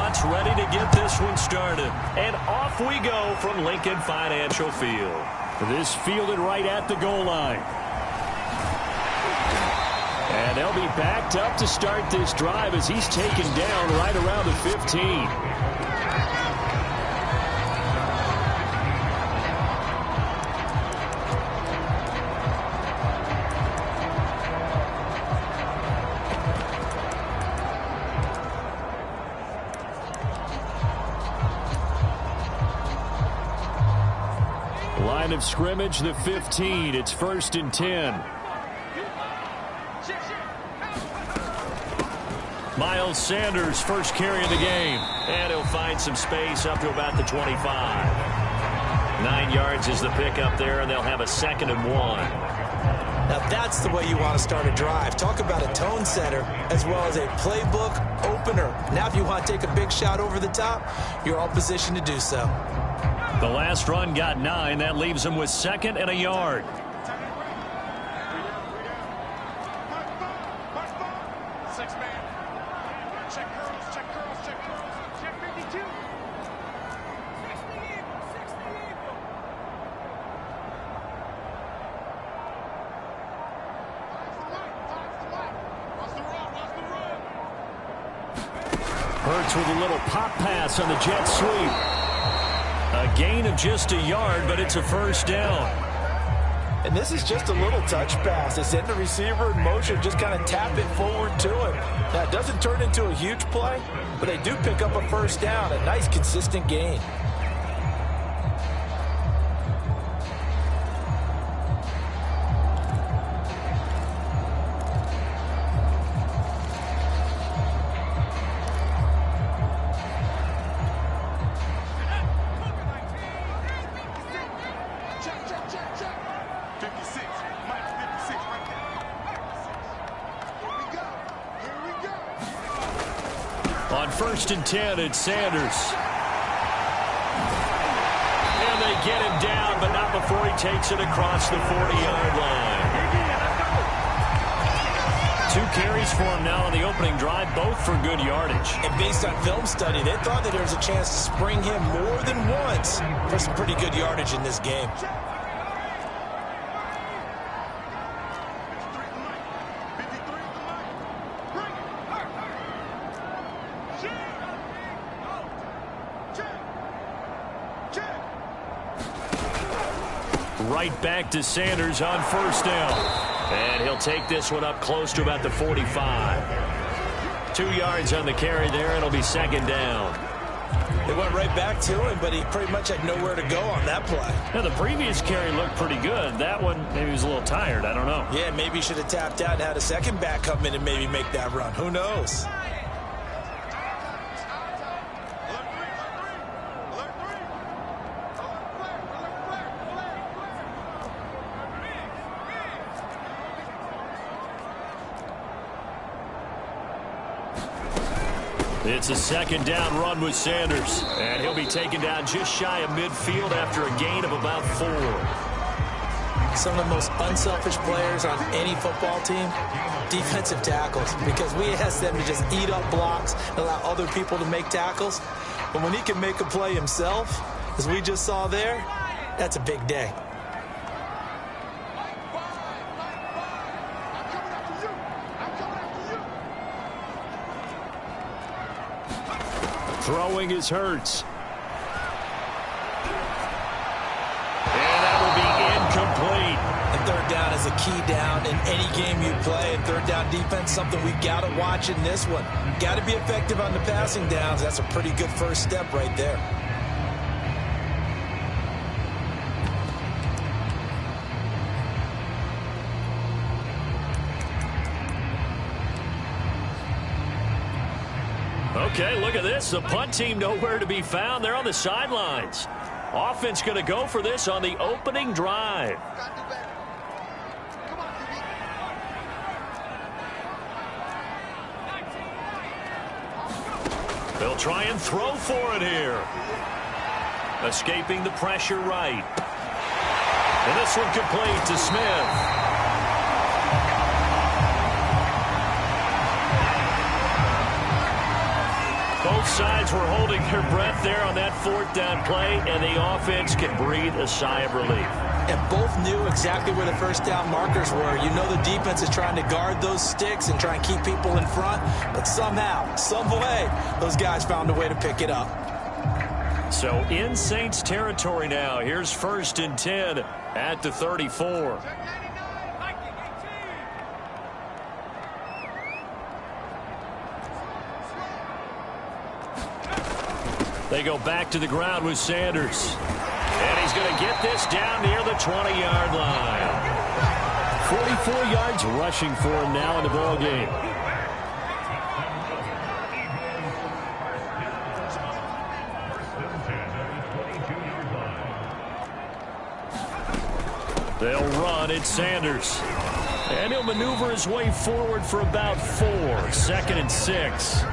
once, ready to get this one started. And off we go from Lincoln Financial Field. This fielded right at the goal line. And they'll be backed up to start this drive as he's taken down right around the 15. Line of scrimmage, the 15. It's 1st and 10. Miles Sanders, first carry of the game. And he'll find some space up to about the 25. 9 yards is the pickup there, and they'll have a 2nd and 1. Now that's the way you want to start a drive. Talk about a tone setter as well as a playbook opener. Now if you want to take a big shot over the top, you're all positioned to do so. The last run got 9. That leaves him with 2nd and a yard. Hurts with a little pop pass on the jet sweep. A gain of just a yard, but it's a 1st down. And this is just a little touch pass. They send the receiver in motion, just kind of tap it forward to him. Now, it doesn't turn into a huge play, but they do pick up a 1st down, a nice, consistent gain. On 1st and 10, it's Sanders. And they get him down, but not before he takes it across the 40-yard line. 2 carries for him now on the opening drive, both for good yardage. And based on film study, they thought that there was a chance to spring him more than once for some pretty good yardage in this game. Right back to Sanders on 1st down. And he'll take this one up close to about the 45. 2 yards on the carry there, and it'll be 2nd down. They went right back to him, but he pretty much had nowhere to go on that play. Now, the previous carry looked pretty good. That one, maybe he was a little tired. I don't know. Yeah, maybe he should have tapped out and had a second back come in and maybe make that run. Who knows? It's a 2nd down run with Sanders. And he'll be taken down just shy of midfield after a gain of about 4. Some of the most unselfish players on any football team, defensive tackles, because we ask them to just eat up blocks and allow other people to make tackles. But when he can make a play himself, as we just saw there, that's a big day. Throwing is Hurts. And that will be incomplete. And 3rd down is a key down in any game you play. And 3rd down defense, something we got to watch in this one. Got to be effective on the passing downs. That's a pretty good first step right there. Okay, look at this. The punt team nowhere to be found. They're on the sidelines. Offense going to go for this on the opening drive. They'll try and throw for it here. Escaping the pressure right. And this one complete to Smith. Both sides were holding their breath there on that fourth down play, and the offense can breathe a sigh of relief. And both knew exactly where the first down markers were. You know the defense is trying to guard those sticks and try and keep people in front, but somehow, some way, those guys found a way to pick it up. So in Saints territory now. Here's 1st and 10 at the 34. They go back to the ground with Sanders. And he's going to get this down near the 20-yard line. 44 yards rushing for him now in the ball game. They'll run. It's Sanders. And he'll maneuver his way forward for about 4. 2nd and 6.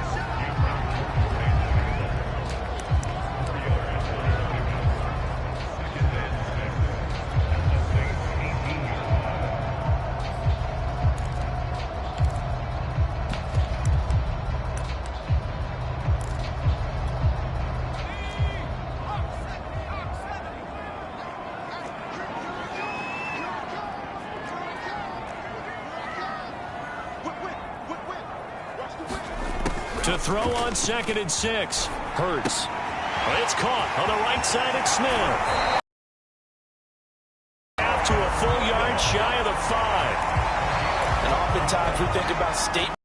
To throw on 2nd and 6. Hurts. It's caught on the right side at Smith. Out to a full yard shy of the 5. And oftentimes we think about statements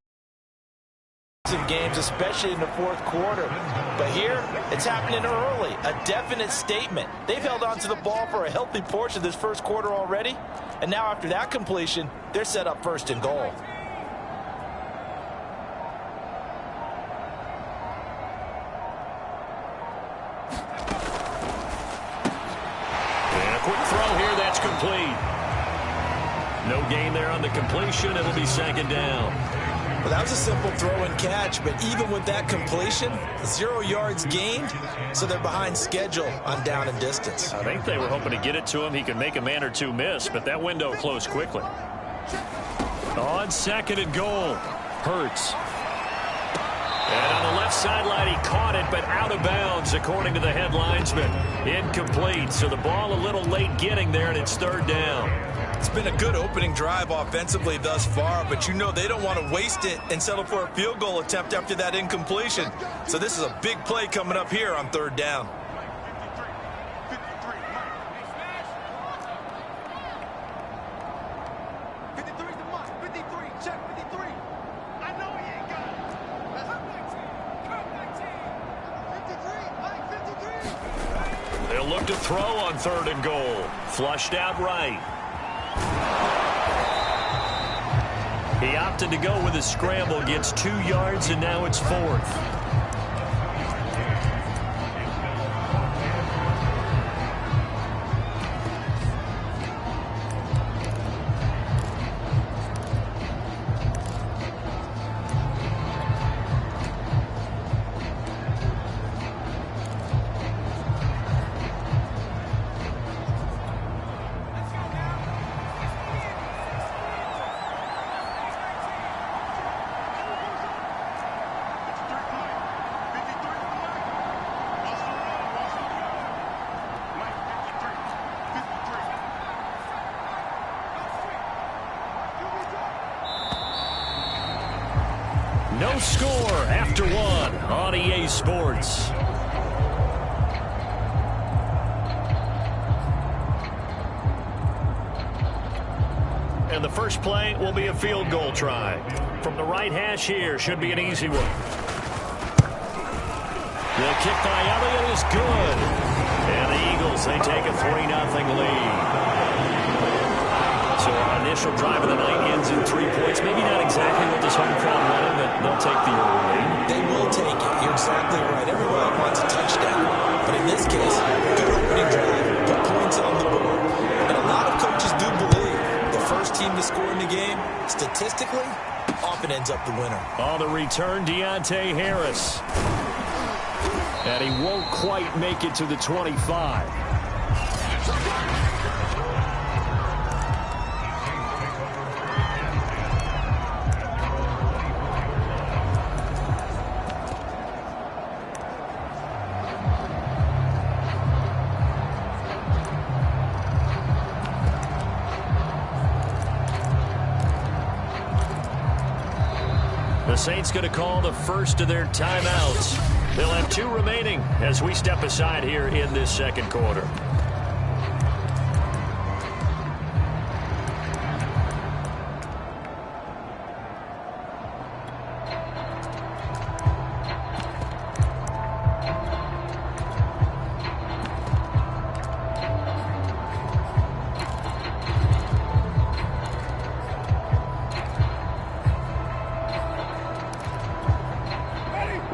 in games, especially in the fourth quarter. But here, it's happening early. A definite statement. They've held on to the ball for a healthy portion of this first quarter already. And now after that completion, they're set up 1st and goal. Complete. No gain there on the completion. It'll be 2nd down. Well, that was a simple throw and catch, but even with that completion, 0 yards gained, so they're behind schedule on down and distance. I think they were hoping to get it to him. He could make a man or two miss, but that window closed quickly. On 2nd and goal, Hurts. And on the left sideline, he caught it, but out of bounds, according to the head linesman. Incomplete, so the ball a little late getting there, and it's 3rd down. It's been a good opening drive offensively thus far, but you know they don't want to waste it and settle for a field goal attempt after that incompletion. So this is a big play coming up here on 3rd down. They'll look to throw on 3rd and goal. Flushed out right. He opted to go with a scramble, gets 2 yards, and now it's 4th. No score after 1 on EA Sports. And the first play will be a field goal try. From the right hash here, should be an easy one. The kick by Elliott is good. And the Eagles, they take a 3-0 lead. So our initial drive of the night ends in 3 points. Maybe not exactly what this home crowd wanted, but they'll take the early lead. They will take it. You're exactly right. Everyone wants a touchdown. But in this case, good opening drive, put points on the board. And a lot of coaches do believe the first team to score in the game, statistically, often ends up the winner. On the return, Deontay Harris. And he won't quite make it to the 25. The Saints going to call the first of their timeouts. They'll have 2 remaining as we step aside here in this second quarter.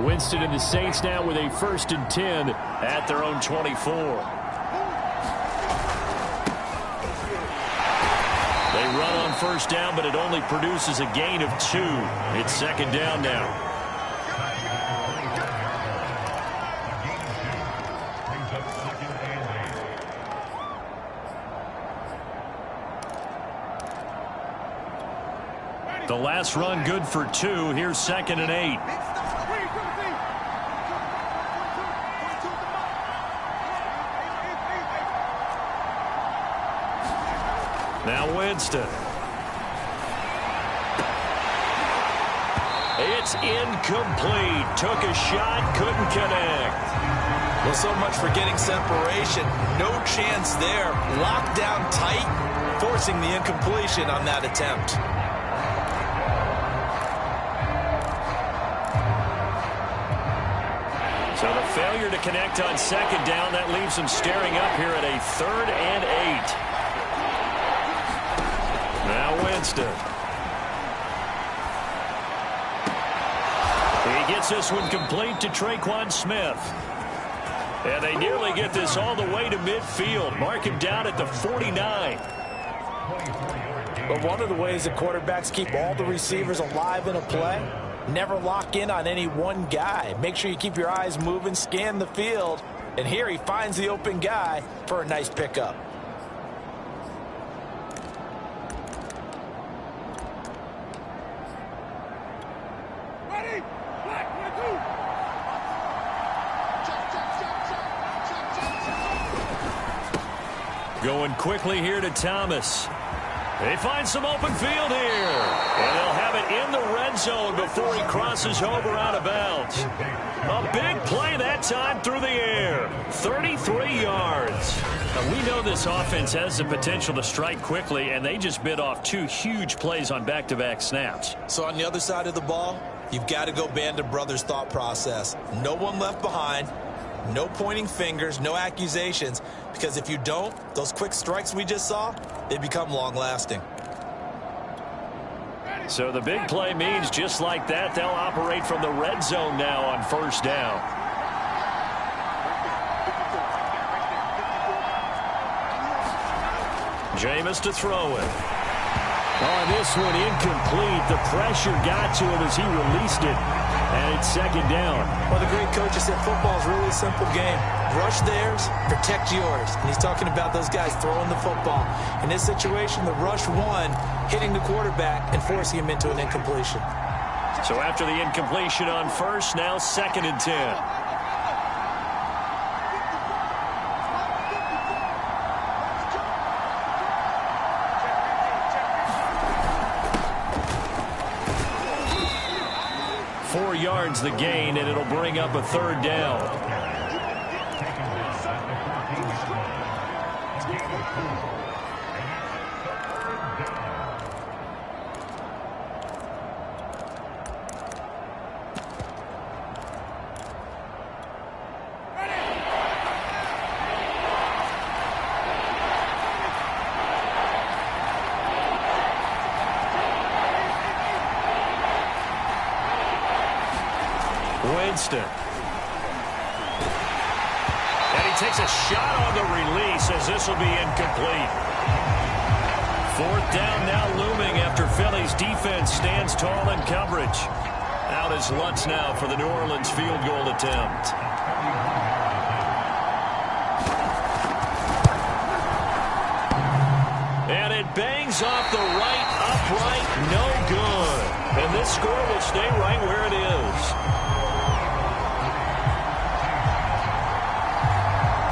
Winston and the Saints now with a 1st and 10 at their own 24. They run on 1st down, but it only produces a gain of 2. It's 2nd down now. The last run good for 2. Here's 2nd and 8. Now Winston. It's incomplete. Took a shot, couldn't connect. Well, so much for getting separation. No chance there. Locked down tight, forcing the incompletion on that attempt. So the failure to connect on 2nd down, that leaves them staring up here at a 3rd and 8. Now Winston. He gets this one complete to Traquan Smith. And they nearly get this all the way to midfield. Mark him down at the 49. But one of the ways that quarterbacks keep all the receivers alive in a play, never lock in on any one guy. Make sure you keep your eyes moving, scan the field. And here he finds the open guy for a nice pickup. Going quickly here to Thomas. They find some open field here. And they'll have it in the red zone before he crosses over out of bounds. A big play that time through the air. 33 yards. Now, we know this offense has the potential to strike quickly, and they just bit off 2 huge plays on back-to-back snaps. So on the other side of the ball, you've got to go Band of Brothers thought process. No one left behind. No pointing fingers, no accusations, because if you don't, those quick strikes we just saw, they become long-lasting. So the big play means just like that, they'll operate from the red zone now on 1st down. Jameis to throw it. Oh, this one incomplete. The pressure got to him as he released it. And it's 2nd down. Well, the great coach said football is really a simple game. Rush theirs, protect yours. And he's talking about those guys throwing the football. In this situation, the rush one, hitting the quarterback and forcing him into an incompletion. So after the incompletion on 1st, now 2nd and 10. Yards the gain, and it'll bring up a 3rd down. Winston. And he takes a shot on the release as this will be incomplete. 4th down now looming after Philly's defense stands tall in coverage. Out is Lutz now for the New Orleans field goal attempt. And it bangs off the right upright, no good. And this score will stay right where it is.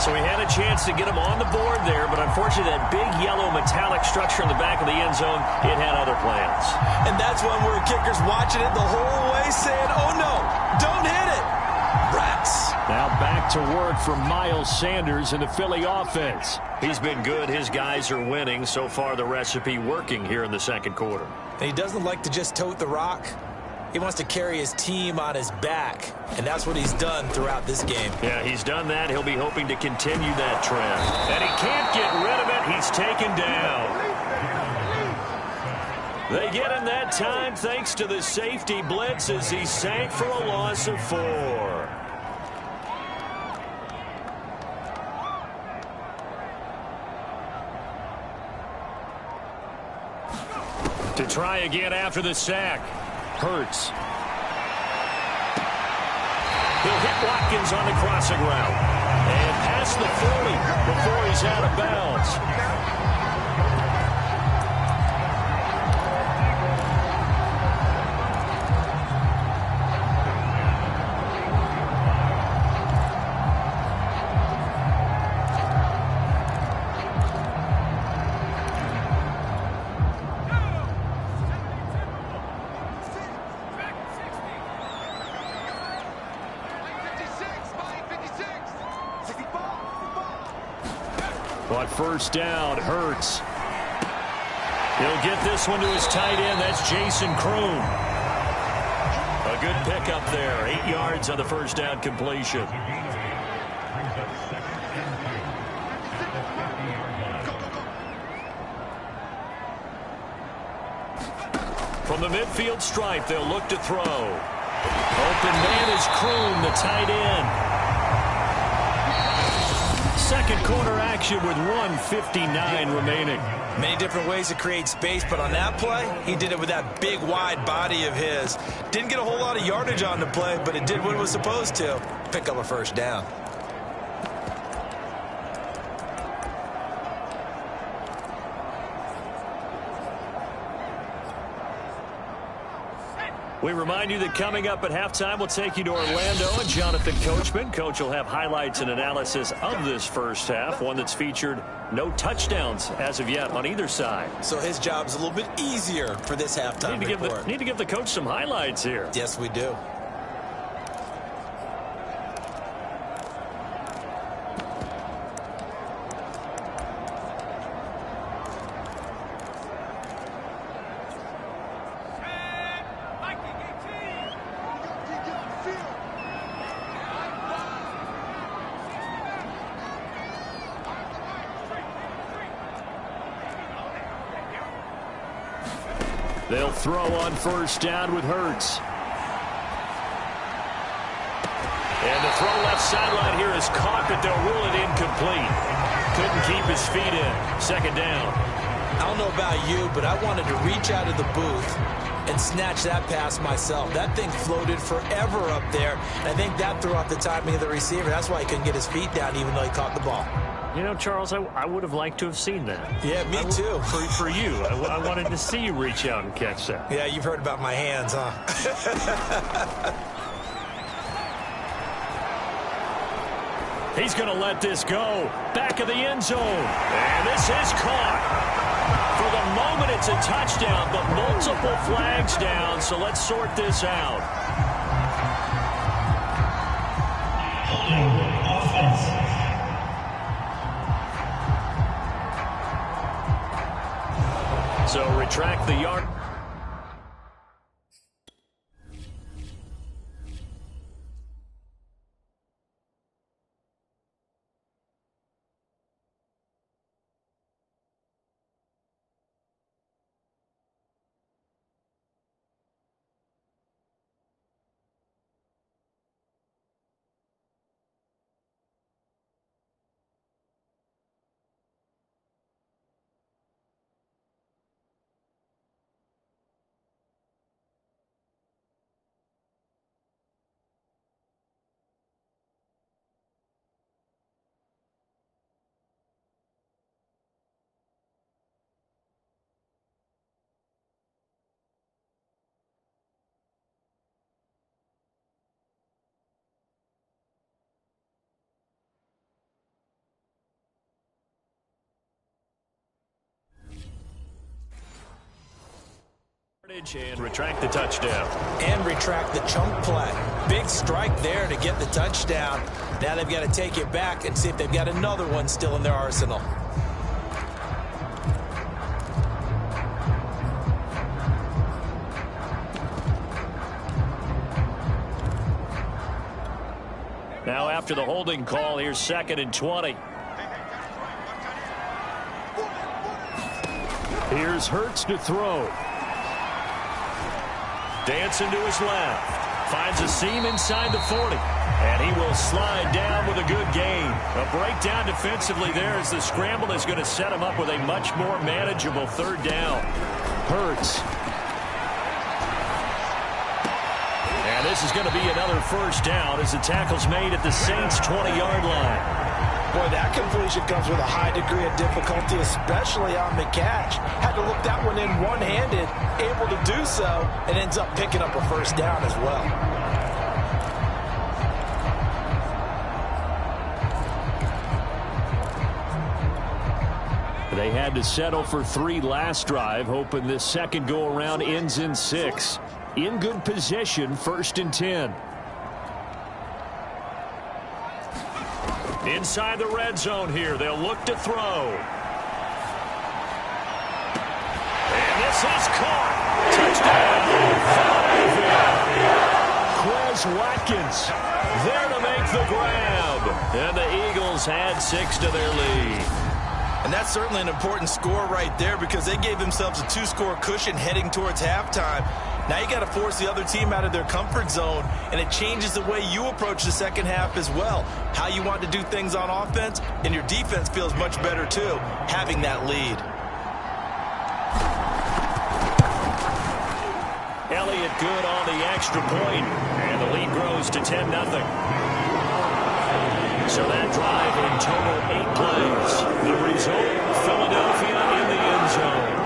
So he had a chance to get him on the board there, but unfortunately that big yellow metallic structure in the back of the end zone, it had other plans. And that's one where kickers watching it the whole way saying, oh no, don't hit it. Rats. Now back to work for Miles Sanders in the Philly offense. He's been good. His guys are winning. So far the recipe working here in the second quarter. And he doesn't like to just tote the rock. He wants to carry his team on his back, and that's what he's done throughout this game. Yeah, he's done that. He'll be hoping to continue that trend. And he can't get rid of it. He's taken down. They get him that time thanks to the safety blitz as he sank for a loss of 4. To try again after the sack. Hurts. He'll hit Watkins on the crossing route. And past the 40 before he's out of bounds. But first down, Hurts. He'll get this one to his tight end. That's Jason Kroon. A good pickup there. 8 yards on the first down completion. From the midfield stripe, they'll look to throw. Open man is Kroon, the tight end. Second quarter action with 1:59 remaining. Many different ways to create space, but on that play, he did it with that big, wide body of his. Didn't get a whole lot of yardage on the play, but it did what it was supposed to. Pick up a first down. We remind you that coming up at halftime, we'll take you to Orlando and Jonathan Coachman. Coach will have highlights and analysis of this first half, one that's featured no touchdowns as of yet on either side. So his job's a little bit easier for this halftime report. Need to give the coach some highlights here. Yes, we do. They'll throw on first down with Hurts. And the throw left sideline here is caught, but they'll rule it incomplete. Couldn't keep his feet in. Second down. I don't know about you, but I wanted to reach out of the booth and snatch that pass myself. That thing floated forever up there. And I think that threw off the timing of the receiver. That's why he couldn't get his feet down even though he caught the ball. You know, Charles, I would have liked to have seen that. Yeah, me too. For you. I wanted to see you reach out and catch that. Yeah, you've heard about my hands, huh? He's going to let this go. Back of the end zone. And this is caught. For the moment, it's a touchdown, but multiple flags down, so let's sort this out. Offense. So retract the yard. And retract the touchdown. And retract the chunk play. Big strike there to get the touchdown. Now they've got to take it back and see if they've got another one still in their arsenal. Now after the holding call, here's 2nd and 20. Here's Hurts to throw. Dancing to his left. Finds a seam inside the 40. And he will slide down with a good gain. A breakdown defensively there as the scramble is going to set him up with a much more manageable 3rd down. Hurts. And this is going to be another 1st down as the tackle's made at the Saints' 20-yard line. Boy, that completion comes with a high degree of difficulty, especially on the catch. Had to look that one in one-handed, able to do so, and ends up picking up a 1st down as well. They had to settle for 3 last drive, hoping this second go-around ends in 6. In good position, 1st and 10. Inside the red zone here, they'll look to throw. And this is caught. Touchdown, Philadelphia. Quez Watkins there to make the grab. And the Eagles add 6 to their lead. And that's certainly an important score right there because they gave themselves a 2-score cushion heading towards halftime. Now you got to force the other team out of their comfort zone, and it changes the way you approach the second half as well. How you want to do things on offense, and your defense feels much better too, having that lead. Elliott good on the extra point, and the lead grows to 10-0. So that drive in total 8 plays. The result, Philadelphia in the end zone.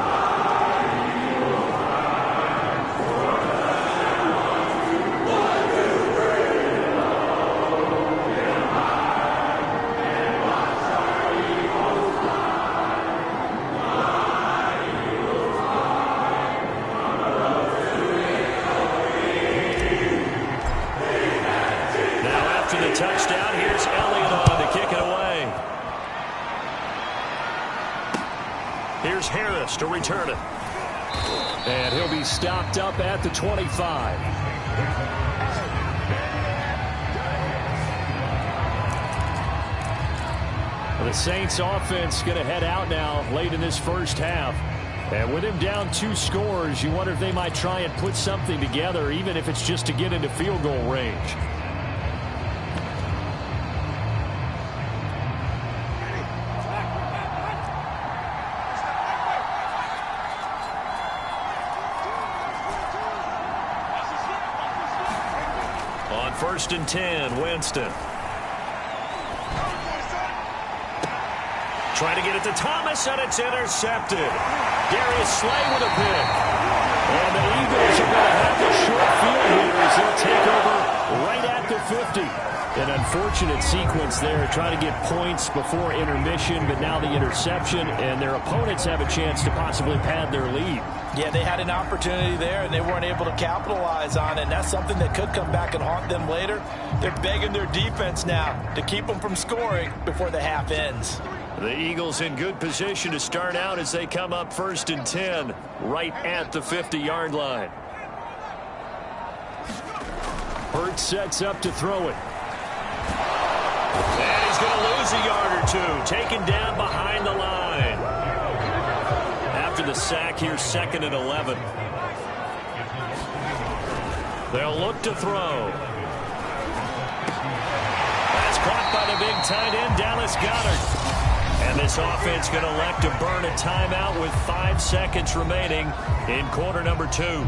Touchdown. Here's Elliott on to kick it away. Here's Harris to return it. And he'll be stopped up at the 25. The Saints offense going to head out now late in this first half. And with him down 2 scores, you wonder if they might try and put something together, even if it's just to get into field goal range. On 1st and 10, Winston. Trying to get it to Thomas, and it's intercepted. Darius Slay with a pick. And the Eagles are going to have a short field here as they'll take over right at the 50. An unfortunate sequence there, trying to get points before intermission, but now the interception, and their opponents have a chance to possibly pad their lead. Yeah, they had an opportunity there, and they weren't able to capitalize on it, and that's something that could come back and haunt them later. They're begging their defense now to keep them from scoring before the half ends. The Eagles in good position to start out as they come up 1st and 10, right at the 50-yard line. Hurts sets up to throw it. And he's going to lose a yard or 2, taken down behind the line. After the sack, here's 2nd and 11. They'll look to throw. That's caught by the big tight end, Dallas Goedert. And this offense going to elect to burn a timeout with 5 seconds remaining in quarter number 2.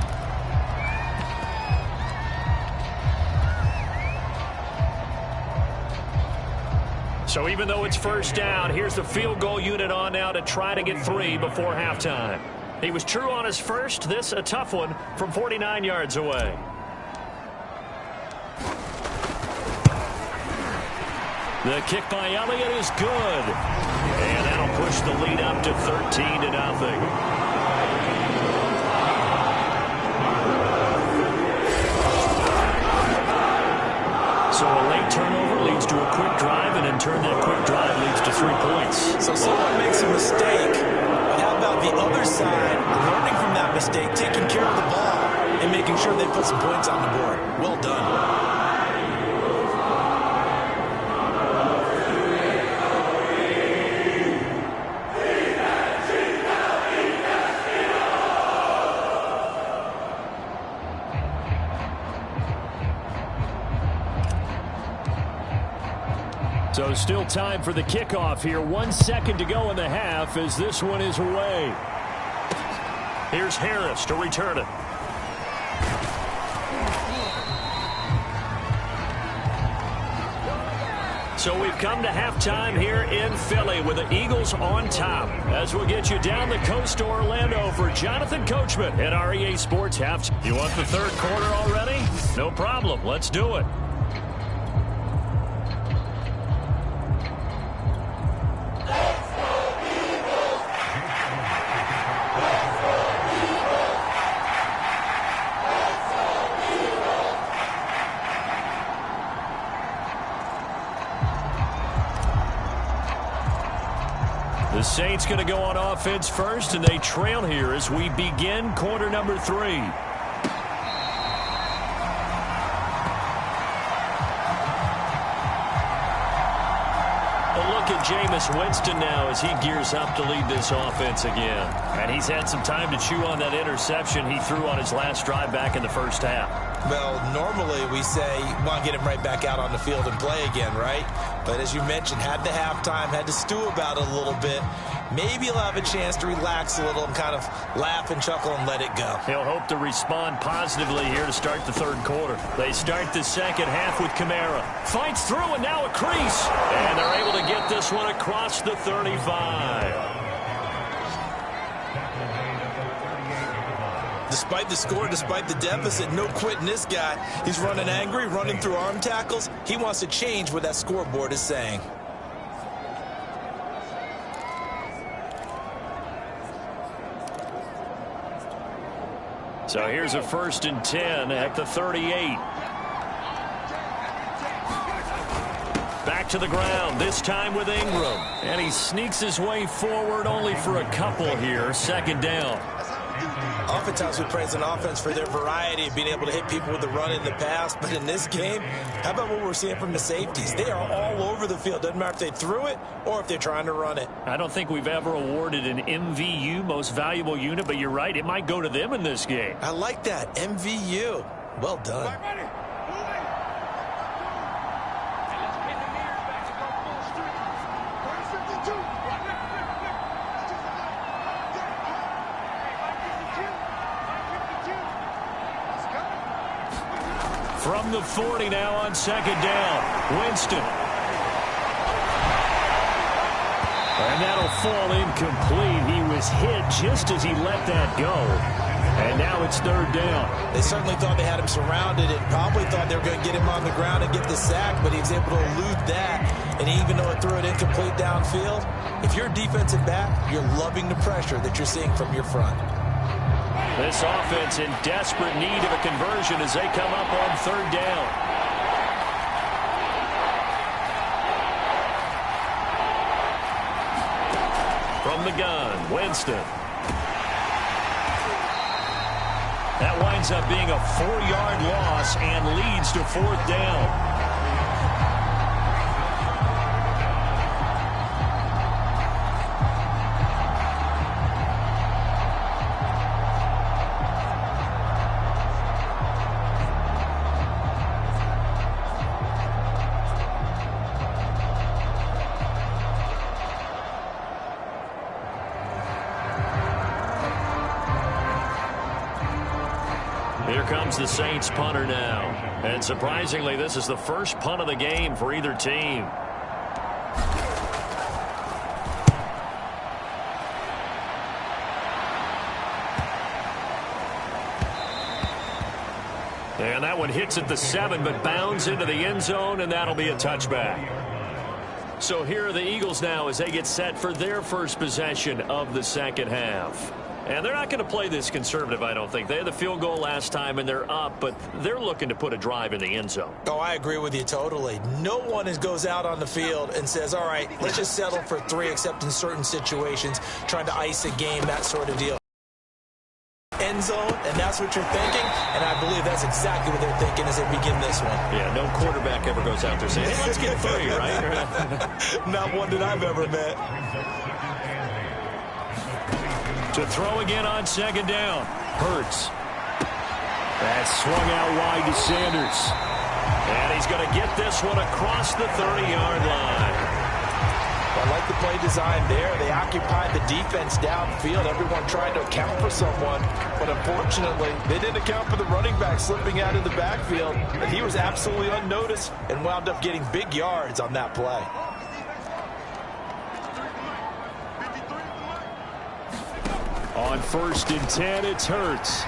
So even though it's 1st down, here's the field goal unit on now to try to get 3 before halftime. He was true on his first. This a tough one from 49 yards away. The kick by Elliott is good. And that'll push the lead up to 13-0. So a late turnover leads to a quick drive, and in turn that quick drive leads to 3 points. So someone makes a mistake, but how about the other side learning from that mistake, taking care of the ball, and making sure they put some points on the board? Well done. So still time for the kickoff here. 1 second to go in the half as this one is away. Here's Harris to return it. So we've come to halftime here in Philly with the Eagles on top. As we'll get you down the coast to Orlando for Jonathan Coachman at our EA Sports Half. You want the third quarter already? No problem. Let's do it. The Saints going to go on offense first, and they trail here as we begin quarter number 3. A look at Jameis Winston now as he gears up to lead this offense again. And he's had some time to chew on that interception he threw on his last drive back in the first half. Well, normally we say you want to get him right back out on the field and play again, right? But as you mentioned, had the halftime, had to stew about it a little bit. Maybe he'll have a chance to relax a little and kind of laugh and chuckle and let it go. He'll hope to respond positively here to start the third quarter. They start the second half with Kamara. Fights through and now a crease. And they're able to get this one across the 35. Despite the score, despite the deficit, no quitting this guy. He's running angry, running through arm tackles. He wants to change what that scoreboard is saying. So here's a 1st and 10 at the 38. Back to the ground, this time with Ingram. And he sneaks his way forward only for a couple here. 2nd down. Oftentimes we praise an offense for their variety of being able to hit people with the run in the pass. But in this game, how about what we're seeing from the safeties? They are all over the field. Doesn't matter if they threw it or if they're trying to run it. I don't think we've ever awarded an MVU, most valuable unit, but you're right. It might go to them in this game. I like that. MVU. Well done. From the 40 now on 2nd down. Winston. And that'll fall incomplete. He was hit just as he let that go. And now it's 3rd down. They certainly thought they had him surrounded and probably thought they were going to get him on the ground and get the sack, but he was able to elude that. And even though it threw it incomplete downfield, if you're a defensive back, you're loving the pressure that you're seeing from your front. This offense in desperate need of a conversion as they come up on 3rd down. From the gun, Winston. That winds up being a 4-yard loss and leads to 4th down. Here comes the Saints punter now. And surprisingly, this is the first punt of the game for either team. And that one hits at the 7, but bounds into the end zone, and that'll be a touchback. So here are the Eagles now as they get set for their first possession of the second half. And they're not going to play this conservative, I don't think. They had the field goal last time, and they're up, but they're looking to put a drive in the end zone. Oh, I agree with you totally. No one goes out on the field and says, all right, let's just settle for 3, except in certain situations, trying to ice a game, that sort of deal. End zone, and that's what you're thinking, and I believe that's exactly what they're thinking as they begin this one. Yeah, no quarterback ever goes out there saying, hey, let's get 3, right? Not one that I've ever met. To throw again on second down. Hurts. That's swung out wide to Sanders. And he's going to get this one across the 30-yard line. I like the play design there. They occupied the defense downfield. Everyone trying to account for someone. But unfortunately, they didn't account for the running back slipping out of the backfield. And he was absolutely unnoticed and wound up getting big yards on that play. On 1st and 10, it's Hurts.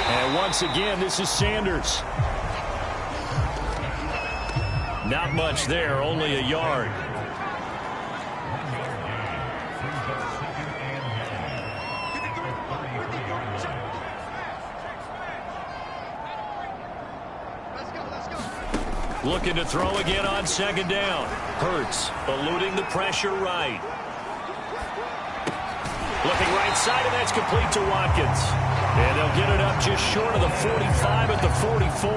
And once again, this is Sanders. Not much there, only a yard. Looking to throw again on second down. Hurts eluding the pressure right. Looking right side, and that's complete to Watkins. And they'll get it up just short of the 45 at the 44.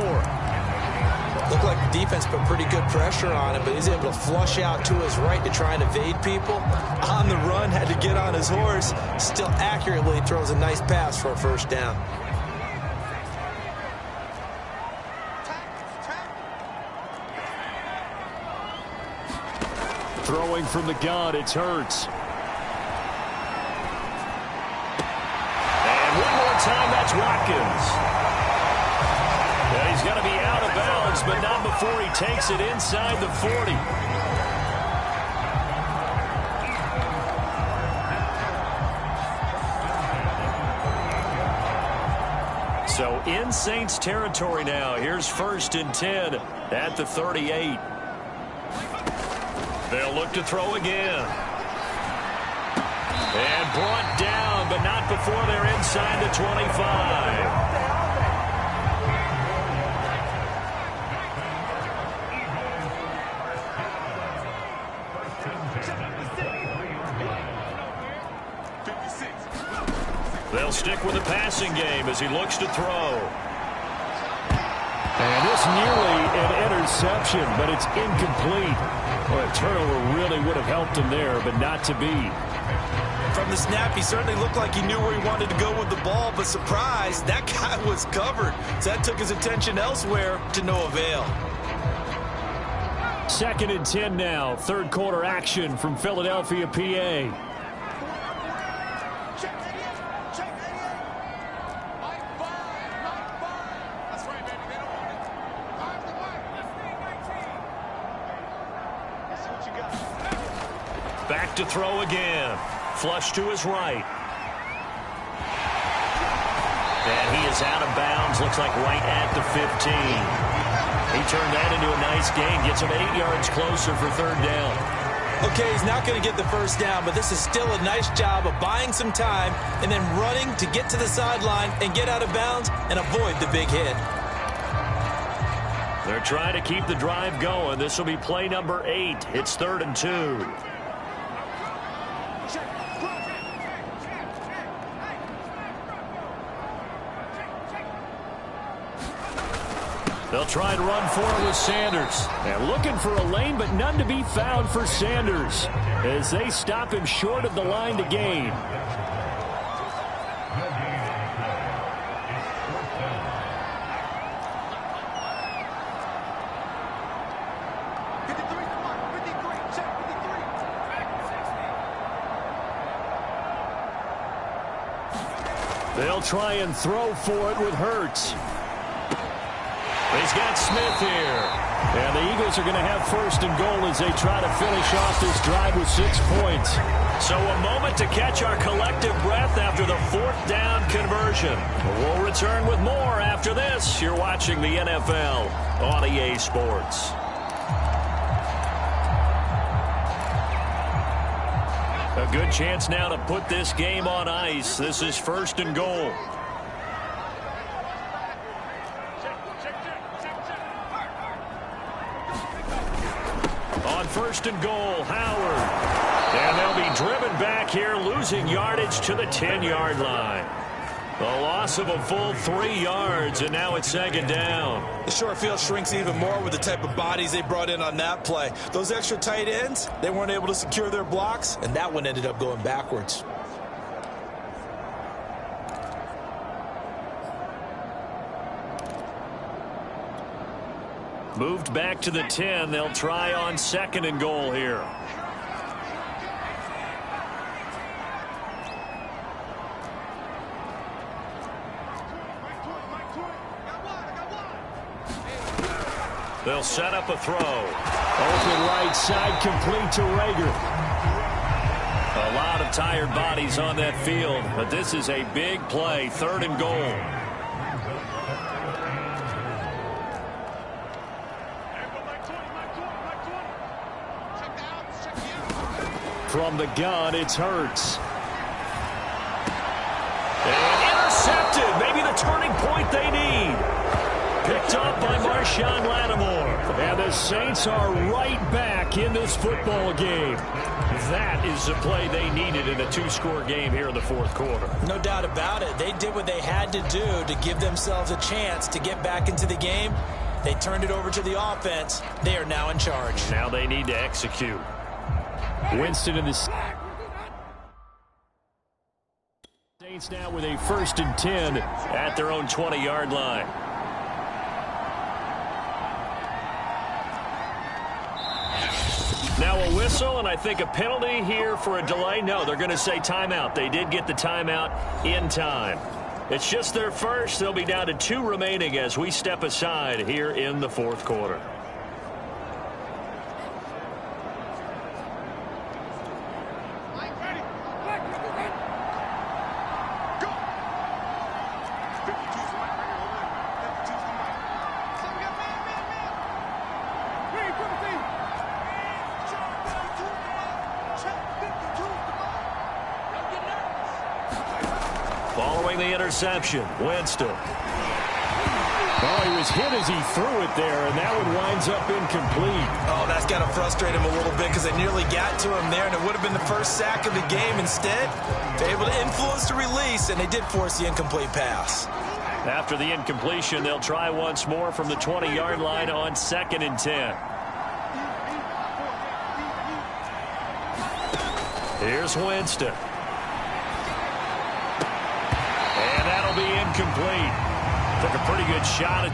Looked like the defense put pretty good pressure on him, but he's able to flush out to his right to try and evade people. On the run, had to get on his horse. Still accurately throws a nice pass for a first down. Throwing from the gun, it's Hurts. One more time, that's Watkins. And he's going to be out of bounds, but not before he takes it inside the 40. So in Saints territory now. Here's 1st and 10 at the 38. They'll look to throw again. And brought down, but not before they're inside the 25. They'll stick with the passing game as he looks to throw. And this nearly an interception, but it's incomplete. Well, a turnover really would have helped him there, but not to be. From the snap, he certainly looked like he knew where he wanted to go with the ball, but surprise, that guy was covered. So that took his attention elsewhere to no avail. 2nd and 10 now. 3rd quarter action from Philadelphia, PA. Back to throw again. Flush to his right. And he is out of bounds. Looks like right at the 15. He turned that into a nice gain. Gets him 8 yards closer for 3rd down. Okay, he's not going to get the first down, but this is still a nice job of buying some time and then running to get to the sideline and get out of bounds and avoid the big hit. They're trying to keep the drive going. This will be play number 8. It's 3rd and 2. They'll try and run for it with Sanders. And looking for a lane, but none to be found for Sanders as they stop him short of the line to gain. They'll try and throw for it with Hurts. He's got Smith here. And the Eagles are going to have 1st and goal as they try to finish off this drive with 6 points. So a moment to catch our collective breath after the 4th down conversion. We'll return with more after this. You're watching the NFL on EA Sports. A good chance now to put this game on ice. This is 1st and goal. On 1st and goal, Howard. And they'll be driven back here, losing yardage to the 10-yard line. The loss of a full 3 yards, and now it's 2nd down. The short field shrinks even more with the type of bodies they brought in on that play. Those extra tight ends, they weren't able to secure their blocks, and that one ended up going backwards. Moved back to the 10. They'll try on 2nd and goal here. They'll set up a throw. Open right side, complete to Rager. A lot of tired bodies on that field, but this is a big play. 3rd and goal. From the gun, it's Hurts. And intercepted. Maybe the turning point they need. Picked up by Marshawn Lattimore. And the Saints are right back in this football game. That is the play they needed in a 2-score game here in the 4th quarter. No doubt about it. They did what they had to do to give themselves a chance to get back into the game. They turned it over to the offense. They are now in charge. Now they need to execute. Winston in the Saints now with a 1st and 10 at their own 20-yard line. Now a whistle, and I think a penalty here for a delay. No, they're going to say timeout. They did get the timeout in time. It's just their first. They'll be down to 2 remaining as we step aside here in the 4th quarter. Following the interception, Winston. Oh, he was hit as he threw it there, and that one winds up incomplete. Oh, that's got to frustrate him a little bit because they nearly got to him there, and it would have been the first sack of the game. Instead, they're able to influence the release, and they did force the incomplete pass. After the incompletion, they'll try once more from the 20-yard line on 2nd and 10. Here's Winston. And that'll be incomplete. Took a pretty good shot at...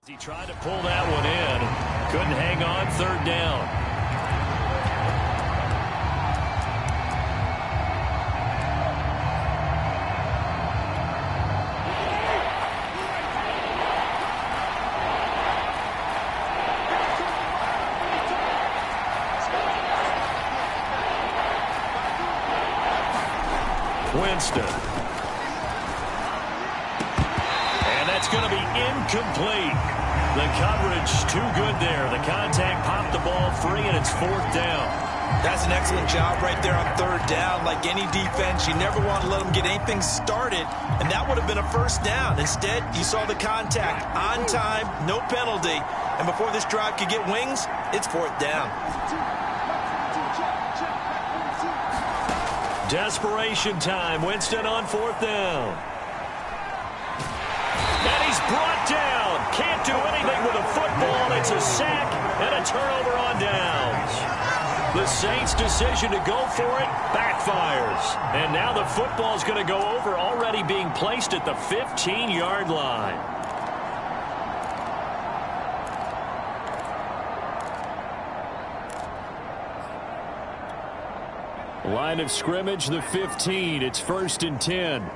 He tried to pull that one in. Couldn't hang on. 3rd down. Winston. And that's going to be incomplete. The coverage too good there. The contact popped the ball free, and it's 4th down. That's an excellent job right there on 3rd down. Like any defense, you never want to let them get anything started, and that would have been a 1st down. Instead, you saw the contact on time, no penalty, and before this drive could get wings, it's 4th down. Desperation time. Winston on 4th down. And he's brought down. Can't do anything with a football. It's a sack and a turnover on downs. The Saints' decision to go for it backfires. And now the football's going to go over, already being placed at the 15-yard line. Line of scrimmage, the 15. It's 1st and 10.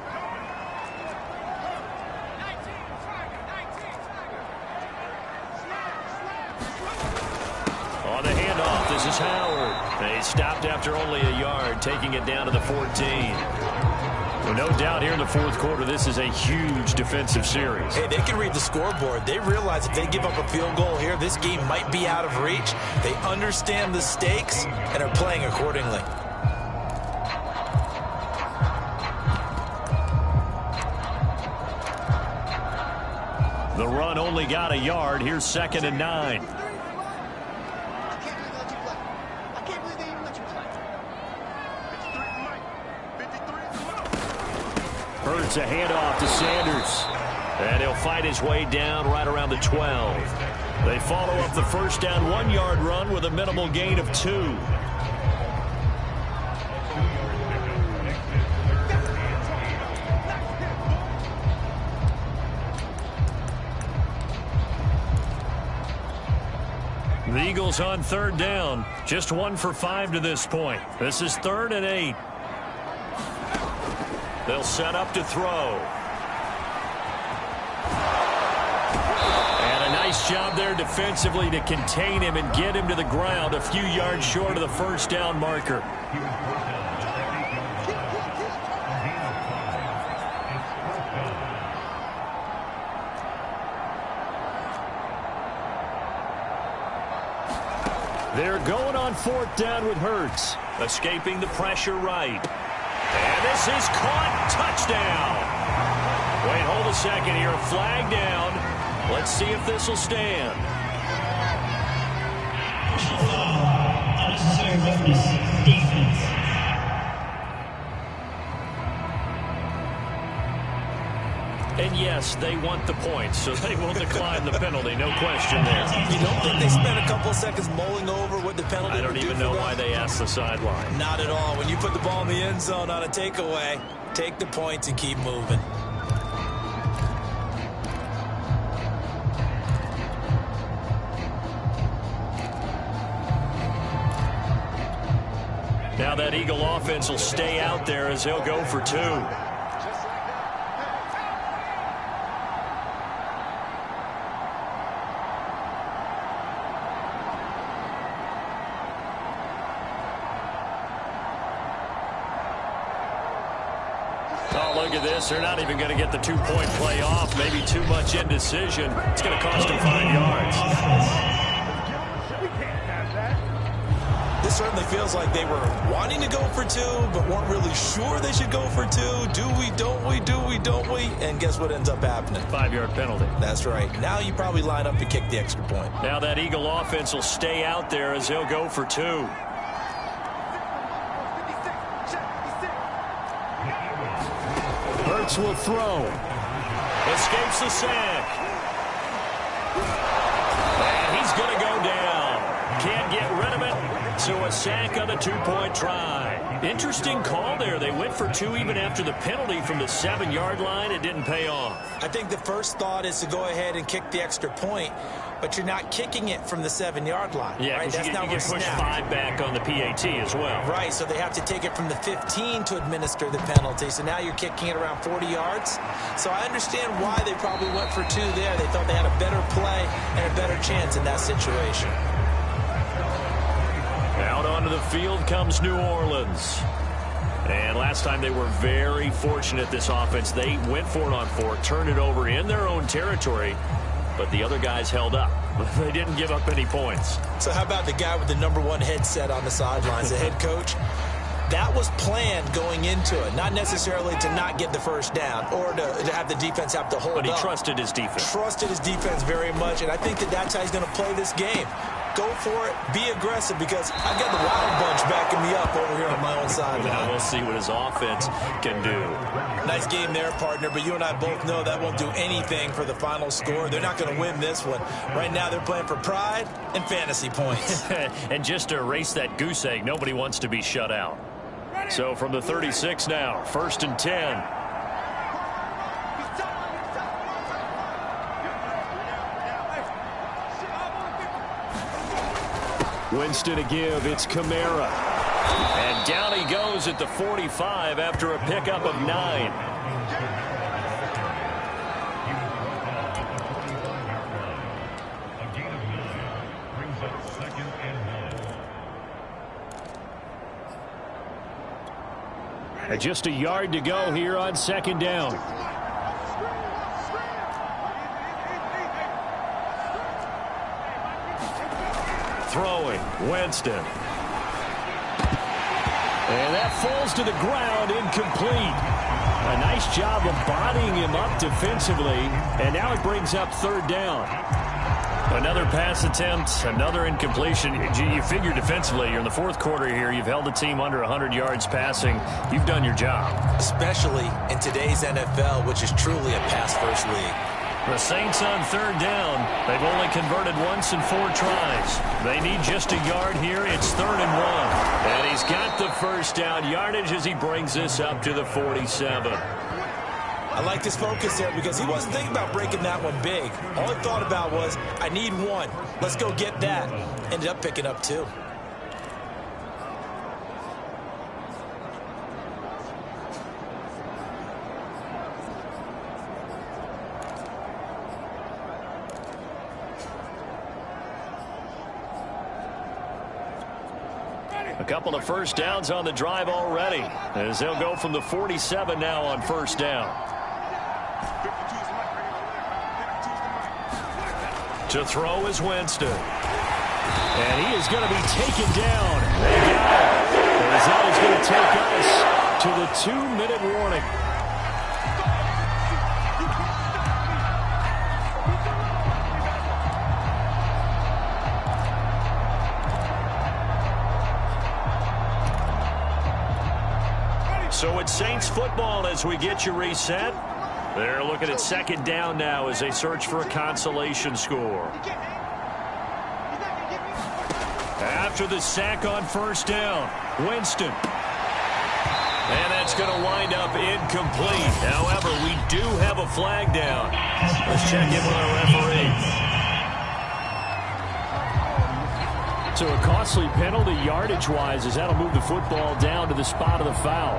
On the handoff, this is Howard. They stopped after only a yard, taking it down to the 14. Well, no doubt here in the fourth quarter, this is a huge defensive series. Hey, they can read the scoreboard. They realize if they give up a field goal here, this game might be out of reach. They understand the stakes and are playing accordingly. The run only got a yard. Here's 2nd and 9. Hurts a handoff to Sanders. And he'll fight his way down right around the 12. They follow up the first down 1-yard run with a minimal gain of 2. The Eagles on 3rd down. Just 1 for 5 to this point. This is 3rd and 8. They'll set up to throw. And a nice job there defensively to contain him and get him to the ground a few yards short of the first down marker. They're going on 4th down with Hurts. Escaping the pressure right. And this is caught. Touchdown. Wait, hold a second here. Flag down. Let's see if this will stand. Personal foul. Unnecessary roughness. Defense. And yes, they want the points, so they will decline the penalty. No question there. You don't think they spent a couple of seconds mulling over what the penalty I don't even know why they asked the sideline. Not at all. When you put the ball in the end zone on a takeaway, take the points and keep moving. Now that Eagle offense will stay out there as he'll go for 2. Oh, look at this. They're not even going to get the 2-point play off. Maybe too much indecision. It's going to cost them 5 yards. This certainly feels like they were wanting to go for 2, but weren't really sure they should go for 2. Do we, don't we, do we, don't we? And guess what ends up happening? 5-yard penalty. That's right. Now you probably line up and kick the extra point. Now that Eagle offense will stay out there as he'll go for 2. Hurts will throw. Escapes the sack. And he's going to go down. Can't get rid of it. So a sack on a 2-point try. Interesting call there. They went for 2 even after the penalty from the 7-yard line. It didn't pay off. I think the first thought is to go ahead and kick the extra point, but you're not kicking it from the 7-yard line. Yeah, right? That's you can push 5 back on the PAT as well. Right, so they have to take it from the 15 to administer the penalty. So now you're kicking it around 40 yards. So I understand why they probably went for 2 there. They thought they had a better play and a better chance in that situation. Out onto the field comes New Orleans. And last time they were very fortunate, this offense. They went for it on 4, turned it over in their own territory, but the other guys held up. They didn't give up any points. So how about the guy with the #1 headset on the sidelines, the head coach? That was planned going into it, not necessarily to not get the first down or to have the defense have to hold up. But he trusted his defense. Trusted his defense very much, and I think that's how he's going to play this game. Go for it, be aggressive, because I've got the Wild Bunch backing me up over here on my own sideline. We'll see what his offense can do. Nice game there, partner, but you and I both know that won't do anything for the final score. They're not going to win this one. Right now they're playing for pride and fantasy points. And just to erase that goose egg, nobody wants to be shut out. So from the 36 now, 1st and 10. Winston to give. It's Kamara. And down he goes at the 45 after a pickup of 9. second and 1. And just a yard to go here on second down. Throwing, Winston. And that falls to the ground, incomplete. A nice job of bodying him up defensively, and now it brings up third down. Another pass attempt, another incompletion. You figure defensively, you're in the fourth quarter here. You've held the team under 100 yards passing. You've done your job. Especially in today's NFL, which is truly a pass-first league. The Saints on third down. They've only converted once in 4 tries. They need just a yard here. It's 3rd and 1. And he's got the first down yardage as he brings this up to the 47. I like his focus there because he wasn't thinking about breaking that one big. All he thought about was, I need one. Let's go get that. Ended up picking up 2. A couple of first downs on the drive already, as they'll go from the 47 now on first down. To throw is Winston. And he is going to be taken down. They got it. As that is going to take us to the 2-minute warning. So it's Saints football as we get you reset. They're looking at second down now as they search for a consolation score. After the sack on first down, Winston. And that's going to wind up incomplete. However, we do have a flag down. Let's check in with our referee. So a costly penalty yardage-wise as that'll move the football down to the spot of the foul.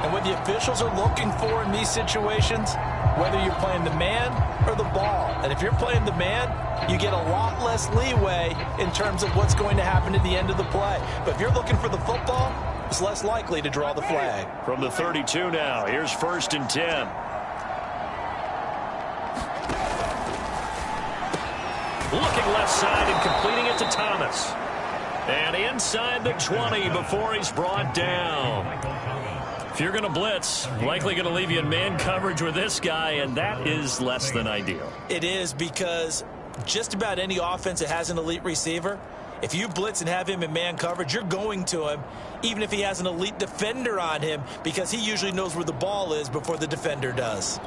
And what the officials are looking for in these situations, whether you're playing the man or the ball. And if you're playing the man, you get a lot less leeway in terms of what's going to happen at the end of the play. But if you're looking for the football, it's less likely to draw the flag. From the 32 now, here's 1st and 10. Looking left side and completing it to Thomas. And inside the 20 before he's brought down. If you're going to blitz, likely going to leave you in man coverage with this guy, and that is less than ideal. It is, because just about any offense that has an elite receiver, if you blitz and have him in man coverage, you're going to him, even if he has an elite defender on him, because he usually knows where the ball is before the defender does.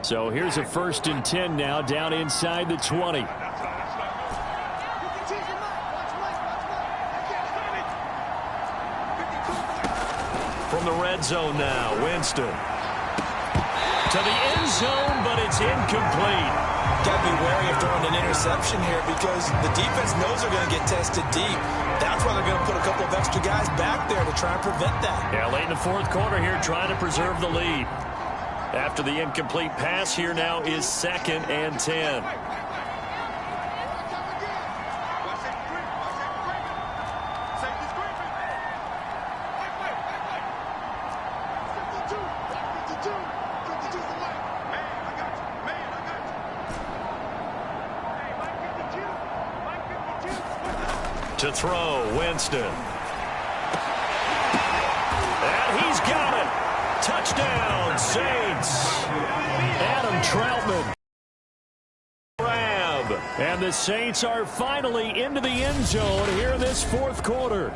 So here's a 1st and 10 now, down inside the 20. From the red zone now, Winston. To the end zone, but it's incomplete. Got to be wary of throwing an interception here because the defense knows they're going to get tested deep. That's why they're going to put a couple of extra guys back there to try and prevent that. Yeah, late in the fourth quarter here, trying to preserve the lead. After the incomplete pass, here now is 2nd and 10. To throw, Winston. And he's got it. Touchdown, Saints. Adam Troutman. Grab. And the Saints are finally into the end zone here in this fourth quarter.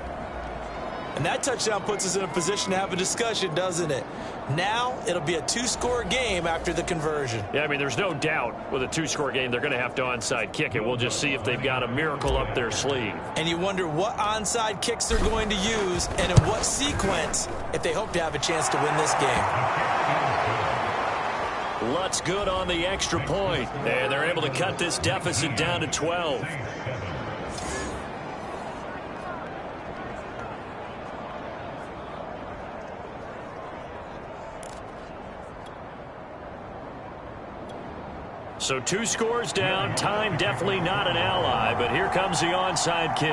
And that touchdown puts us in a position to have a discussion, doesn't it? Now it'll be a 2-score game after the conversion. Yeah, I mean, there's no doubt with a 2-score game they're going to have to onside kick it. We'll just see if they've got a miracle up their sleeve. And you wonder what onside kicks they're going to use and in what sequence if they hope to have a chance to win this game. Lutz good on the extra point, and they're able to cut this deficit down to 12. So 2 scores down. Time definitely not an ally, but here comes the onside kick.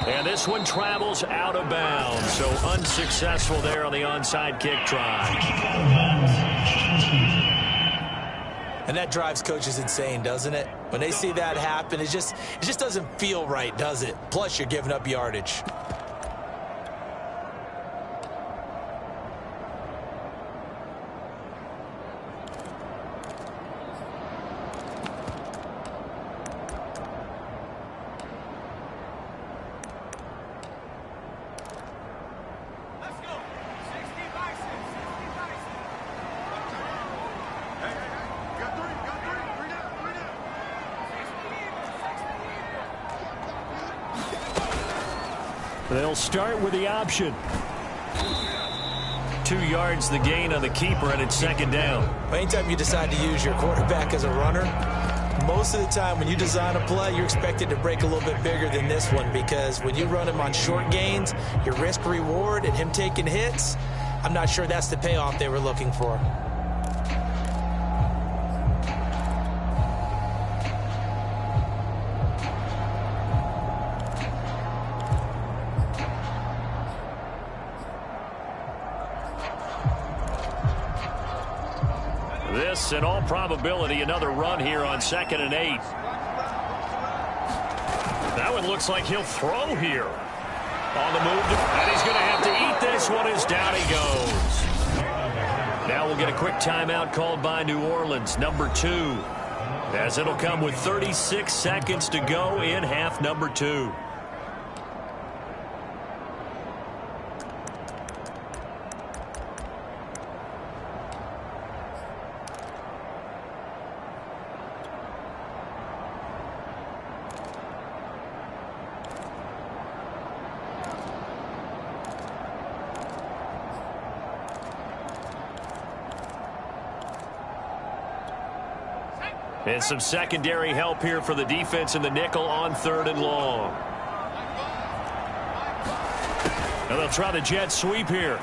And this one travels out of bounds, so unsuccessful there on the onside kick try. And that drives coaches insane, doesn't it? When they see that happen, it just doesn't feel right, does it? Plus, you're giving up yardage. They'll start with the option. 2 yards the gain on the keeper, and it's second down. Anytime you decide to use your quarterback as a runner, most of the time when you design a play, you're expected to break a little bit bigger than this one, because when you run him on short gains, your risk-reward and him taking hits, I'm not sure that's the payoff they were looking for. This, in all probability, another run here on 2nd and 8. That one looks like he'll throw here. On the move, and he's going to have to eat this one as down he goes. Now we'll get a quick timeout called by New Orleans, number 2, as it'll come with 36 seconds to go in half number 2. And some secondary help here for the defense in the nickel on 3rd and long. And they'll try the jet sweep here.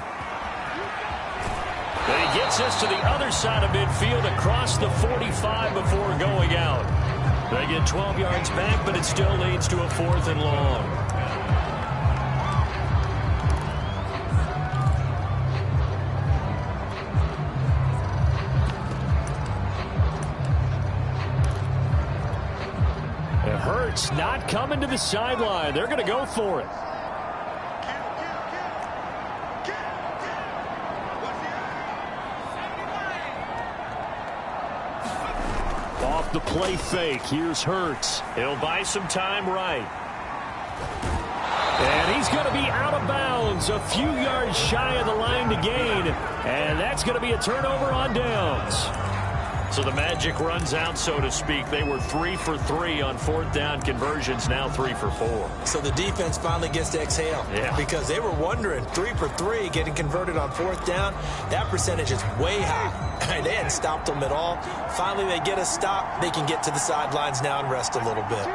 And he gets us to the other side of midfield across the 45 before going out. They get 12 yards back, but it still leads to a 4th and long. Hurts not coming to the sideline. They're going to go for it. Off the play fake. Here's Hurts. He'll buy some time right. And he's going to be out of bounds, a few yards shy of the line to gain. And that's going to be a turnover on downs. So the magic runs out, so to speak. They were 3 for 3 on 4th down conversions, now 3 for 4. So the defense finally gets to exhale. Yeah. Because they were wondering, 3 for 3 getting converted on 4th down. That percentage is way high. They hadn't stopped them at all. Finally, they get a stop. They can get to the sidelines now and rest a little bit.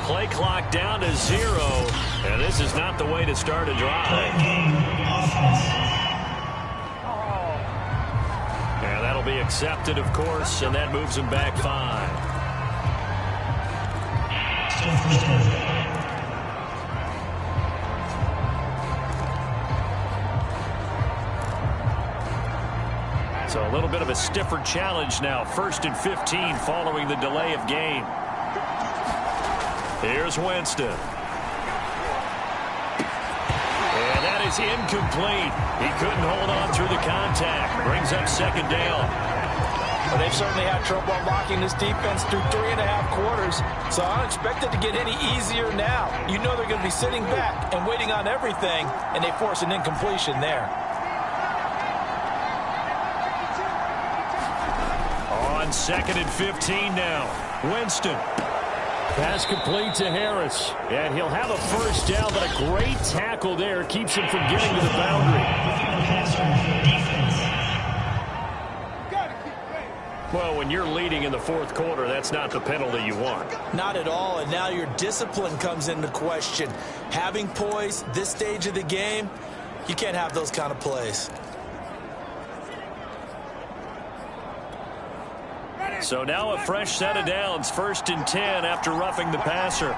Play clock down to 0. And this is not the way to start a drive. And that'll be accepted, of course, and that moves him back 5. So a little bit of a stiffer challenge now. 1st and 15 following the delay of game. Here's Winston. And that is incomplete. He couldn't hold on through the contact. Brings up 2nd down. Well, they've certainly had trouble unlocking this defense through 3.5 quarters, so I don't expect it to get any easier now. You know they're going to be sitting back and waiting on everything, and they force an incompletion there. On 2nd and 15 now. Winston. Pass complete to Harris. And he'll have a 1st down, but a great tackle there keeps him from getting to the boundary. Well, when you're leading in the fourth quarter, that's not the penalty you want. Not at all, and now your discipline comes into question. Having poise this stage of the game, you can't have those kind of plays. So now a fresh set of downs, 1st and 10 after roughing the passer.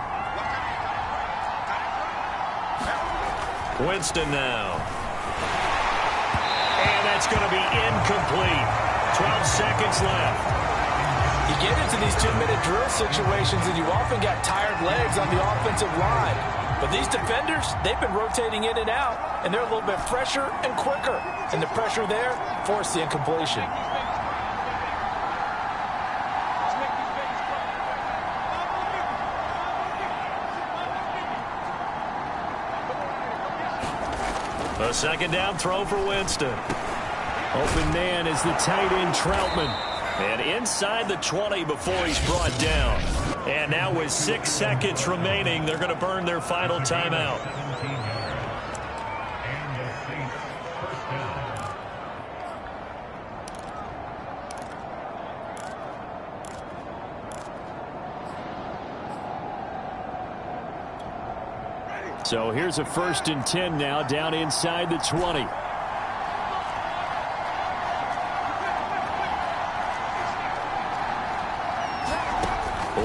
Winston now. And that's going to be incomplete. 12 seconds left. You get into these 2-minute drill situations and you often got tired legs on the offensive line. But these defenders, they've been rotating in and out, and they're a little bit fresher and quicker. And the pressure there forced the incompletion. A 2nd down throw for Winston. Open man is the tight end Troutman. And inside the 20 before he's brought down. And now with 6 seconds remaining, they're going to burn their final timeout. So here's a 1st and 10 now, down inside the 20.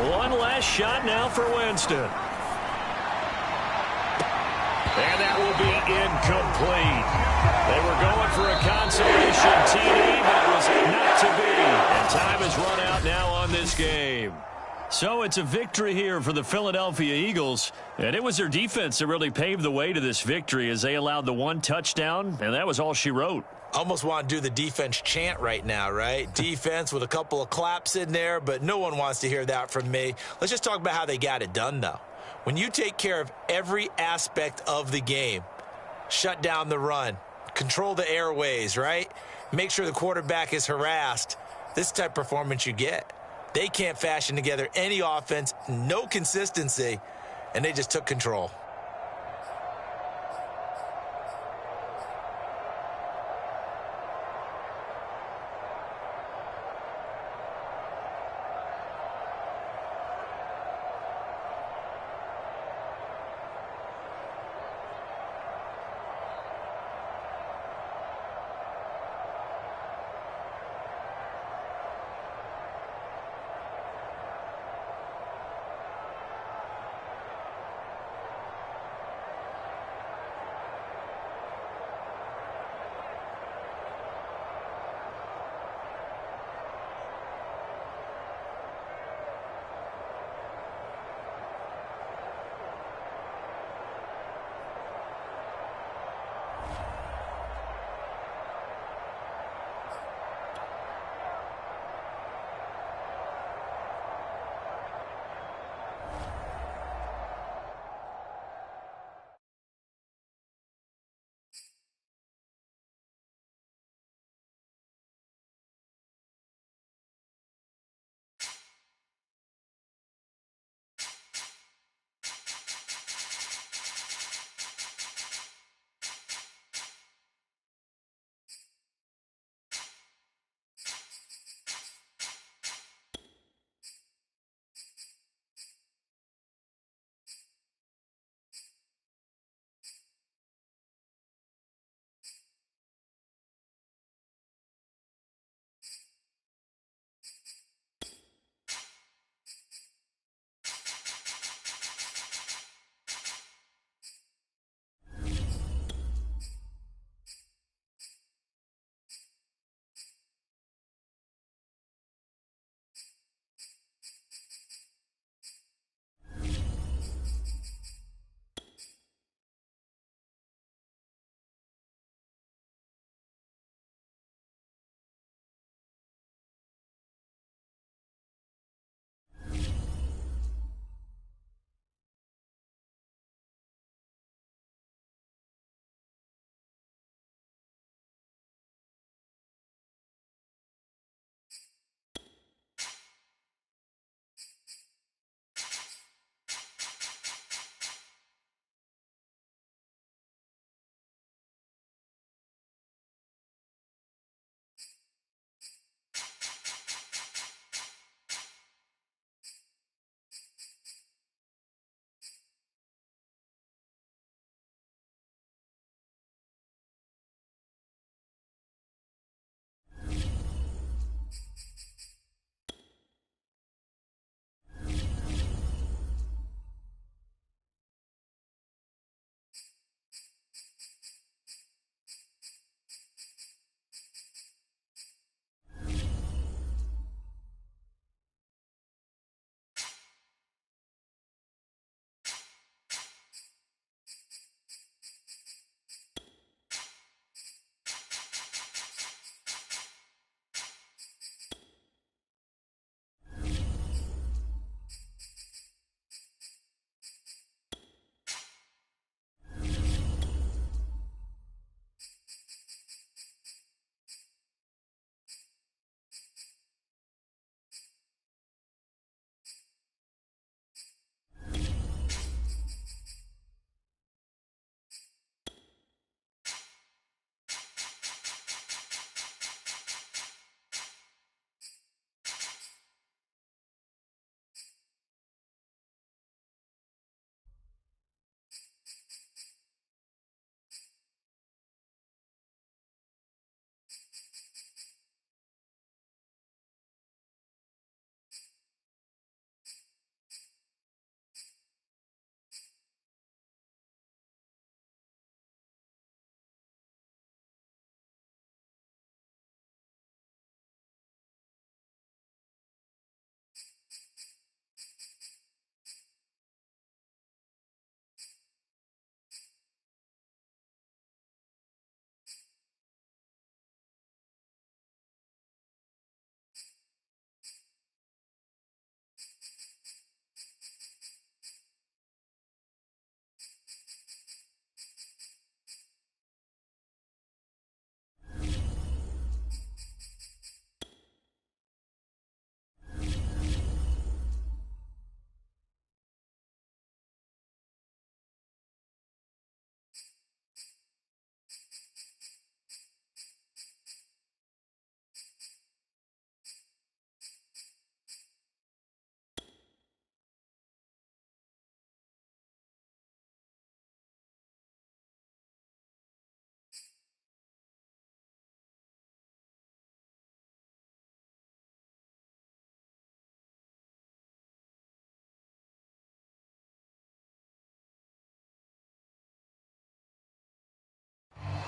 One last shot now for Winston. And that will be incomplete. They were going for a consolation TD, but it was not to be. And time has run out now on this game. So it's a victory here for the Philadelphia Eagles. And it was their defense that really paved the way to this victory as they allowed the 1 touchdown, and that was all she wrote. Almost want to do the defense chant right now, right? Defense with a couple of claps in there, but no one wants to hear that from me. Let's just talk about how they got it done, though. When you take care of every aspect of the game, shut down the run, control the airways, right? Make sure the quarterback is harassed. This type of performance you get. They can't fashion together any offense, no consistency, and they just took control.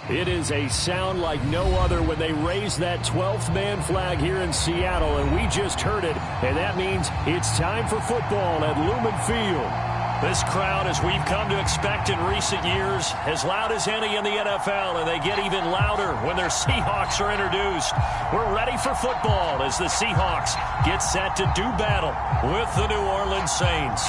It is a sound like no other when they raise that 12th man flag here in Seattle, and we just heard it, and that means it's time for football at Lumen Field. This crowd, as we've come to expect in recent years, as loud as any in the NFL, and they get even louder when their Seahawks are introduced. We're ready for football as the Seahawks get set to do battle with the New Orleans Saints.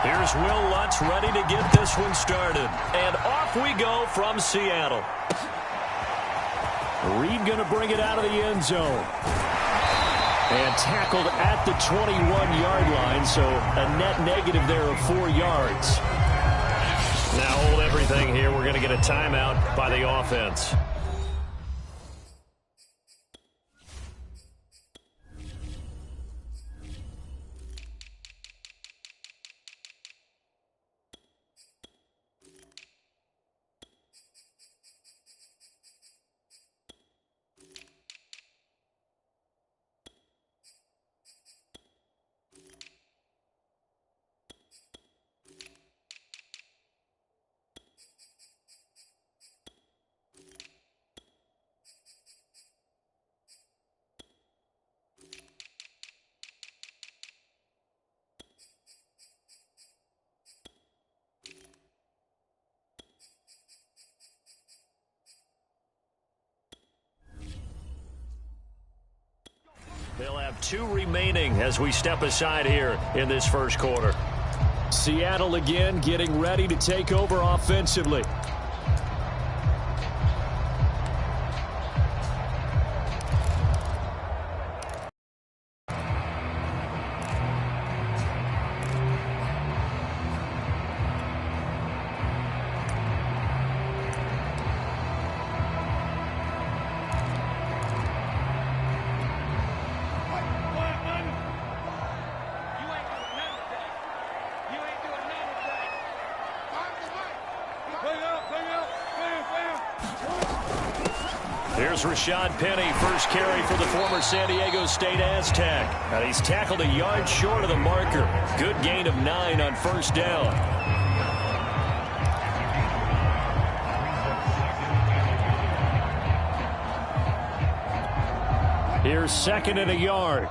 Here's Will Lutz ready to get this one started. And off we go from Seattle. Reed going to bring it out of the end zone. And tackled at the 21-yard line, so a net negative there of 4 yards. Now hold everything here. We're going to get a timeout by the offense. They'll have 2 remaining as we step aside here in this first quarter. Seattle again getting ready to take over offensively. Here's Rashad Penny, first carry for the former San Diego State Aztec. And he's tackled a yard short of the marker. Good gain of 9 on first down. Here's 2nd and a yard.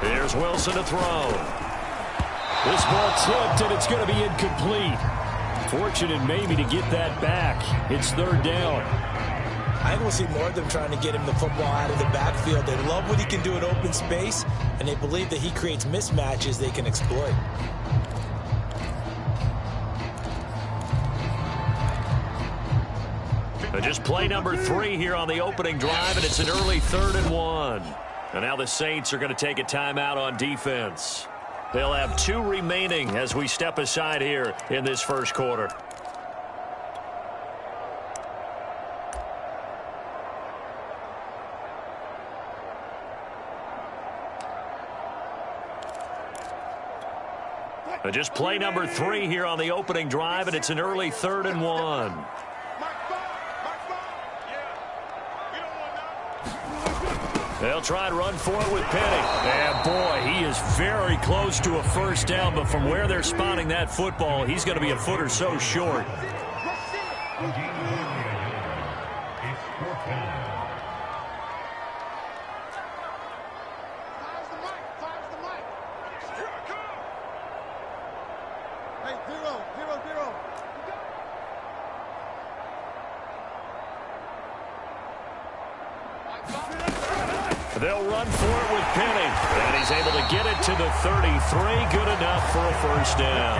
Here's Wilson to throw. This ball tipped, and it's going to be incomplete. Fortunate maybe to get that back. It's 3rd down. I think we'll see more of them trying to get him the football out of the backfield. They love what he can do in open space, and they believe that he creates mismatches they can exploit. Just play number 3 here on the opening drive, and it's an early 3rd and 1. And now the Saints are going to take a timeout on defense. They'll have 2 remaining as we step aside here in this first quarter. Just play number 3 here on the opening drive, and it's an early 3rd and 1. They'll try and run for it with Penny. And boy, he is very close to a first down, but from where they're spotting that football, he's going to be a foot or so short. They'll run for it with Penny. And he's able to get it to the 33. Good enough for a first down.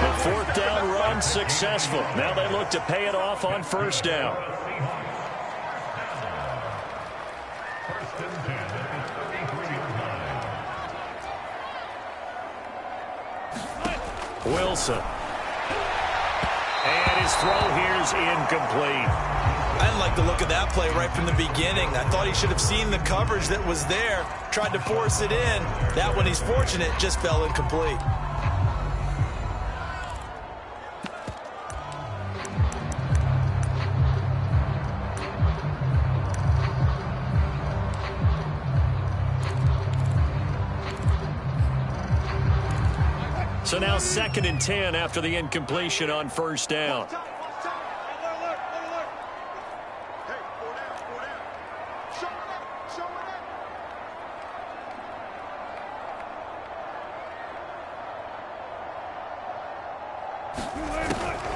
The 4th down run successful. Now they look to pay it off on first down. Wilson. And his throw here's incomplete. I didn't like the look of that play right from the beginning. I thought he should have seen the coverage that was there, tried to force it in. That one, he's fortunate, just fell incomplete. So now 2nd and 10 after the incompletion on first down.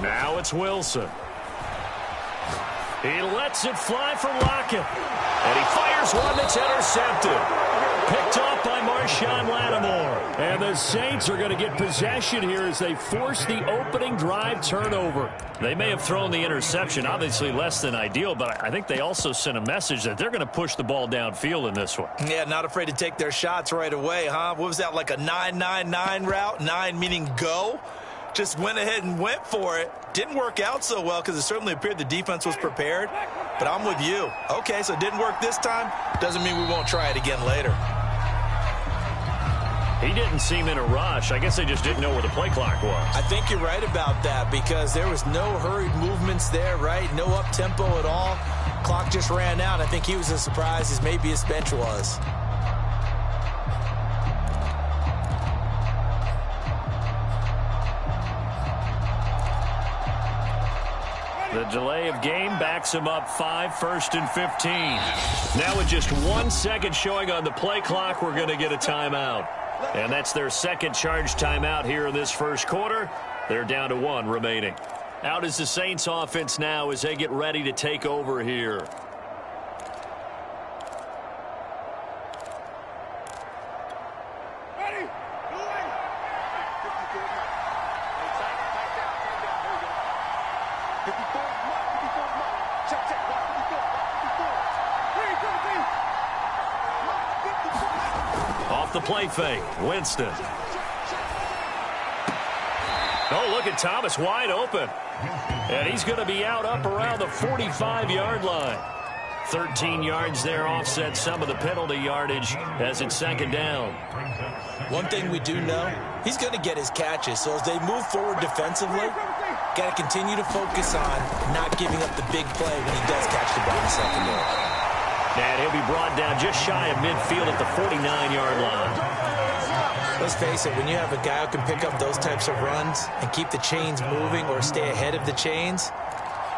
Now it's Wilson. He lets it fly for Lockett. And he fires one that's intercepted. Picked off by Marshawn Lattimore. And the Saints are going to get possession here as they force the opening drive turnover. They may have thrown the interception, obviously less than ideal, but I think they also sent a message that they're going to push the ball downfield in this one. Yeah, not afraid to take their shots right away, huh? What was that, like a 9-9-9 route? 9 meaning go? Just went ahead and went for it. Didn't work out so well because it certainly appeared the defense was prepared. But I'm with you. Okay, so it didn't work this time. Doesn't mean we won't try it again later. He didn't seem in a rush. I guess they just didn't know where the play clock was. I think you're right about that because there was no hurried movements there, right? No up-tempo at all. Clock just ran out. I think he was as surprised as maybe his bench was. The delay of game backs him up 5, 1st and 15. Now with just 1 second showing on the play clock, we're going to get a timeout. And that's their second charge timeout here in this first quarter. They're down to 1 remaining. Out is the Saints offense now as they get ready to take over here. Off the play fake, Winston. Oh, look at Thomas wide open. And he's going to be out up around the 45-yard line. 13 yards there offset some of the penalty yardage as it's second down. One thing we do know, he's going to get his catches. So as they move forward defensively, got to continue to focus on not giving up the big play when he does catch the ball in the secondary. And he'll be brought down just shy of midfield at the 49-yard line. Let's face it, when you have a guy who can pick up those types of runs and keep the chains moving or stay ahead of the chains,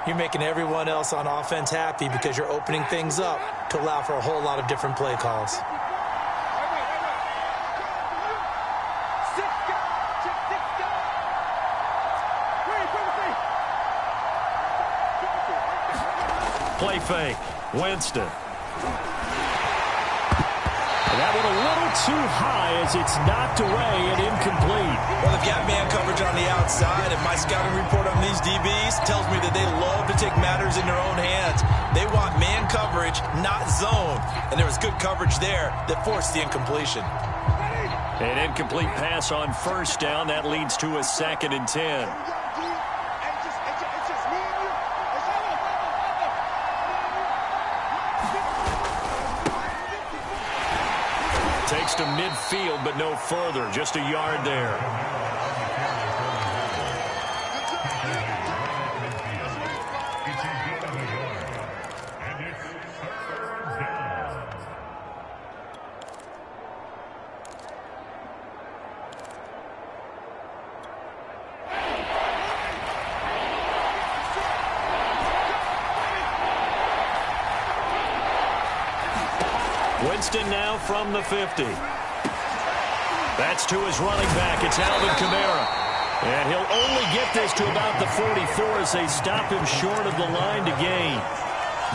you're making everyone else on offense happy because you're opening things up to allow for a whole lot of different play calls. Play fake, Winston. And that one a little too high as it's knocked away and incomplete. Well, they've got man coverage on the outside, and my scouting report on these DBs tells me that they love to take matters in their own hands. They want man coverage, not zone. And there was good coverage there that forced the incompletion. An incomplete pass on first down. That leads to a 2nd and 10. Takes to midfield, but no further. Just a yard there. Winston now from the 50. That's to his running back. It's Alvin Kamara. And he'll only get this to about the 44 as they stop him short of the line to gain.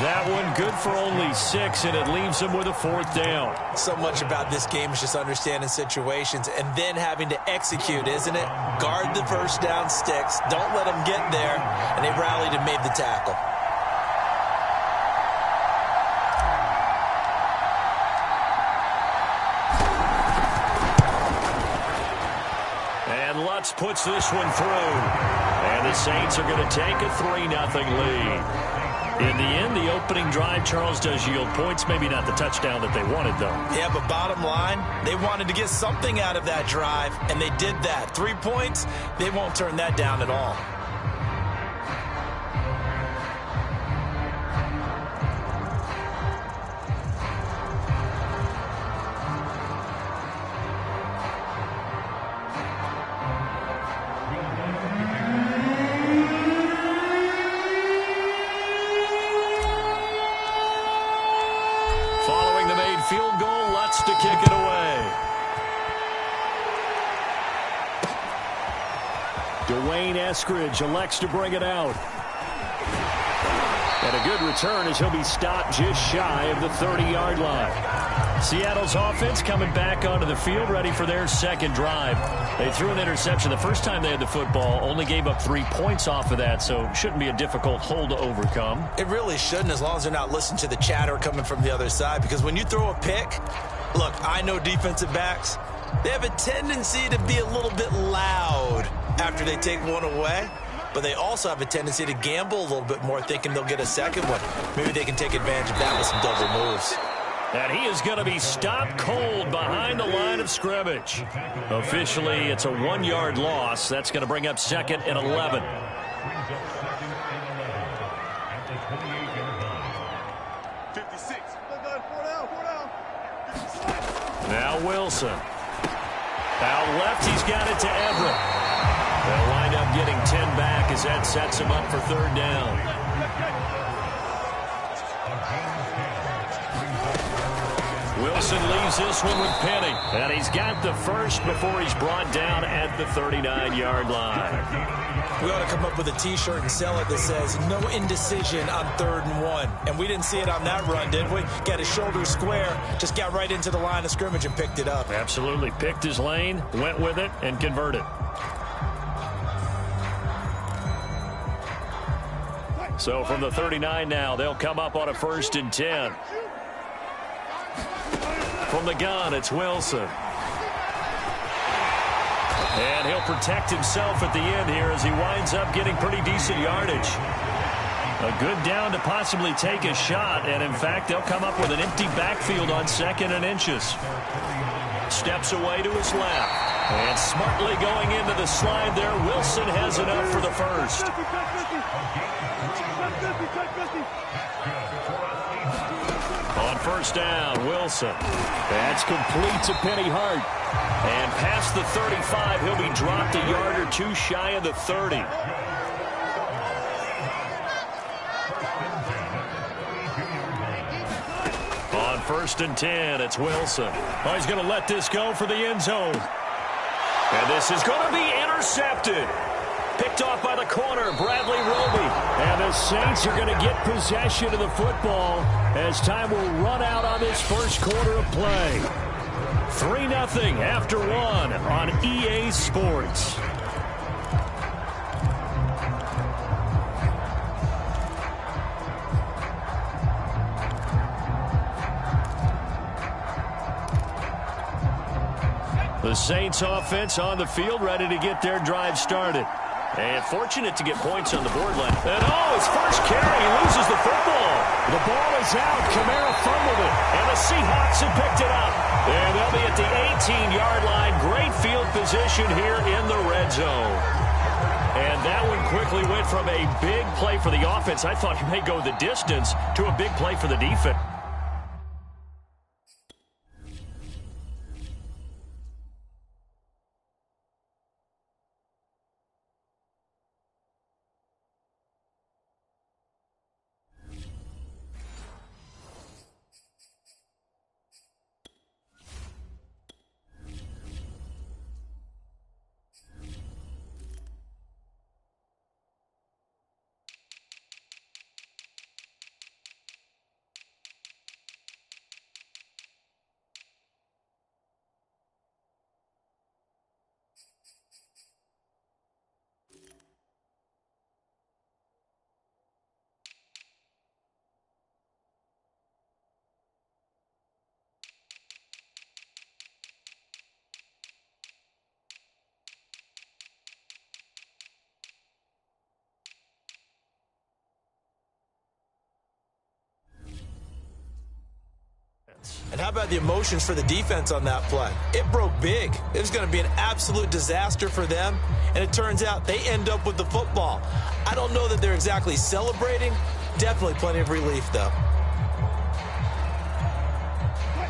That one good for only 6, and it leaves him with a 4th down. So much about this game is just understanding situations and then having to execute, isn't it? Guard the first down sticks. Don't let them get there. And they rallied and made the tackle. Lutz puts this one through. And the Saints are going to take a 3-0 lead. In the end, the opening drive, Charles, does yield points. Maybe not the touchdown that they wanted, though. Yeah, but bottom line, they wanted to get something out of that drive, and they did that. 3 points, they won't turn that down at all. Field goal, Lutz to kick it away. Dwayne Eskridge elects to bring it out. And a good return as he'll be stopped just shy of the 30-yard line. Seattle's offense coming back onto the field, ready for their second drive. They threw an interception the first time they had the football, only gave up 3 points off of that, so it shouldn't be a difficult hole to overcome. It really shouldn't, as long as they're not listening to the chatter coming from the other side, because when you throw a pick, look, I know defensive backs, they have a tendency to be a little bit loud after they take one away. But they also have a tendency to gamble a little bit more, thinking they'll get a second one. Maybe they can take advantage of that with some double moves. And he is going to be stopped cold behind the line of scrimmage. Officially, it's a 1-yard loss. That's going to bring up 2nd and 11. Now Wilson. Out left, he's got it to Everett. They'll wind up getting 10 back as that sets him up for 3rd down. Wilson leaves this one with Penny. And he's got the first before he's brought down at the 39-yard line. We ought to come up with a T-shirt and sell it that says, no indecision on 3rd and 1. And we didn't see it on that run, did we? Got his shoulder square, just got right into the line of scrimmage and picked it up. Absolutely. Picked his lane, went with it, and converted. So from the 39 now, they'll come up on a 1st and 10. From the gun, it's Wilson. And he'll protect himself at the end here as he winds up getting pretty decent yardage. A good down to possibly take a shot, and in fact, they'll come up with an empty backfield on 2nd and inches. Steps away to his left. And smartly going into the slide there, Wilson has enough for the first. On 1st down, Wilson. That's complete to Penny Hart. And past the 35, he'll be dropped a yard or 2 shy of the 30. On 1st and 10, it's Wilson. Oh, he's going to let this go for the end zone. And this is going to be intercepted. Picked off by the corner, Bradley Roby. And the Saints are going to get possession of the football as time will run out on this first quarter of play. 3-0 after 1 on EA Sports. The Saints offense on the field, ready to get their drive started. And fortunate to get points on the board line. And his first carry, he loses the football. The ball is out. Kamara fumbled it. And the Seahawks have picked it up. And they'll be at the 18-yard line. Great field position here in the red zone. And that one quickly went from a big play for the offense. I thought he may go the distance to a big play for the defense. And how about the emotions for the defense on that play? It broke big. It was going to be an absolute disaster for them, and it turns out they end up with the football. I don't know that they're exactly celebrating. Definitely plenty of relief, though.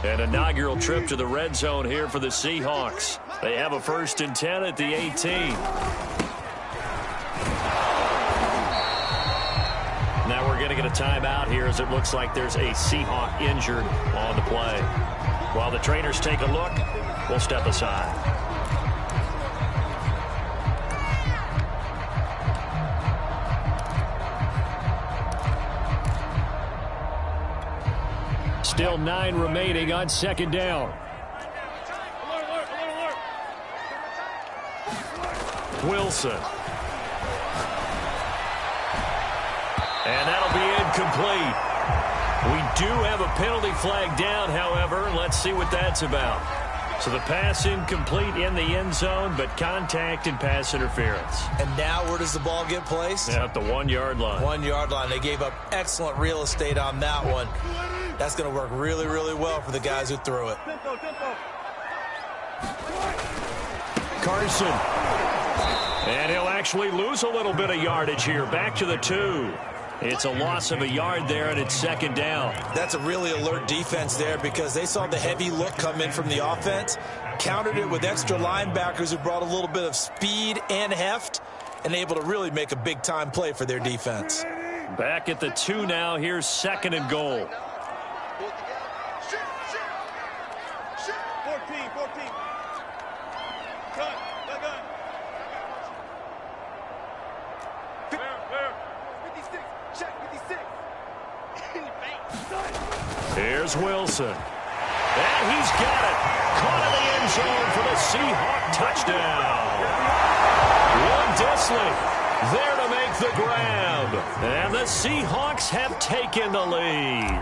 An inaugural trip to the red zone here for the Seahawks. They have a 1st and 10 at the 18. Now we're going to get a timeout here as it looks like there's a Seahawk injured on the play. While the trainers take a look, we'll step aside. Still 9 remaining on second down. Wilson. And that'll be incomplete. We do have a penalty flag down, however. Let's see what that's about. So the pass incomplete in the end zone, but contact and pass interference. And now where does the ball get placed? At the 1-yard line. 1-yard line. They gave up excellent real estate on that one. That's going to work really, really well for the guys who threw it. Carson. And he'll actually lose a little bit of yardage here. Back to the 2. It's a loss of a yard there, and it's second down. That's a really alert defense there because they saw the heavy look come in from the offense, countered it with extra linebackers who brought a little bit of speed and heft, and able to really make a big-time play for their defense. Back at the 2 now. Here's second and goal. 14. Gun. Clear. 56. Check 56. Here's Wilson. And he's got it. Caught in the end zone for the Seahawk touchdown. One Disley there to make the grab. And the Seahawks have taken the lead.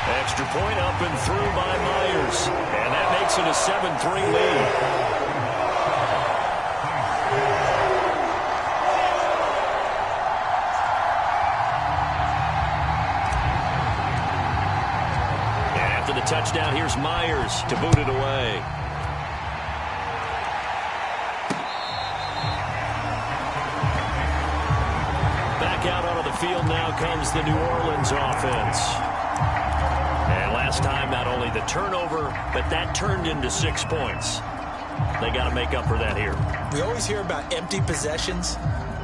Extra point up and through by Myers. And that makes it a 7-3 lead. After the touchdown, here's Myers to boot it away. Back out onto the field now comes the New Orleans offense. And last time, not only the turnover, but that turned into 6 points. They got to make up for that here. We always hear about empty possessions,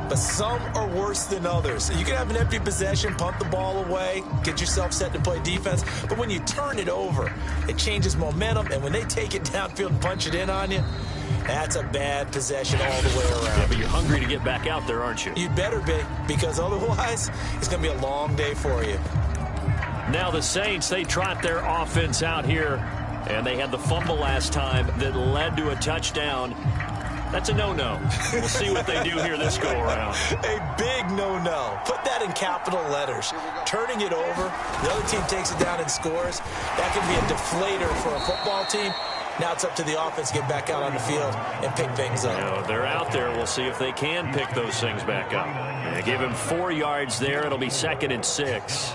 but some are worse than others. You can have an empty possession, punt the ball away, get yourself set to play defense, but when you turn it over, it changes momentum, and when they take it downfield and punch it in on you, that's a bad possession all the way around. Yeah, but you're hungry to get back out there, aren't you? You'd better be, because otherwise, it's going to be a long day for you. Now the Saints, they trot their offense out here, and they had the fumble last time that led to a touchdown. That's a no-no. We'll see what they do here this go-around. A big no-no. Put that in capital letters. Turning it over, the other team takes it down and scores. That can be a deflator for a football team. Now it's up to the offense to get back out on the field and pick things up. You know, they're out there. We'll see if they can pick those things back up. They give him 4 yards there. It'll be 2nd and 6.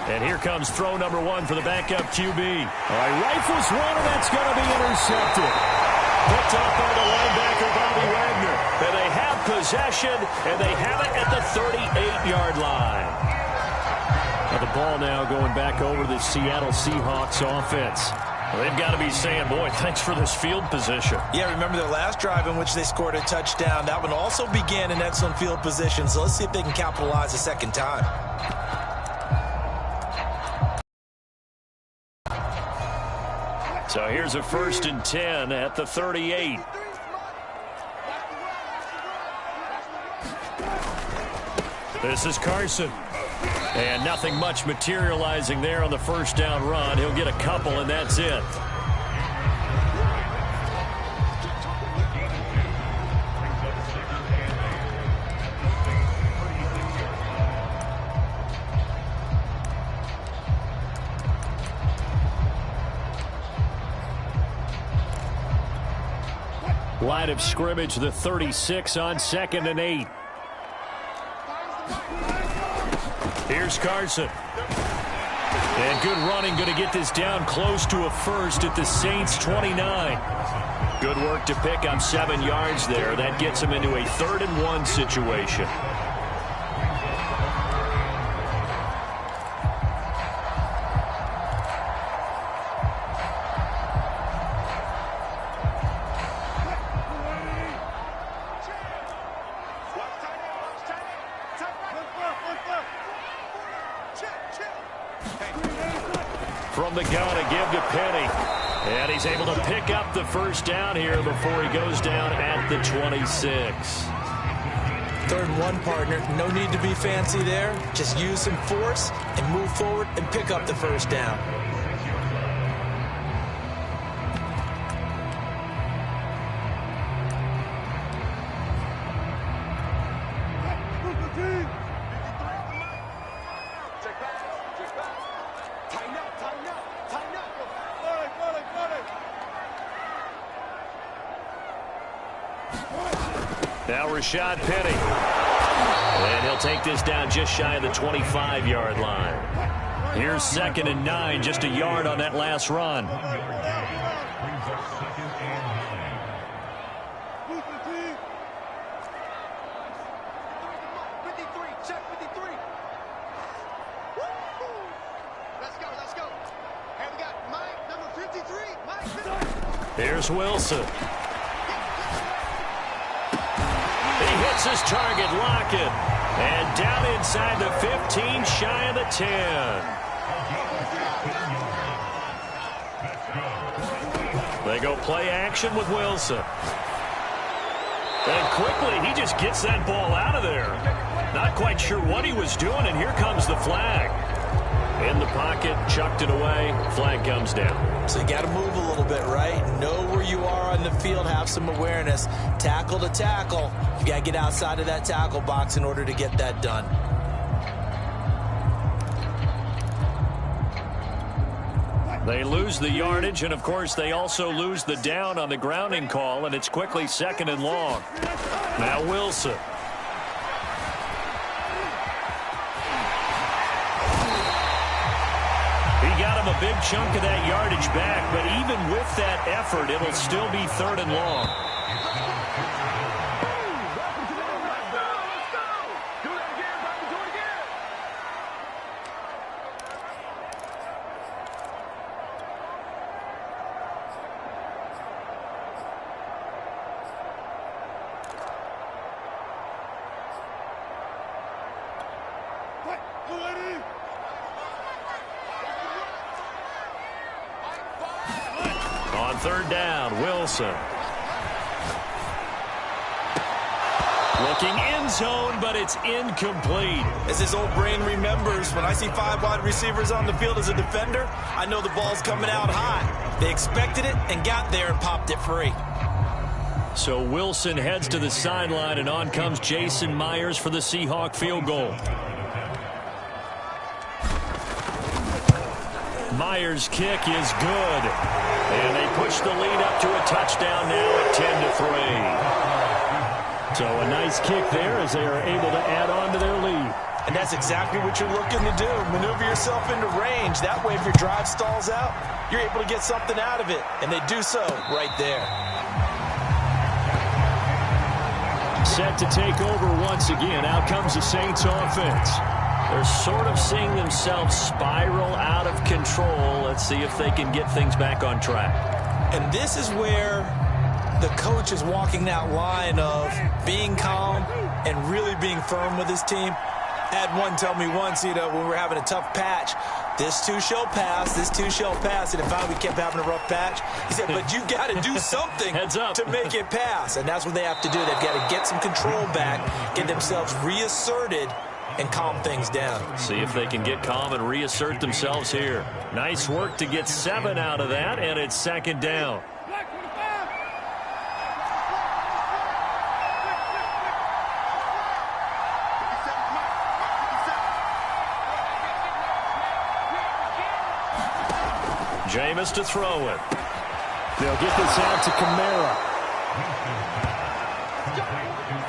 And here comes throw number 1 for the backup QB. All right, rifles one, and that's going to be intercepted. Picked up by the linebacker, Bobby Wagner. And they have possession, and they have it at the 38-yard line. Now the ball now going back over to the Seattle Seahawks offense. Well, they've got to be saying, boy, thanks for this field position. Yeah, remember their last drive in which they scored a touchdown. That one also began in excellent field position, so let's see if they can capitalize a second time. So here's a 1st and 10 at the 38. This is Carson. And nothing much materializing there on the first down run. He'll get a couple, and that's it. Line of scrimmage, the 36 on 2nd and 8. Here's Carson. And good running, going to get this down close to a first at the Saints 29. Good work to pick up 7 yards there. That gets him into a 3rd and 1 situation. from the gun to give to Penny. And he's able to pick up the first down here before he goes down at the 26. 3rd and 1, partner. No need to be fancy there. Just use some force and move forward and pick up the first down. Now Rashad Penny. And he'll take this down just shy of the 25-yard line. Here's 2nd and 9, just a yard on that last run. Brings up 2nd and 53, check 53. Let's go. And we got Mike, number 53. Mike. Here's Wilson. He hits his target, Lockett. And down inside the 15, shy of the 10. They go play action with Wilson. And quickly, he just gets that ball out of there. Not quite sure what he was doing, and here comes the flag. In the pocket, chucked it away, flag comes down. So you got to move a little bit, right? Know where you are on the field, have some awareness. Tackle to tackle. You got to get outside of that tackle box in order to get that done. They lose the yardage, and of course they also lose the down on the grounding call, and it's quickly 2nd and long. Now Wilson. Got him a big chunk of that yardage back, but even with that effort, it'll still be 3rd and long. On 3rd down, Wilson. Looking end zone, but it's incomplete. As his old brain remembers, when I see 5 wide receivers on the field as a defender, I know the ball's coming out high. They expected it and got there and popped it free. So Wilson heads to the sideline, and on comes Jason Myers for the Seahawk field goal. Myers' kick is good. And they push the lead up to a touchdown now at 10-3. So a nice kick there as they are able to add on to their lead. And that's exactly what you're looking to do. Maneuver yourself into range. That way, if your drive stalls out, you're able to get something out of it. And they do so right there. Set to take over once again. Out comes the Saints offense. They're sort of seeing themselves spiral out of control. Let's see if they can get things back on track. And this is where the coach is walking that line of being calm and really being firm with his team. I had one tell me once, when we were having a tough patch, this too shall pass, this too shall pass. And if we kept having a rough patch, he said, but you got to do something to make it pass. And that's what they have to do. They've got to get some control back, get themselves reasserted, and calm things down. See if they can get calm and reassert themselves here. Nice work to get 7 out of that, and it's 2nd down. Jameis to throw it. They'll get this out to Kamara.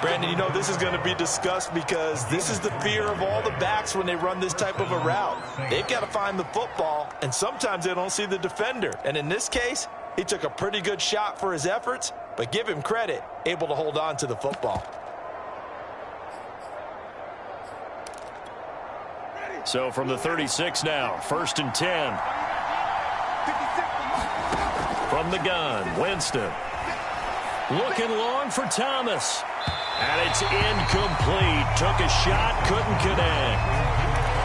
Brandon, this is going to be discussed because this is the fear of all the backs when they run this type of a route. They've got to find the football, and sometimes they don't see the defender. And in this case, he took a pretty good shot for his efforts, but give him credit, able to hold on to the football. So from the 36 now, 1st and 10. From the gun, Winston. Looking long for Thomas. And it's incomplete. Took a shot, couldn't connect.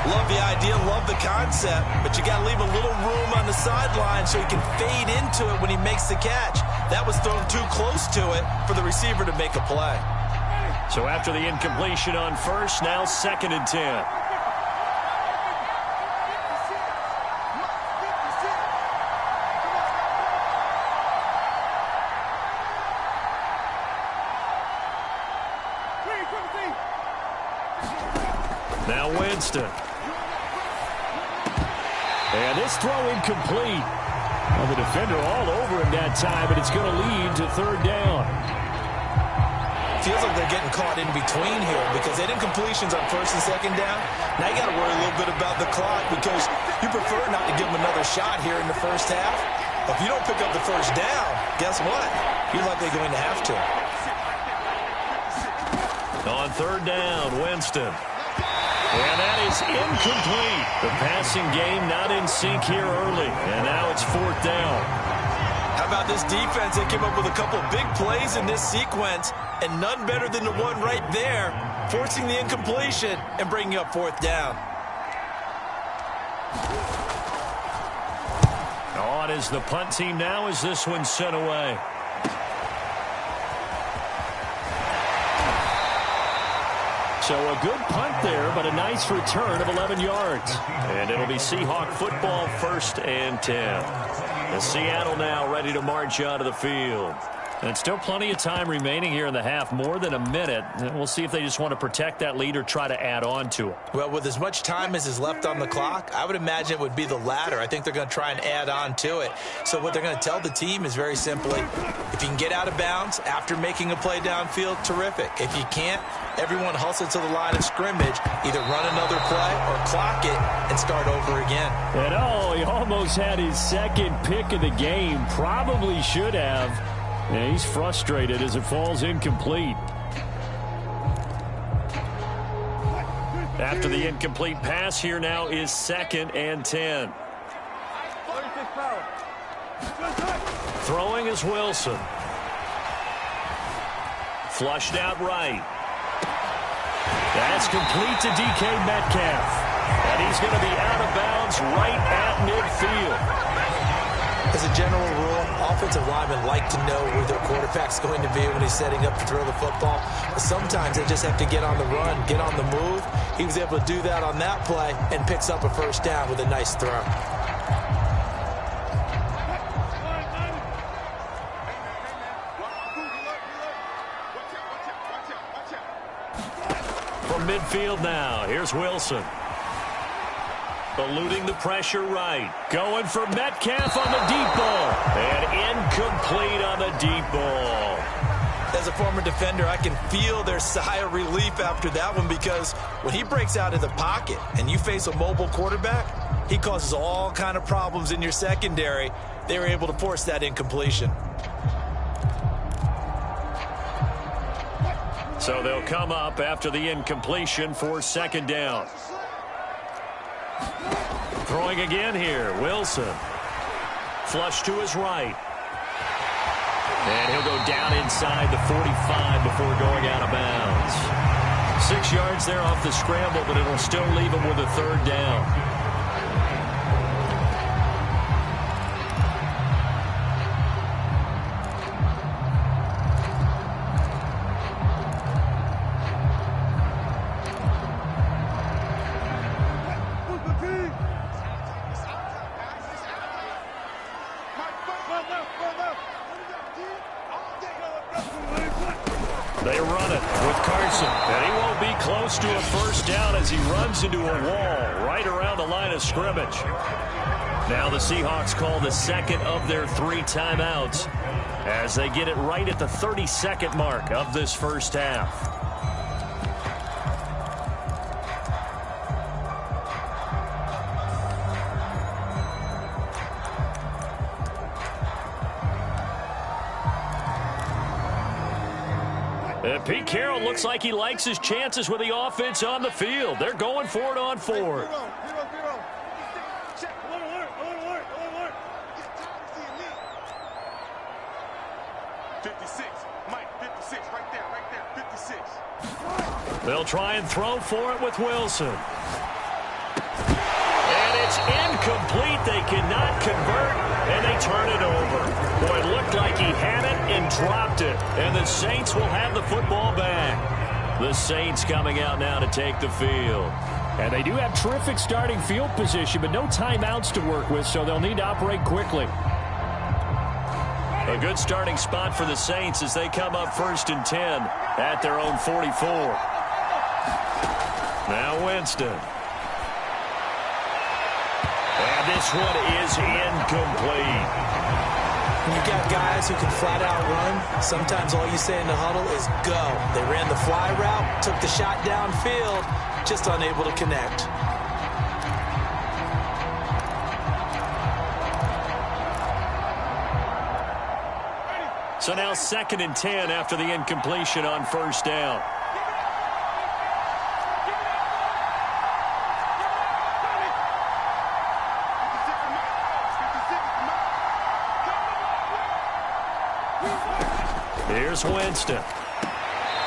Love the idea, love the concept, but you got to leave a little room on the sideline so he can fade into it when he makes the catch. That was thrown too close to it for the receiver to make a play. So after the incompletion on first, now 2nd and 10. Now Winston. And this throw incomplete. Well, the defender all over him that time, but it's going to lead to 3rd down. Feels like they're getting caught in between here because they did completions on 1st and 2nd down. Now you got to worry a little bit about the clock because you prefer not to give them another shot here in the first half. But if you don't pick up the 1st down, guess what? You're likely going to have to. On 3rd down, Winston. And that is incomplete. The passing game not in sync here early. And now it's 4th down. How about this defense? They came up with a couple big plays in this sequence, and none better than the one right there, forcing the incompletion and bringing up 4th down. On is the punt team now as this one's sent away. So a good punt there, but a nice return of 11 yards. And it'll be Seahawk football, 1st and 10. And Seattle now ready to march out of the field. And still plenty of time remaining here in the half, more than a minute. And we'll see if they just want to protect that lead or try to add on to it. Well, with as much time as is left on the clock, I would imagine it would be the latter. I think they're going to try and add on to it. So what they're going to tell the team is very simply, if you can get out of bounds after making a play downfield, terrific. If you can't, everyone hustle to the line of scrimmage, either run another play or clock it and start over again. And oh, he almost had his 2nd pick of the game. Probably should have. Yeah, he's frustrated as it falls incomplete. After the incomplete pass, here now is 2nd and 10. Throwing is Wilson. Flushed out right. That's complete to DK Metcalf. And he's going to be out of bounds right at midfield. As a general rule, offensive linemen like to know where their quarterback's going to be when he's setting up to throw the football. But sometimes they just have to get on the run, get on the move. He was able to do that on that play and picks up a 1st down with a nice throw. From midfield now, here's Wilson. Eluding the pressure right. Going for Metcalf on the deep ball. And incomplete on the deep ball. As a former defender, I can feel their sigh of relief after that one because when he breaks out of the pocket and you face a mobile quarterback, he causes all kind of problems in your secondary. They were able to force that incompletion. So they'll come up after the incompletion for 2nd down. Throwing again here, Wilson. Flush to his right. And he'll go down inside the 45 before going out of bounds. 6 yards there off the scramble, but it'll still leave him with a 3rd down. They run it with Carson, and he won't be close to a 1st down as he runs into a wall right around the line of scrimmage. Now the Seahawks call the 2nd of their 3 timeouts as they get it right at the 32nd mark of this first half. Pete Carroll looks like he likes his chances with the offense on the field. They're going for it on 4th. They'll try and throw for it with Wilson. It's incomplete. They cannot convert, and they turn it over. Boy, it looked like he had it and dropped it. And the Saints will have the football back. The Saints coming out now to take the field. And they do have terrific starting field position, but no timeouts to work with, so they'll need to operate quickly. A good starting spot for the Saints as they come up 1st and 10 at their own 44. Now Winston. And this one is incomplete. When you've got guys who can flat out run, sometimes all you say in the huddle is go. They ran the fly route, took the shot downfield, just unable to connect. So now 2nd and 10 after the incompletion on 1st down. Here's Winston.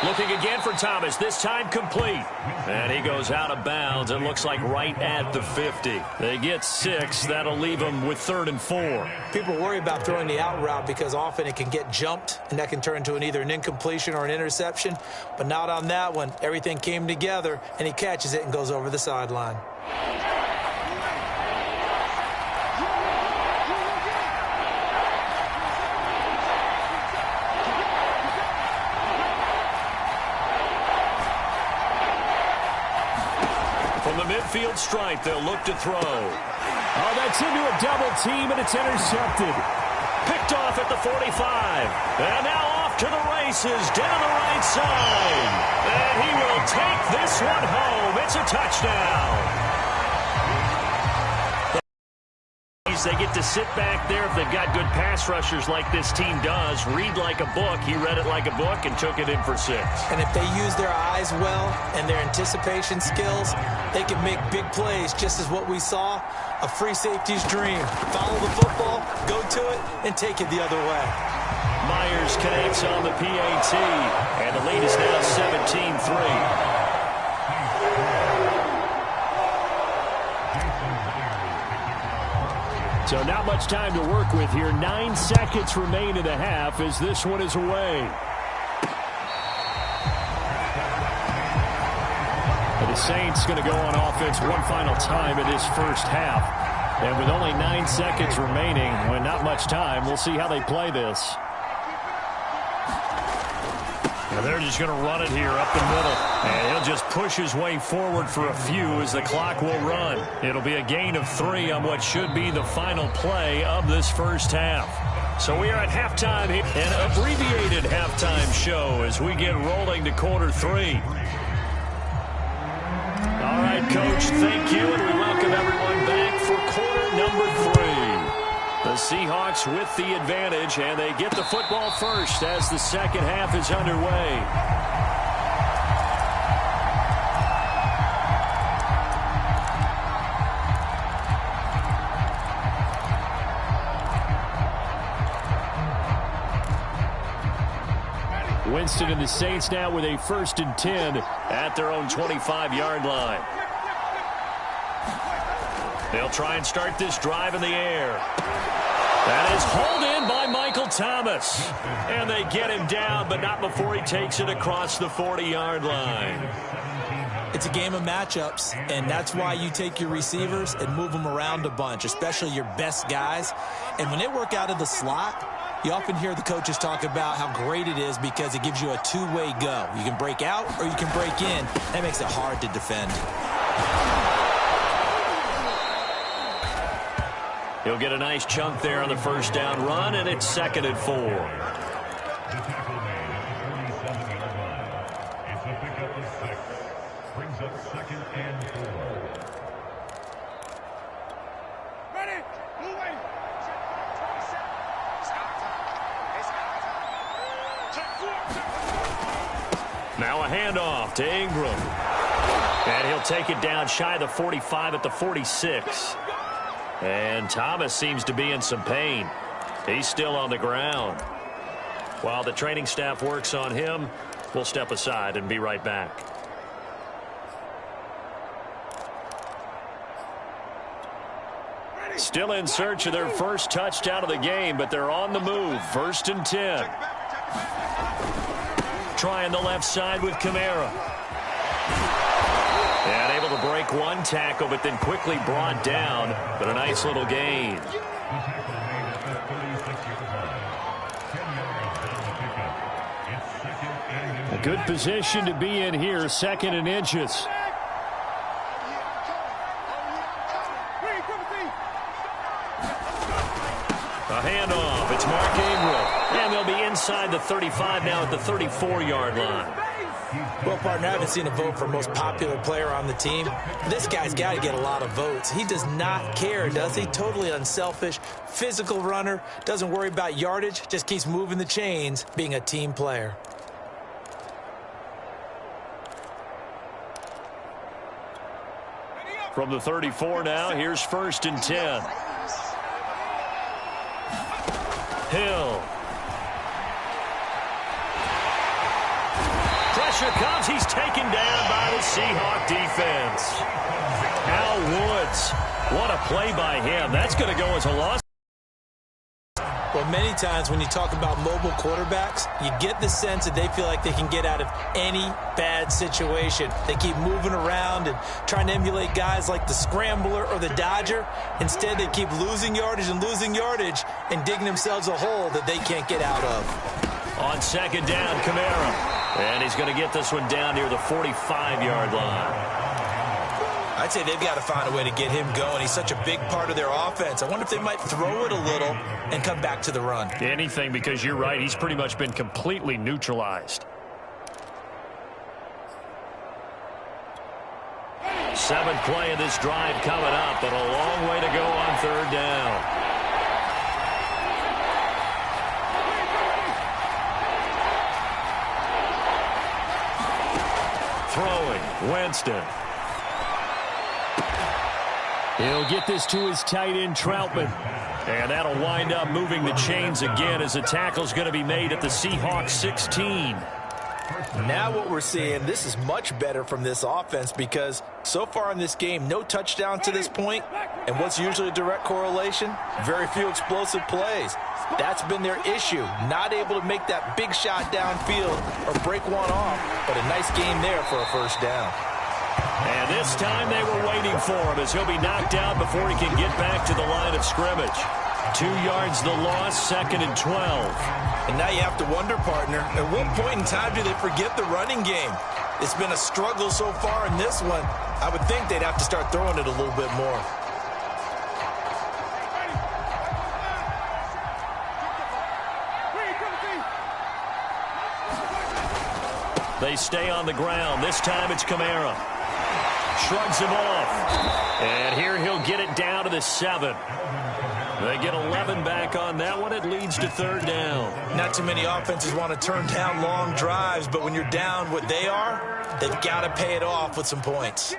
Looking again for Thomas, this time complete. And he goes out of bounds. It looks like right at the 50. They get 6. That'll leave them with 3rd and 4. People worry about throwing the out route because often it can get jumped, and that can turn into either an incompletion or an interception. But not on that one. Everything came together, and he catches it and goes over the sideline. From the midfield stripe, they'll look to throw. Oh, that's into a double team, and it's intercepted. Picked off at the 45. And now off to the races down the right side. And he will take this one home. It's a touchdown. They get to sit back there if they've got good pass rushers like this team does. Read like a book. He read it like a book and took it in for 6. And if they use their eyes well and their anticipation skills, they can make big plays, just as what we saw, a free safety's dream. Follow the football, go to it, and take it the other way. Myers connects on the PAT, and the lead is now 17-3. So not much time to work with here. 9 seconds remain in the half as this one is away. And the Saints going to go on offense one final time in this first half. And with only 9 seconds remaining, when not much time, we'll see how they play this. And they're just going to run it here up the middle. And he'll just push his way forward for a few as the clock will run. It'll be a gain of 3 on what should be the final play of this first half. So we are at halftime, an abbreviated halftime show as we get rolling to quarter 3. All right, Coach, thank you, and we welcome everyone back for quarter number 3. The Seahawks with the advantage, and they get the football first as the second half is underway. Winston and the Saints now with a 1st and 10 at their own 25-yard line. They'll try and start this drive in the air. That is hauled in by Michael Thomas. And they get him down, but not before he takes it across the 40-yard line. It's a game of matchups, and that's why you take your receivers and move them around a bunch, especially your best guys. And when they work out of the slot, you often hear the coaches talk about how great it is because it gives you a two-way go. You can break out or you can break in. That makes it hard to defend. He'll get a nice chunk there on the first down run, and it's 2nd and 4. The tackle made at the 37-yard line. It's a pickup of 6. Brings up 2nd and 4. Ready? Blue wave. Check 27. It's our time. It's our time. Check 4. Now a handoff to Ingram. And he'll take it down shy of the 45 at the 46. And Thomas seems to be in some pain. He's still on the ground. While the training staff works on him, we'll step aside and be right back. Still in search of their first touchdown of the game, but they're on the move. 1st and 10. Trying the left side with Kamara. And able to break one tackle, but then quickly brought down. But a nice little gain. A good position to be in here, 2nd and inches. A handoff. It's Mark Ingram. And they'll be inside the 35 now at the 34-yard line. Well, partner, I haven't seen a vote for most popular player on the team. This guy's got to get a lot of votes. He does not care, does he? Totally unselfish, physical runner, doesn't worry about yardage, just keeps moving the chains, being a team player. From the 34 now, here's 1st and 10. Hill. Pressure comes. He's taken down by the Seahawk defense. Al Woods. What a play by him. That's going to go as a loss. Well, many times when you talk about mobile quarterbacks, you get the sense that they feel like they can get out of any bad situation. They keep moving around and trying to emulate guys like the Scrambler or the Dodger. Instead, they keep losing yardage and digging themselves a hole that they can't get out of. On 2nd down, Kamara. And he's going to get this one down near the 45-yard line. I'd say they've got to find a way to get him going. He's such a big part of their offense. I wonder if they might throw it a little and come back to the run. Anything, because you're right. He's pretty much been completely neutralized. 7th play of this drive coming up, but a long way to go on 3rd down. Throwing, Winston. He'll get this to his tight end, Troutman. And that'll wind up moving the chains again as the tackle's going to be made at the Seahawks 16. Now what we're seeing, this is much better from this offense because so far in this game, no touchdown to this point. And what's usually a direct correlation? Very few explosive plays. That's been their issue. Not able to make that big shot downfield or break one off. But a nice game there for a 1st down. And this time they were waiting for him as he'll be knocked out before he can get back to the line of scrimmage. 2 yards the loss, 2nd and 12. And now you have to wonder, partner, at what point in time do they forget the running game? It's been a struggle so far in this one. I would think they'd have to start throwing it a little bit more. They stay on the ground. This time it's Kamara. Shrugs him off. And here he'll get it down to the 7. They get 11 back on that one. It leads to 3rd down. Not too many offenses want to turn down long drives, but when you're down what they are, they've got to pay it off with some points.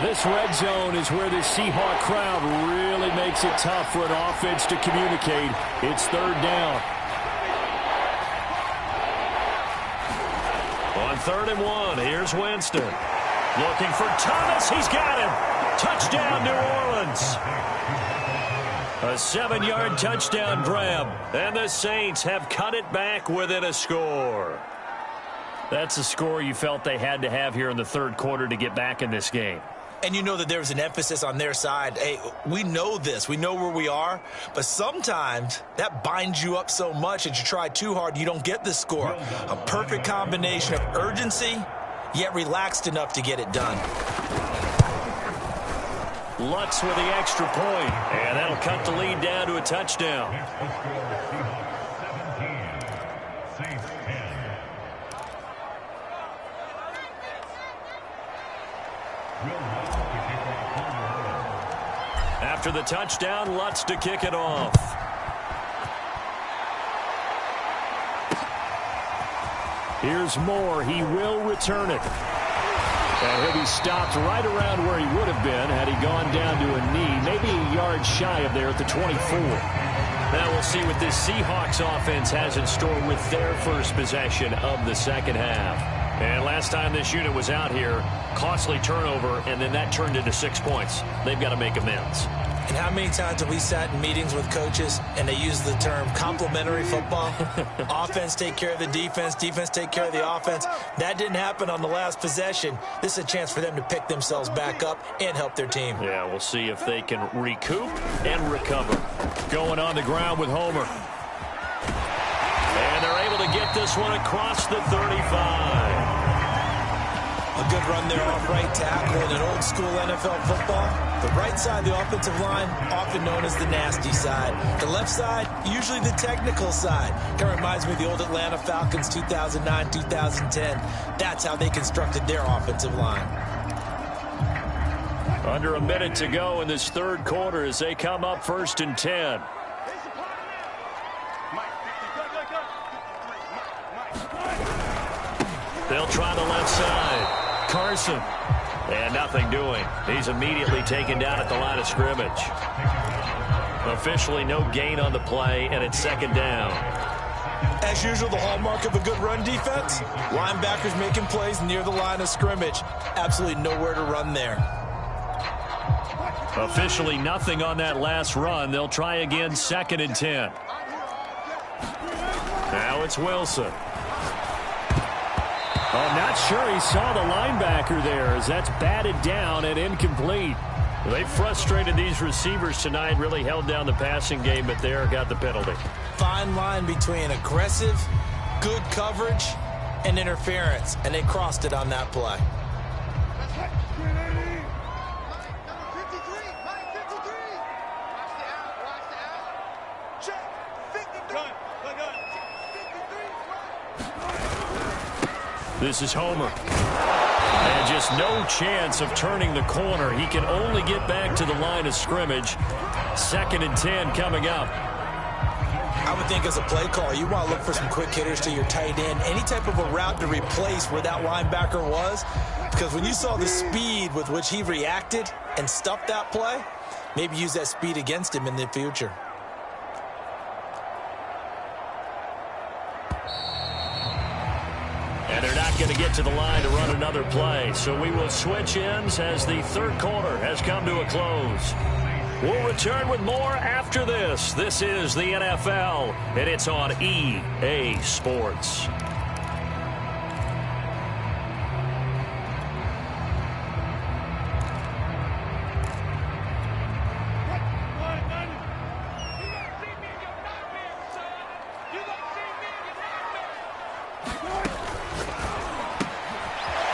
This red zone is where the Seahawk crowd really makes it tough for an offense to communicate. It's 3rd down. On 3rd and 1, here's Winston. Looking for Thomas. He's got him. Touchdown, New Orleans. A 7-yard touchdown grab. And the Saints have cut it back within a score. That's a score you felt they had to have here in the 3rd quarter to get back in this game. And you know that there's an emphasis on their side. Hey, we know this. We know where we are. But sometimes that binds you up so much that you try too hard, you don't get the score. A perfect combination of urgency, yet relaxed enough to get it done. Lutz with the extra point. And that'll cut the lead down to a touchdown. After the touchdown, Lutz to kick it off. Here's Moore. He will return it. And he'll be stopped right around where he would have been had he gone down to a knee, maybe a yard shy of there at the 24. Now we'll see what this Seahawks offense has in store with their first possession of the 2nd half. And last time this unit was out here, costly turnover, and then that turned into 6 points. They've got to make amends. And how many times have we sat in meetings with coaches and they use the term complementary football? Offense take care of the defense, defense take care of the offense. That didn't happen on the last possession. This is a chance for them to pick themselves back up and help their team. Yeah, we'll see if they can recoup and recover. Going on the ground with Homer. And they're able to get this one across the 35. A good run there off right tackle in an old-school NFL football. The right side of the offensive line, often known as the nasty side. The left side, usually the technical side. Kind of reminds me of the old Atlanta Falcons 2009, 2010. That's how they constructed their offensive line. Under a minute to go in this third quarter as they come up 1st and 10. They'll try the left side. Carson. And nothing doing. He's immediately taken down at the line of scrimmage. Officially no gain on the play, and it's 2nd down. As usual, the hallmark of a good run defense, linebackers making plays near the line of scrimmage. Absolutely nowhere to run there. Officially nothing on that last run. They'll try again 2nd and 10. Now it's Wilson. I'm not sure he saw the linebacker there as that's batted down and incomplete. They frustrated these receivers tonight, really held down the passing game, but there got the penalty. Fine line between aggressive, good coverage, and interference, and they crossed it on that play. This is Homer. And just no chance of turning the corner. He can only get back to the line of scrimmage. 2nd and 10 coming up. I would think as a play call, you want to look for some quick hitters to your tight end. Any type of a route to replace where that linebacker was. Because when you saw the speed with which he reacted and stuffed that play, maybe use that speed against him in the future. And they're not going to get to the line to run another play. So we will switch ends as the third quarter has come to a close. We'll return with more after this. This is the NFL, and it's on EA Sports.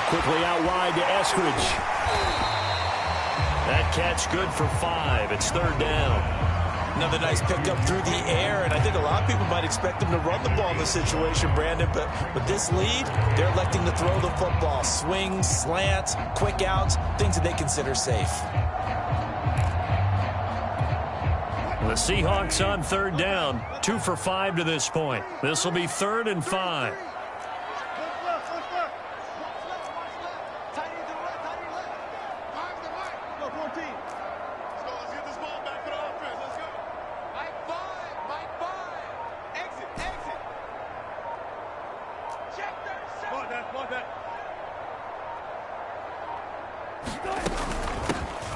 Quickly out wide to Eskridge. That catch good for 5. It's 3rd down. Another nice pickup through the air, and I think a lot of people might expect them to run the ball in this situation, Brandon, but with this lead, they're electing to throw the football. Swings, slants, quick outs, things that they consider safe. The Seahawks on 3rd down, 2 for 5 to this point. This will be 3rd and 5.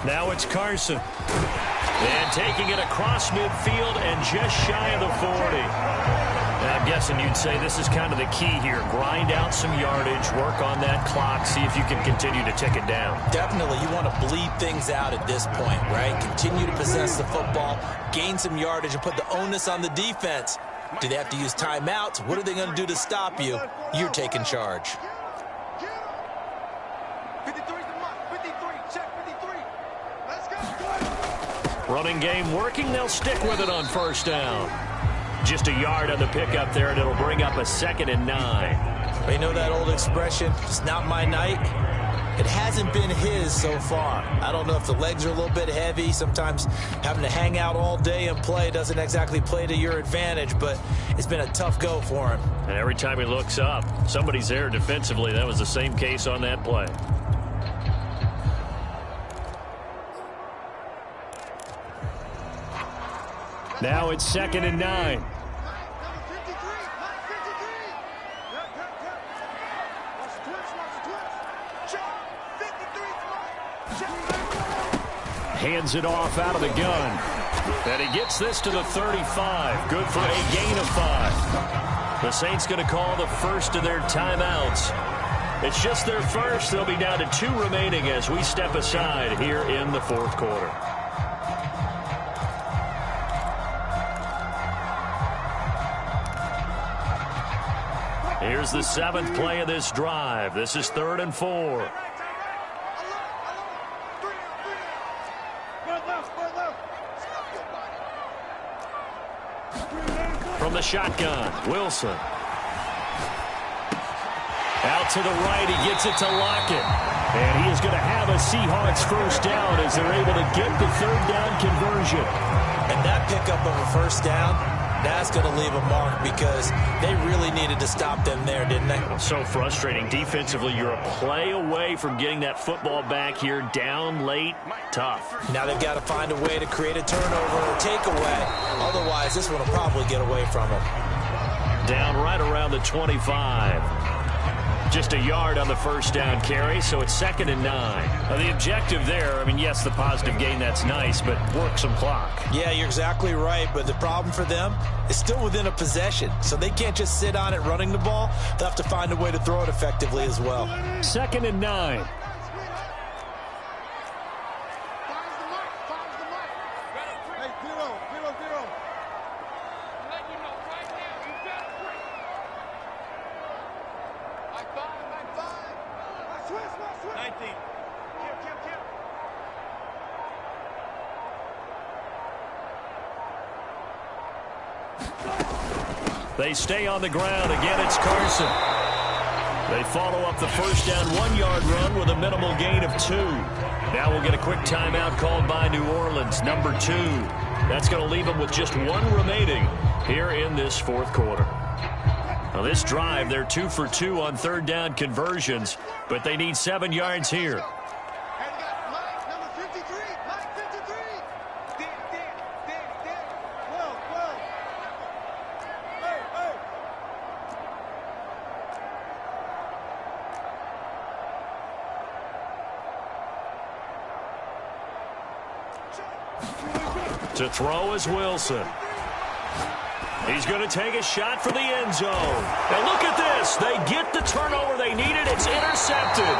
Now it's Carson. And taking it across midfield and just shy of the 40. And I'm guessing you'd say this is kind of the key here. Grind out some yardage, work on that clock, see if you can continue to tick it down. Definitely. You want to bleed things out at this point, right? Continue to possess the football, gain some yardage, and put the onus on the defense. Do they have to use timeouts? What are they going to do to stop you? You're taking charge. Running game working. They'll stick with it on 1st down. Just a yard on the pickup there, and it'll bring up a 2nd and 9. You know that old expression, it's not my night? It hasn't been his so far. I don't know if the legs are a little bit heavy. Sometimes having to hang out all day and play doesn't exactly play to your advantage, but it's been a tough go for him. And every time he looks up, somebody's there defensively. That was the same case on that play. Now it's 2nd and 9. hands it off out of the gun. And he gets this to the 35. Good for a gain of 5. The Saints going to call the first of their timeouts. It's just their first. They'll be down to 2 remaining as we step aside here in the fourth quarter. Here's the 7th play of this drive. This is 3rd and 4. From the shotgun, Wilson. Out to the right, he gets it to Lockett. And he is going to have a Seahawks first down as they're able to get the 3rd down conversion. And that pickup of a first down, that's going to leave a mark because they really needed to stop them there, didn't they? So frustrating. Defensively, you're a play away from getting that football back here down late. Tough. Now they've got to find a way to create a turnover or takeaway. Otherwise, this one will probably get away from them. Down right around the 25. Just a yard on the first down carry, so it's 2nd and 9. The objective there, I mean, yes, the positive gain, that's nice, but work some clock. Yeah, you're exactly right, but the problem for them is still within a possession, so they can't just sit on it running the ball. They'll have to find a way to throw it effectively as well. 2nd and 9. They stay on the ground. Again, it's Carson. They follow up the first down 1-yard run with a minimal gain of 2. Now we'll get a quick timeout called by New Orleans, number 2. That's going to leave them with just 1 remaining here in this fourth quarter. Now this drive, they're 2 for 2 on 3rd down conversions, but they need 7 yards here. To throw is Wilson. He's going to take a shot for the end zone. And look at this. They get the turnover they needed. It's intercepted.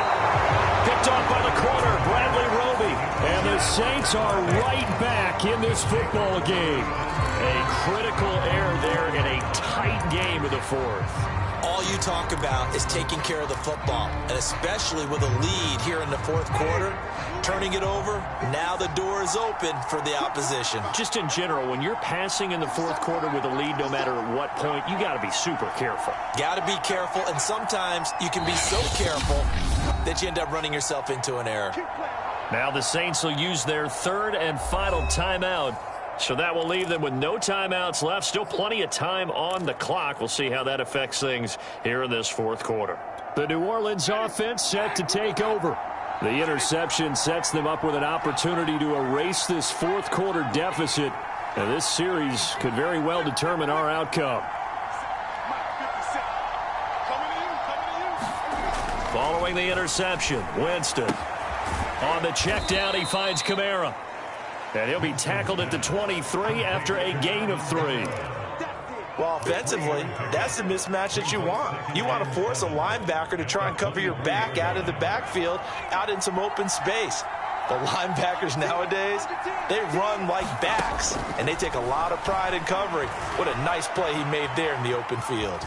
Picked off by the corner, Bradley Roby. And the Saints are right back in this football game. A critical error there in a tight game of the fourth. All you talk about is taking care of the football, and especially with a lead here in the fourth quarter, turning it over, now the door is open for the opposition. Just in general, when you're passing in the fourth quarter with a lead, no matter at what point, you got to be super careful. Got to be careful, and sometimes you can be so careful that you end up running yourself into an error. Now the Saints will use their 3rd and final timeout. So that will leave them with no timeouts left. Still plenty of time on the clock. We'll see how that affects things here in this fourth quarter. The New Orleans offense set to take over. The interception sets them up with an opportunity to erase this fourth quarter deficit. And this series could very well determine our outcome. Following the interception, Winston. On the check down, he finds Kamara. And he'll be tackled at the 23 after a gain of 3. Well, offensively, that's the mismatch that you want. You want to force a linebacker to try and cover your back out of the backfield, out in some open space. The linebackers nowadays, they run like backs, and they take a lot of pride in covering. What a nice play he made there in the open field.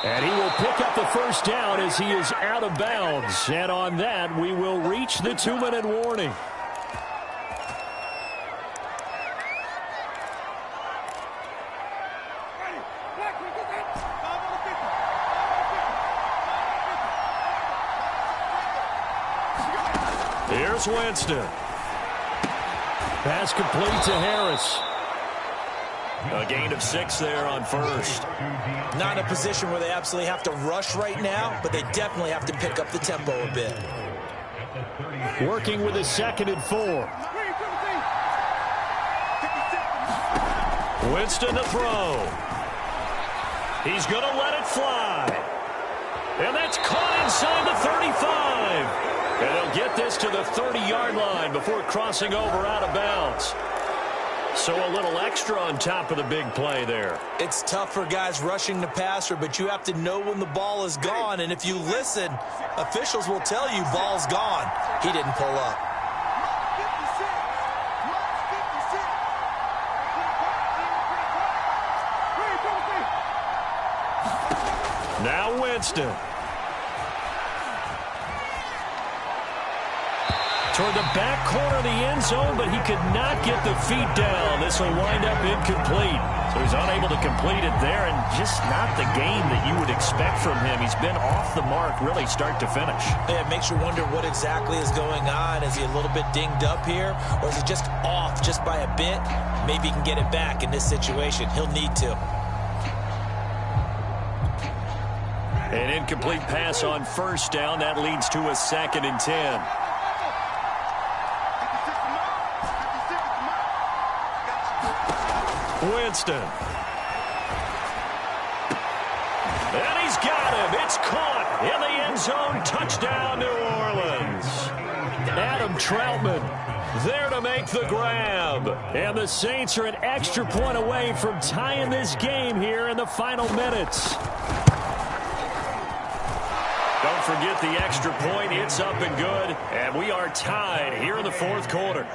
And he will pick up the first down as he is out of bounds. And on that, we will reach the 2-minute warning. Here's Winston. Pass complete to Harris. A gain of 6 there on first. Not in a position where they absolutely have to rush right now, but they definitely have to pick up the tempo a bit. Working with a 2nd and 4. Winston to throw. He's going to let it fly. And that's caught inside the 35. And they'll get this to to the 30-yard line before crossing over out of bounds. So a little extra on top of the big play there. It's tough for guys rushing the passer, but you have to know when the ball is gone. And if you listen, officials will tell you ball's gone. He didn't pull up. Now Winston. Toward the back corner of the end zone, but he could not get the feet down. This will wind up incomplete. So he's unable to complete it there, and just not the game that you would expect from him. He's been off the mark really start to finish. Yeah, it makes you wonder what exactly is going on. Is he a little bit dinged up here, or is he just off just by a bit? Maybe he can get it back in this situation. He'll need to. An incomplete pass on first down. That leads to a 2nd and 10. Winston. And he's got him. It's caught in the end zone. Touchdown, New Orleans. Adam Troutman there to make the grab. And the Saints are an extra point away from tying this game here in the final minutes. Don't forget the extra point. It's up and good. And we are tied here in the 4th quarter.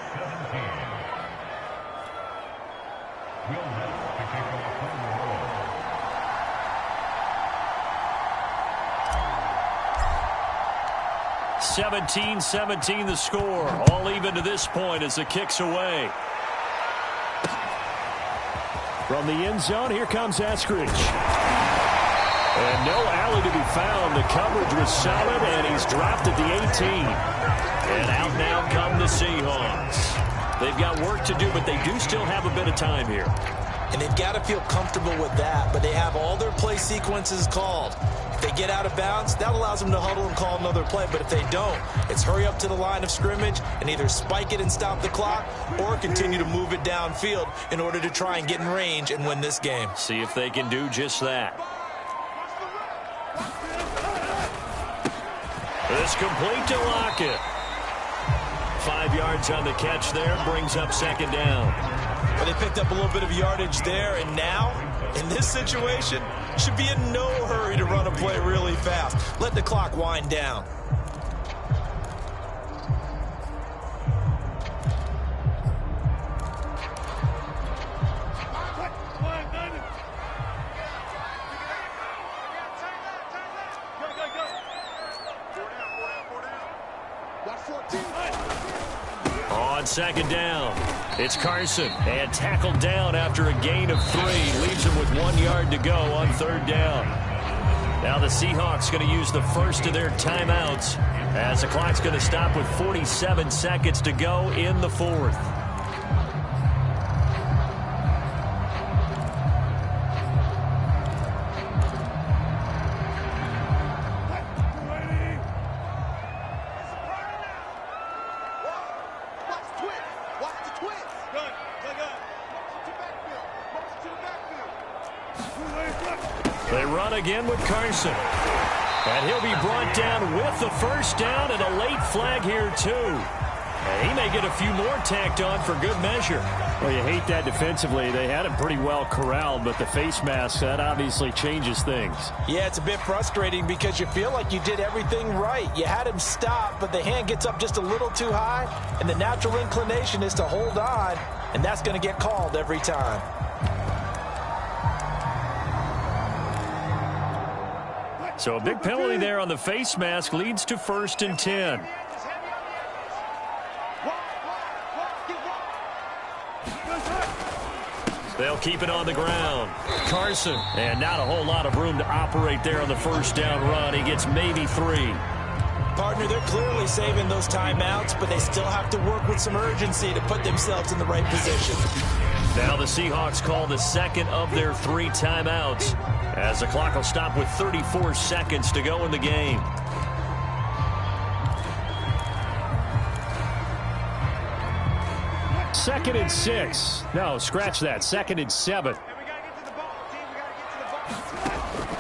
17-17 the score. All even to this point as the kick's away. From the end zone, here comes Eskridge. And no alley to be found. The coverage was solid, and he's dropped at the 18. And out now come the Seahawks. They've got work to do, but they do still have a bit of time here. And they've got to feel comfortable with that, but they have all their play sequences called. If they get out of bounds, that allows them to huddle and call another play. But if they don't, it's hurry up to the line of scrimmage and either spike it and stop the clock or continue to move it downfield in order to try and get in range and win this game. See if they can do just that. It's complete to Lockett. 5 yards on the catch there, brings up 2nd down. But they picked up a little bit of yardage there, and now, in this situation, should be in no hurry to run a play really fast. Let the clock wind down. On 2nd down, it's Carson, and tackled down after a gain of 3. Leaves him with 1 yard to go on 3rd down. Now the Seahawks going to use the first of their timeouts as the clock's going to stop with 47 seconds to go in the 4th. They run again with Carson. And he'll be brought down with the first down and a late flag here, too. And he may get a few more tacked on for good measure. Well, you hate that defensively. They had him pretty well corralled, but the face mask, that obviously changes things. Yeah, it's a bit frustrating because you feel like you did everything right. You had him stop, but the hand gets up just a little too high, and the natural inclination is to hold on, and that's going to get called every time. So a big penalty there on the face mask leads to 1st and 10. They'll keep it on the ground. Carson, and not a whole lot of room to operate there on the first down run. He gets maybe 3. Partner, they're clearly saving those timeouts, but they still have to work with some urgency to put themselves in the right position. Now the Seahawks call the 2nd of their 3 timeouts as the clock will stop with 34 seconds to go in the game. Second and 6. No, scratch that. 2nd and 7.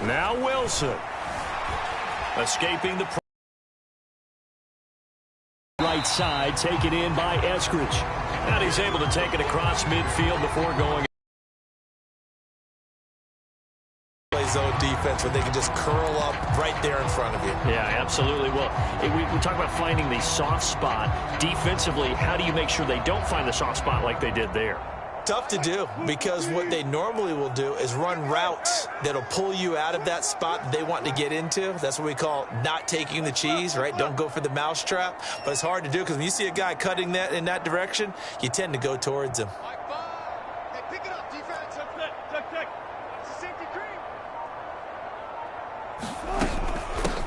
Now Wilson. Escaping the right side, taken in by Eskridge. And he's able to take it across midfield before going. Play zone defense where they can just curl up right there in front of you. Yeah, absolutely. Well, we talk about finding the soft spot. Defensively, how do you make sure they don't find the soft spot like they did there? Tough to do, because what they normally will do is run routes that'll pull you out of that spot that they want to get into. That's what we call not taking the cheese, right? Don't go for the mousetrap. But it's hard to do because when you see a guy cutting that in that direction, you tend to go towards him. Hey, pick it up, defense. Tuck. It's a safety cream.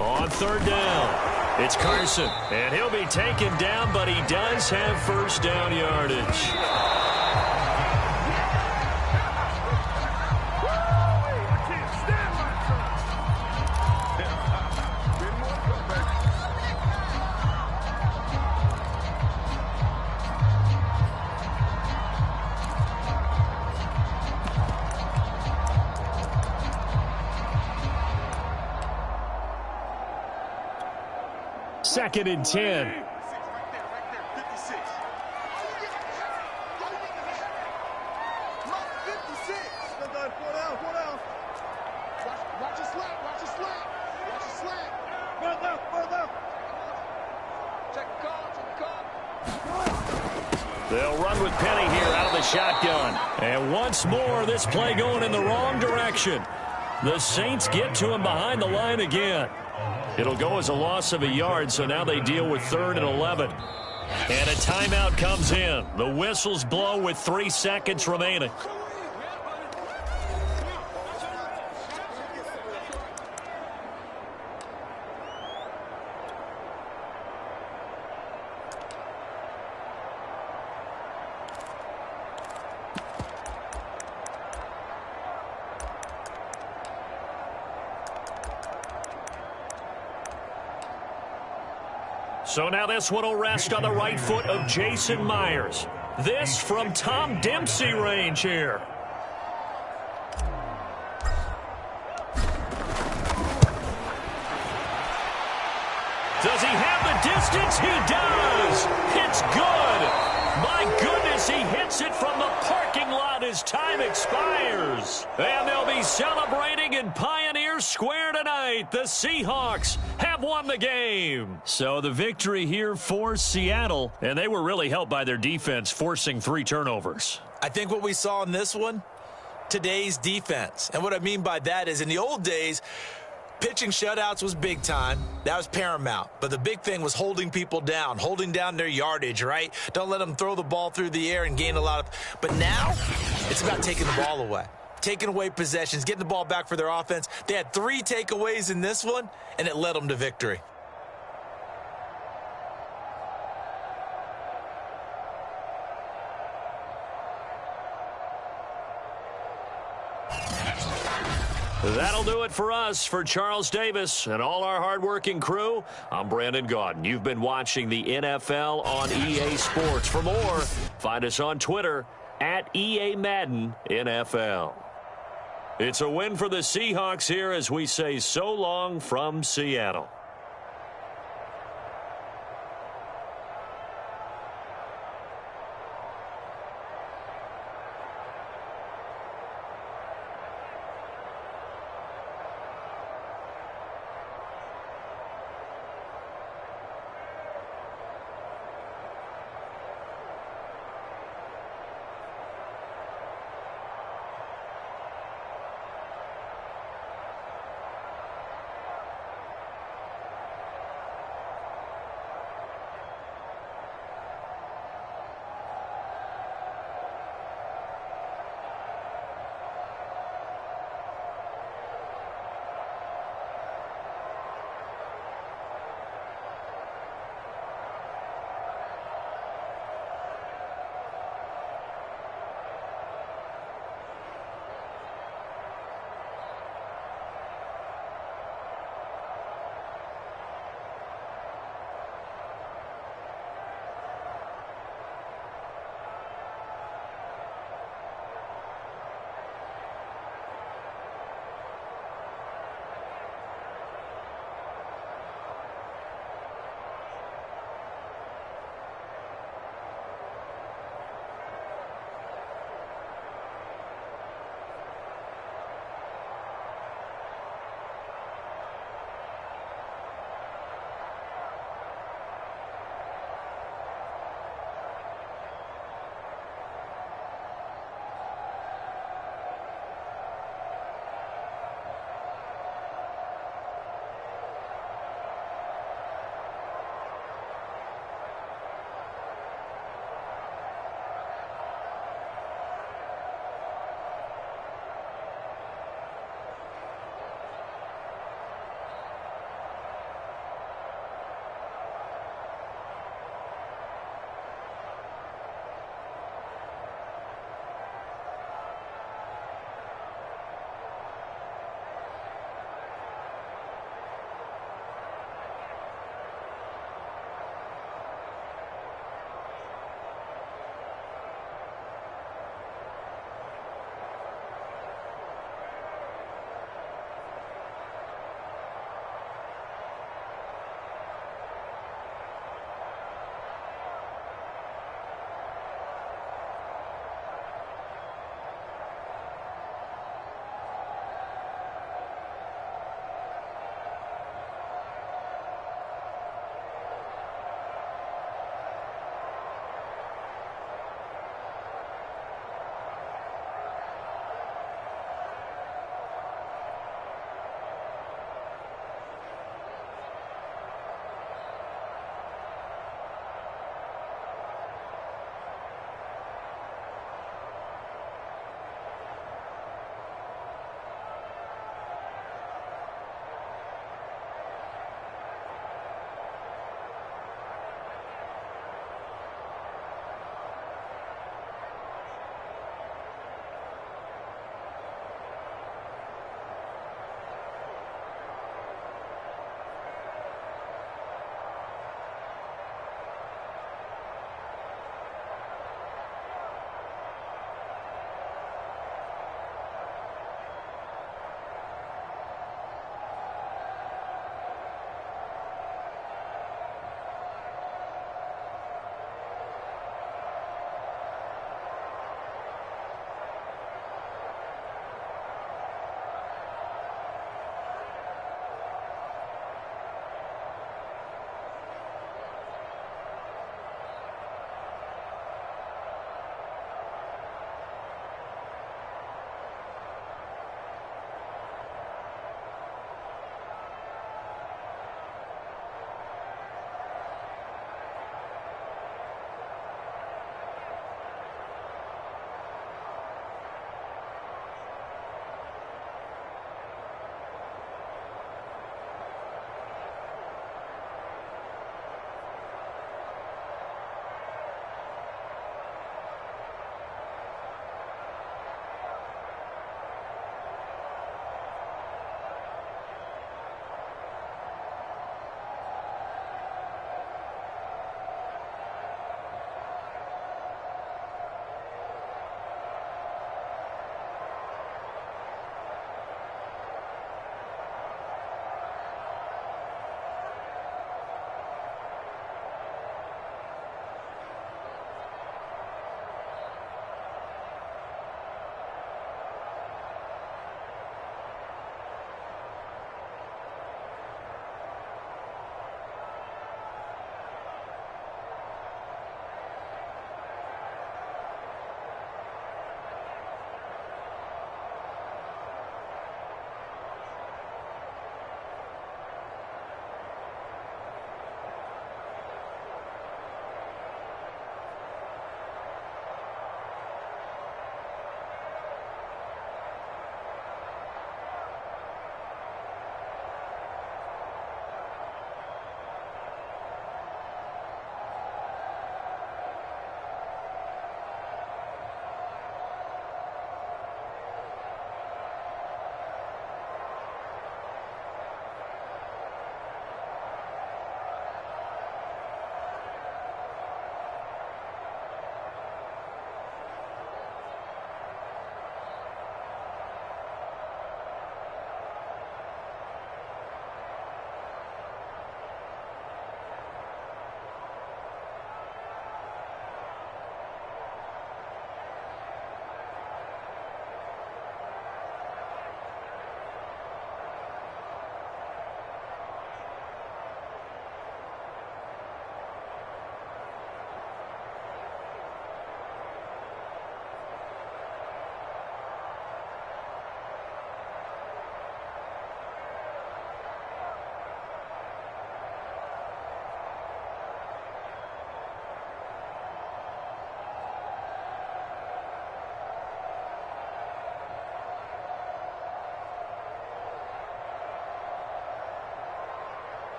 On third down, it's Carson. And he'll be taken down, but he does have first down yardage. Second and 10. Right there. 56. 56. Four down. Watch your slant. Further left. Check the call. They'll run with Penny here out of the shotgun. And once more, this play going in the wrong direction. The Saints get to him behind the line again. It'll go as a loss of a yard, so now they deal with 3rd and 11. And a timeout comes in. The whistles blow with 3 seconds remaining. So now this one will rest on the right foot of Jason Myers. This from Tom Dempsey range here. Does he have the distance? He does. It's good. My goodness, he hits it from the parking lot as time expires. And they'll be celebrating in Pioneer Square tonight. The Seahawks have won the game. So the victory here for Seattle, and they were really helped by their defense, forcing 3 turnovers. I think what we saw in this one, today's defense. And what I mean by that is in the old days, pitching shutouts was big time. That was paramount. But the big thing was holding people down, holding down their yardage, right? Don't let them throw the ball through the air and gain a lot of... But now, it's about taking the ball away. Taking away possessions, getting the ball back for their offense. They had 3 takeaways in this one, and it led them to victory. That'll do it for us. For Charles Davis and all our hardworking crew, I'm Brandon Gaudin. You've been watching the NFL on EA Sports. For more, find us on Twitter at EA Madden NFL. It's a win for the Seahawks here as we say so long from Seattle.